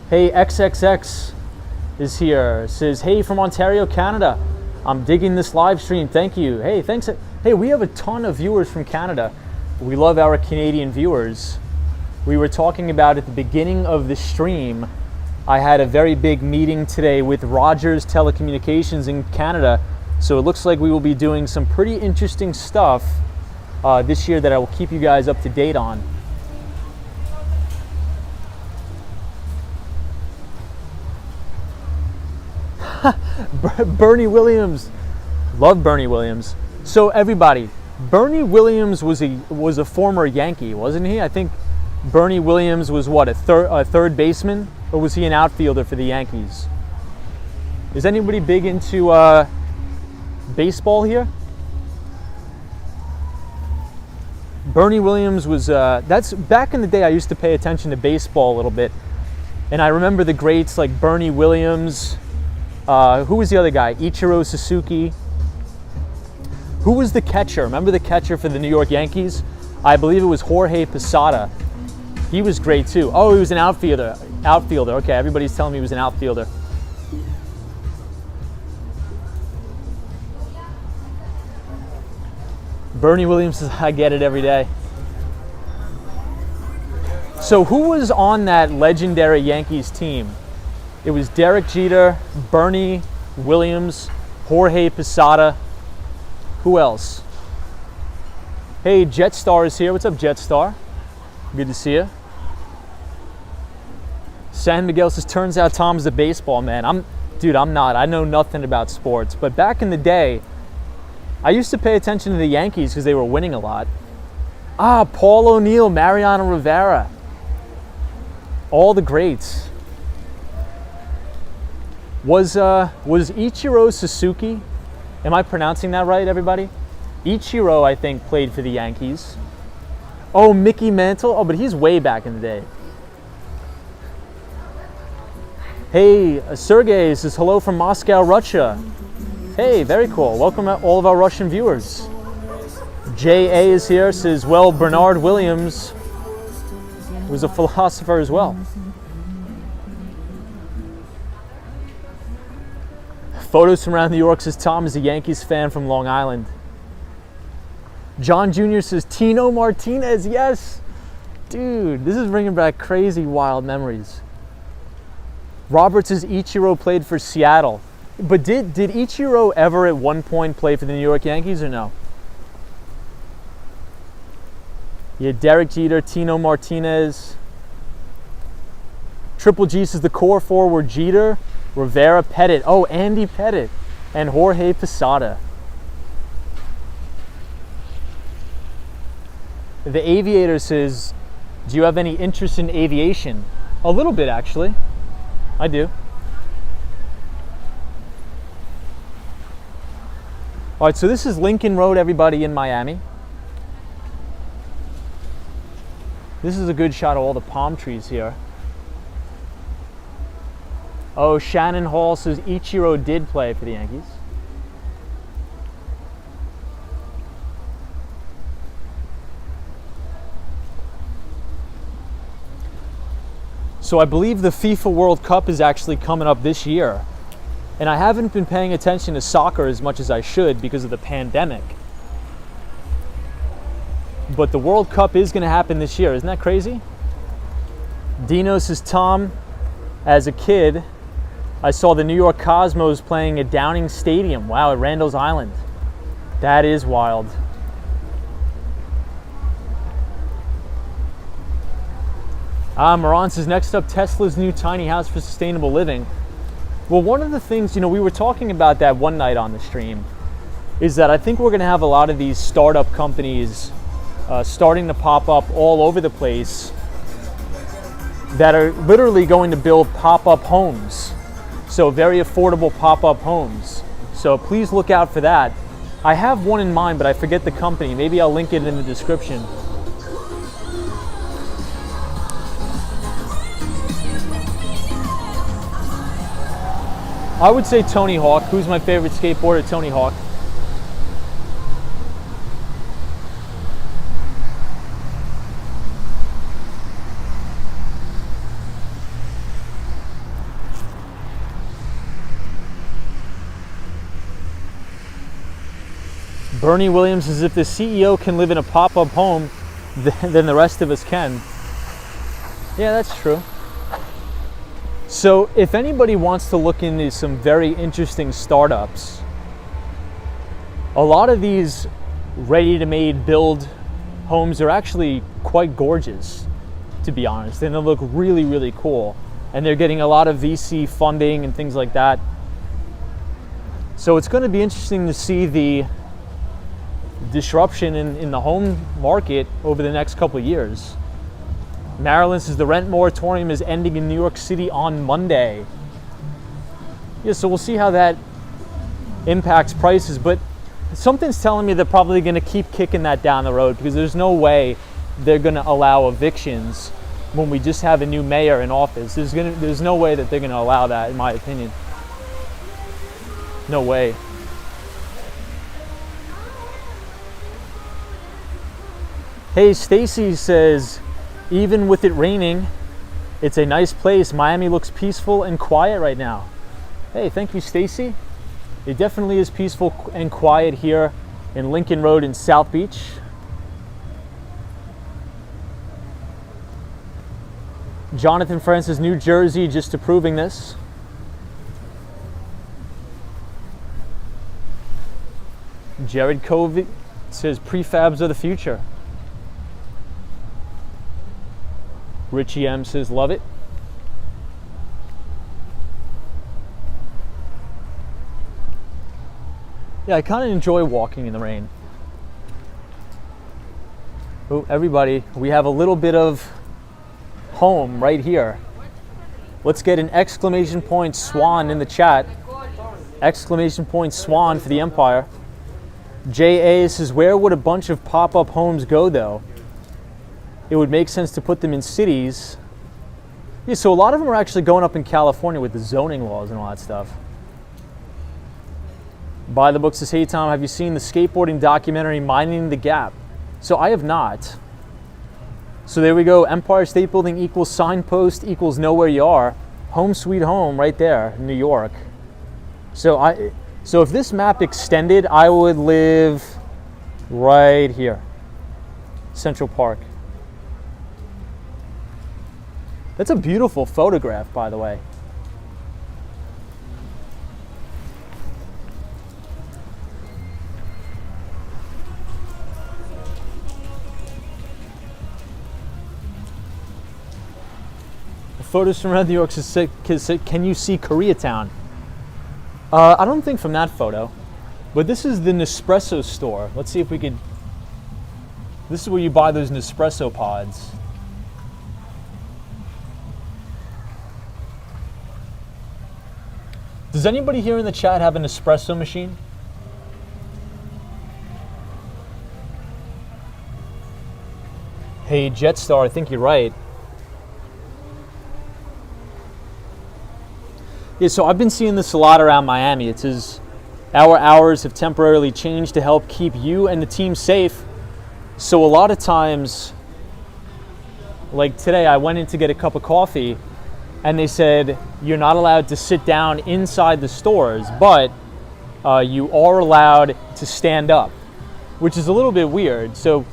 Hey, XXX is here. Says, hey, from Ontario, Canada. I'm digging this live stream. Thank you. Hey, thanks. Hey, we have a ton of viewers from Canada. We love our Canadian viewers. We were talking about at the beginning of the stream, I had a very big meeting today with Rogers Telecommunications in Canada. So it looks like we will be doing some pretty interesting stuff this year that I will keep you guys up to date on. Bernie Williams, love Bernie Williams. So everybody, Bernie Williams was a former Yankee, wasn't he? I think Bernie Williams was what, a third baseman, or was he an outfielder for the Yankees? Is anybody big into baseball here? Bernie Williams was that's back in the day. I used to pay attention to baseball a little bit, and I remember the greats like Bernie Williams. Who was the other guy? Ichiro Suzuki. Who was the catcher? Remember the catcher for the New York Yankees? I believe it was Jorge Posada. He was great too. Oh, he was an outfielder. Okay, everybody's telling me he was an outfielder. Bernie Williams says, I get it every day. So who was on that legendary Yankees team? It was Derek Jeter, Bernie Williams, Jorge Posada. Who else? Hey, Jetstar is here. What's up, Jetstar? Good to see you. San Miguel says, turns out Tom's a baseball man. I'm not. I know nothing about sports. But back in the day, I used to pay attention to the Yankees because they were winning a lot. Ah, Paul O'Neill, Mariano Rivera. All the greats. Was Ichiro Suzuki, am I pronouncing that right, everybody? Ichiro, I think, played for the Yankees. Oh, Mickey Mantle. Oh, but he's way back in the day. Hey, Sergey says hello from Moscow, Russia. Hey, very cool. Welcome all of our Russian viewers. J.A. is here, says, well, Bernard Williams was a philosopher as well. Photos from around New York says Tom is a Yankees fan from Long Island. John Jr. says Tino Martinez, yes. Dude, this is bringing back crazy wild memories. Robert says Ichiro played for Seattle. But did Ichiro ever at one point play for the New York Yankees or no? Yeah, Derek Jeter, Tino Martinez. Triple G says the core four were Jeter, Rivera, Pettit. Oh, Andy Pettit and Jorge Posada. The Aviator says, do you have any interest in aviation? A little bit, actually. I do. All right, so this is Lincoln Road, everybody, in Miami. This is a good shot of all the palm trees here. Oh, Shannon Hall says Ichiro did play for the Yankees. So I believe the FIFA World Cup is actually coming up this year. And I haven't been paying attention to soccer as much as I should because of the pandemic. But the World Cup is going to happen this year. Isn't that crazy? Dino says, Tom, as a kid, I saw the New York Cosmos playing at Downing Stadium. Wow, at Randall's Island. That is wild. Moran says, next up, Tesla's new tiny house for sustainable living. Well, one of the things, we were talking about that one night on the stream, is that I think we're going to have a lot of these startup companies starting to pop up all over the place that are literally going to build pop-up homes. So very affordable pop-up homes. So please look out for that. I have one in mind, but I forget the company. Maybe I'll link it in the description. I would say Tony Hawk. Who's my favorite skateboarder? Tony Hawk. Bernie Williams says, if the CEO can live in a pop-up home, then the rest of us can. Yeah, that's true. So if anybody wants to look into some very interesting startups, a lot of these ready-to-made build homes are actually quite gorgeous, to be honest. And they look really, really cool. And they're getting a lot of VC funding and things like that. So it's going to be interesting to see the disruption in the home market over the next couple of years. Maryland says the rent moratorium is ending in New York City on Monday. Yeah, so we'll see how that impacts prices, but something's telling me they're probably going to keep kicking that down the road because there's no way they're going to allow evictions when we just have a new mayor in office. There's no way that they're going to allow that, in my opinion. No way. Hey, Stacy says, even with it raining, it's a nice place. Miami looks peaceful and quiet right now. Hey, thank you, Stacy. It definitely is peaceful and quiet here in Lincoln Road in South Beach. Jonathan Francis, New Jersey, just approving this. Jared Covey says prefabs are the future. Richie M says, love it. Yeah, I kind of enjoy walking in the rain. Oh, everybody, we have a little bit of home right here. Let's get an exclamation point swan in the chat. Exclamation point swan for the Empire. JA says, where would a bunch of pop-up homes go though? It would make sense to put them in cities. Yeah, so a lot of them are actually going up in California with the zoning laws and all that stuff. Buy the book says, hey Tom, have you seen the skateboarding documentary Minding the Gap? So I have not. So there we go. Empire State Building equals signpost equals know where you are. Home sweet home right there, New York. So if this map extended, I would live right here. Central Park. That's a beautiful photograph, by the way. The photos from around New York says, can you see Koreatown? I don't think from that photo, but this is the Nespresso store. Let's see if we could, this is where you buy those Nespresso pods. Does anybody here in the chat have an espresso machine? Hey, Jetstar, I think you're right. Yeah, so I've been seeing this a lot around Miami. It says, our hours have temporarily changed to help keep you and the team safe. So a lot of times, like today, I went in to get a cup of coffee and they said you're not allowed to sit down inside the stores, but you are allowed to stand up, which is a little bit weird. So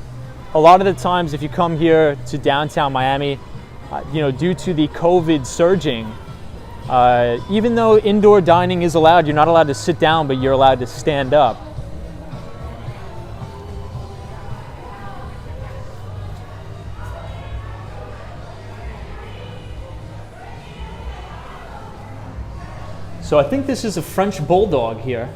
a lot of the times if you come here to downtown Miami, due to the COVID surging, even though indoor dining is allowed, you're not allowed to sit down, but you're allowed to stand up. So I think this is a French bulldog here.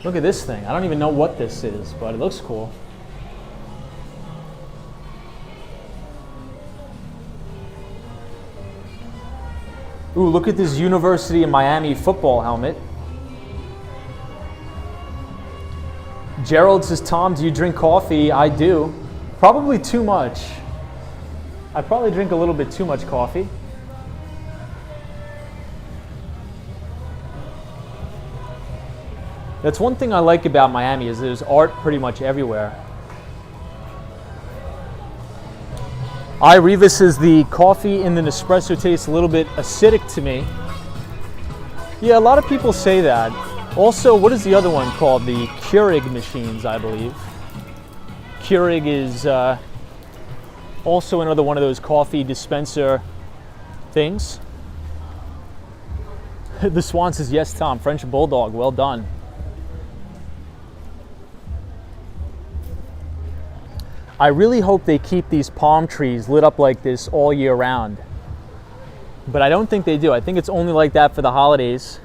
Look at this thing. I don't even know what this is, but it looks cool. Ooh, look at this University of Miami football helmet. Gerald says, Tom, do you drink coffee? I do. Probably too much. I probably drink a little bit too much coffee. That's one thing I like about Miami is there's art pretty much everywhere. Riva says the coffee in the Nespresso tastes a little bit acidic to me. Yeah, a lot of people say that. Also, what is the other one called? The Keurig machines, I believe. Keurig is also another one of those coffee dispenser things. The Swan says, yes, Tom, French Bulldog, well done. I really hope they keep these palm trees lit up like this all year round. But I don't think they do. I think it's only like that for the holidays.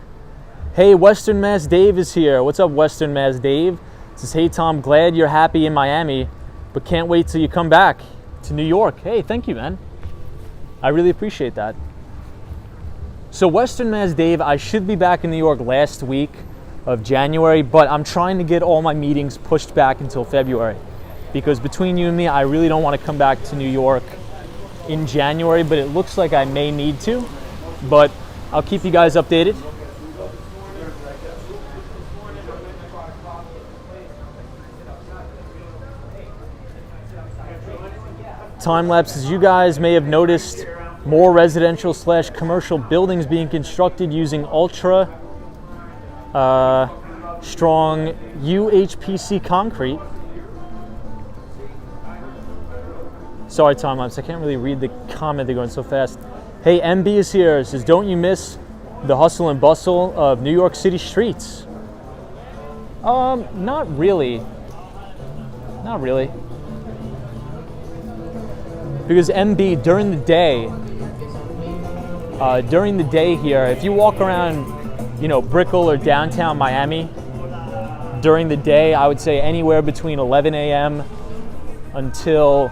Hey, Western Mass Dave is here. What's up, Western Mass Dave? Says, hey, Tom, glad you're happy in Miami, but can't wait till you come back to New York. Hey, thank you, man. I really appreciate that. So Western Mass Dave, I should be back in New York last week of January, but I'm trying to get all my meetings pushed back until February. Because between you and me, I really don't want to come back to New York in January, but it looks like I may need to. But I'll keep you guys updated. Time lapses, you guys may have noticed more residential / commercial buildings being constructed using ultra strong UHPC concrete. Sorry, time lapse, I can't really read the comment, they're going so fast. Hey, MB is here, says, don't you miss the hustle and bustle of New York City streets? Not really. Not really. Because MB, during the day here, if you walk around, Brickell or downtown Miami, during the day, I would say anywhere between 11 a.m. until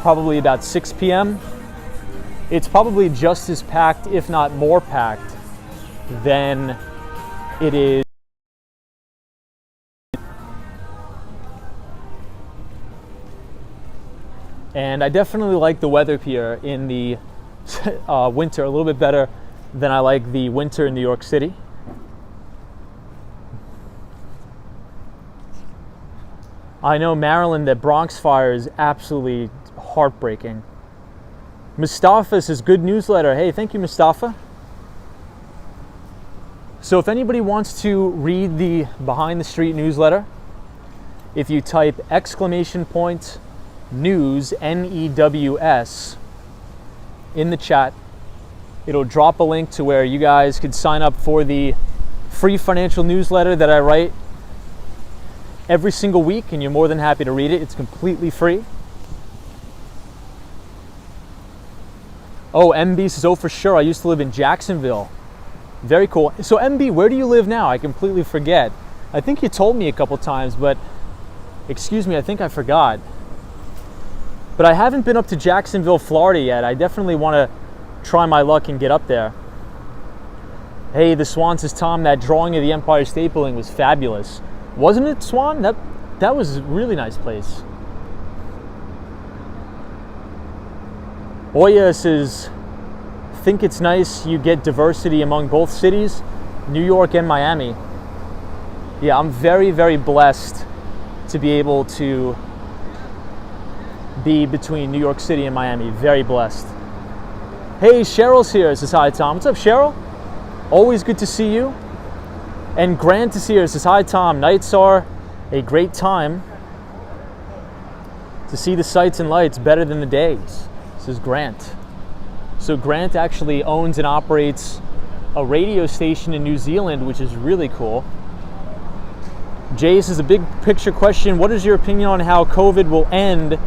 probably about 6 p.m., it's probably just as packed, if not more packed, than it is. And I definitely like the weather here in the winter a little bit better than I like the winter in New York City. I know, Maryland, that Bronx fire is absolutely heartbreaking. Mustafa says, good newsletter. Hey, thank you, Mustafa. So if anybody wants to read the Behind the Street newsletter, if you type !news, NEWS, in the chat, it'll drop a link to where you guys could sign up for the free financial newsletter that I write every single week, and you're more than happy to read it. It's completely free. Oh, MB says, oh, for sure, I used to live in Jacksonville. Very cool. So MB, where do you live now? I completely forget. I think you told me a couple times, but excuse me, I think I forgot. But I haven't been up to Jacksonville, Florida yet. I definitely want to try my luck and get up there. Hey, the Swan says, Tom, that drawing of the Empire State Building was fabulous. Wasn't it, Swan? That was a really nice place. Oya says, think it's nice you get diversity among both cities, New York and Miami. Yeah, I'm very, very blessed to be able to be between New York City and Miami. Very blessed. Hey, Cheryl's here. Says hi, Tom. What's up, Cheryl? Always good to see you. And Grant is here. Says hi, Tom. Nights are a great time to see the sights and lights better than the days. Says Grant. So Grant actually owns and operates a radio station in New Zealand, which is really cool. Jace is a big picture question. What is your opinion on how COVID will end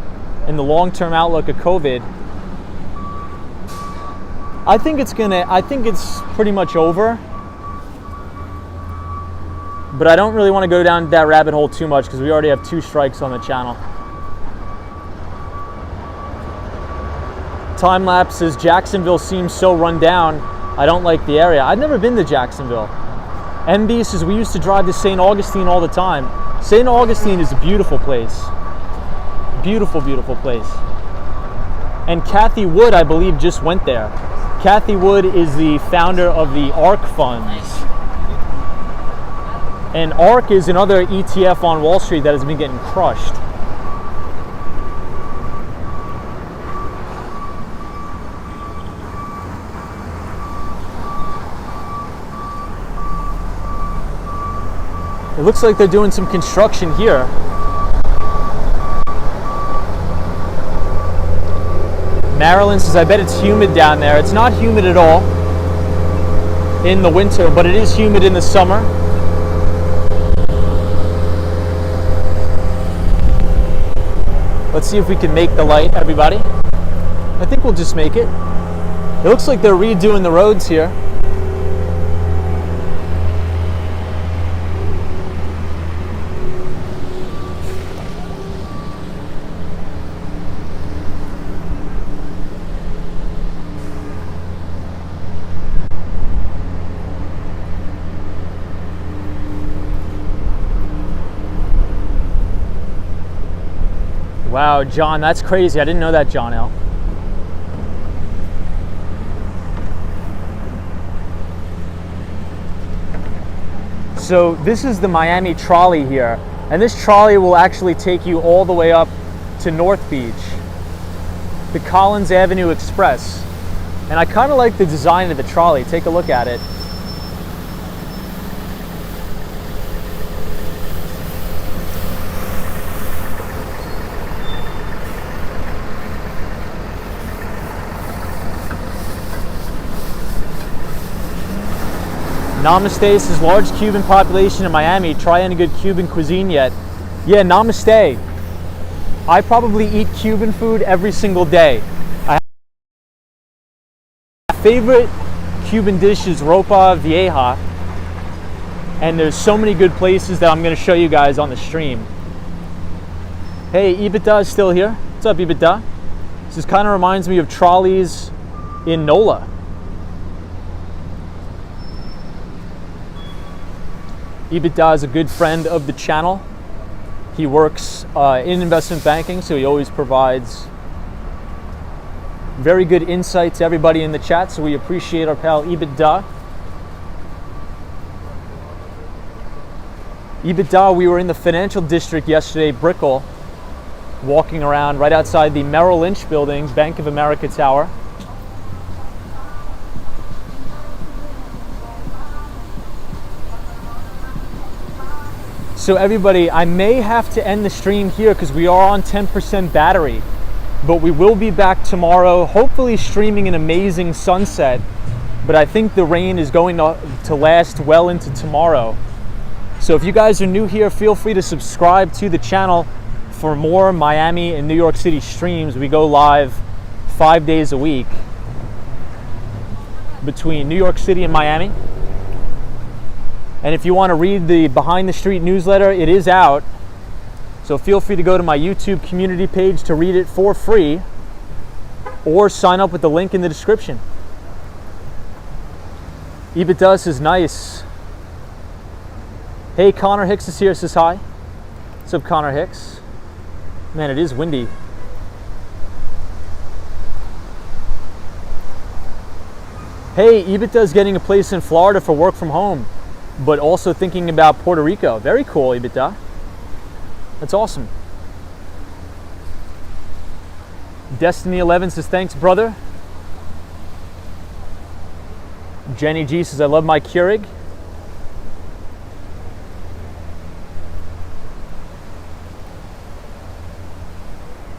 and the long-term outlook of COVID? I think it's pretty much over. But I don't really want to go down that rabbit hole too much because we already have 2 strikes on the channel. Time lapse says Jacksonville seems so run down. I don't like the area. I've never been to Jacksonville. MB says we used to drive to St. Augustine all the time. St. Augustine is a beautiful place. Beautiful, beautiful place. And Kathy Wood, I believe, just went there. Kathy Wood is the founder of the ARK funds. And ARK is another ETF on Wall Street that has been getting crushed. It looks like they're doing some construction here. Marilyn says, I bet it's humid down there. It's not humid at all in the winter, but it is humid in the summer. Let's see if we can make the light, everybody. I think we'll just make it. It looks like they're redoing the roads here. Wow, John, that's crazy. I didn't know that, John L. So this is the Miami trolley here. And this trolley will actually take you all the way up to North Beach, the Collins Avenue Express. And I kind of like the design of the trolley. Take a look at it. Namaste says, large Cuban population in Miami. Try any good Cuban cuisine yet? Yeah, namaste. I probably eat Cuban food every single day. My favorite Cuban dish is ropa vieja. And there's so many good places that I'm going to show you guys on the stream. Hey, EBITDA is still here. What's up, EBITDA? This kind of reminds me of trolleys in NOLA. EBITDA is a good friend of the channel. He works in investment banking, so he always provides very good insight to everybody in the chat, so we appreciate our pal EBITDA. EBITDA, we were in the financial district yesterday, Brickell, walking around right outside the Merrill Lynch building, Bank of America Tower. So everybody, I may have to end the stream here because we are on 10% battery, but we will be back tomorrow, hopefully streaming an amazing sunset, but I think the rain is going to last well into tomorrow. So if you guys are new here, feel free to subscribe to the channel for more Miami and New York City streams. We go live 5 days a week between New York City and Miami. And if you want to read the Behind the Street newsletter, it is out. So feel free to go to my YouTube community page to read it for free, or sign up with the link in the description. EBITDA is nice. Hey, Connor Hicks is here, says hi. What's up, Connor Hicks? Man, it is windy. Hey, Ibita's getting a place in Florida for work from home, but also thinking about Puerto Rico. Very cool, Ibita. That's awesome. Destiny 11 says, thanks, brother. Jenny G says, I love my Keurig.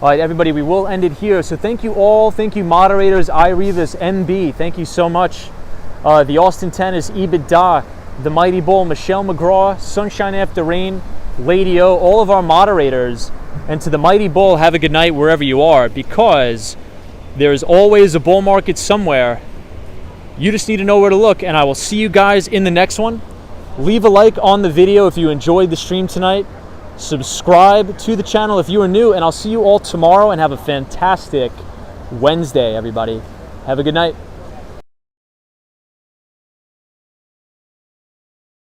All right, everybody, we will end it here. So thank you all. Thank you, moderators. iRivas, MB, thank you so much. The Austin Tennis, Ibita, the Mighty Bull, Michelle McGraw, Sunshine After Rain, Lady O, all of our moderators. And to the Mighty Bull, have a good night wherever you are, because there's always a bull market somewhere. You just need to know where to look, and I will see you guys in the next one. Leave a like on the video if you enjoyed the stream tonight. Subscribe to the channel if you are new, and I'll see you all tomorrow, and have a fantastic Wednesday, everybody. Have a good night.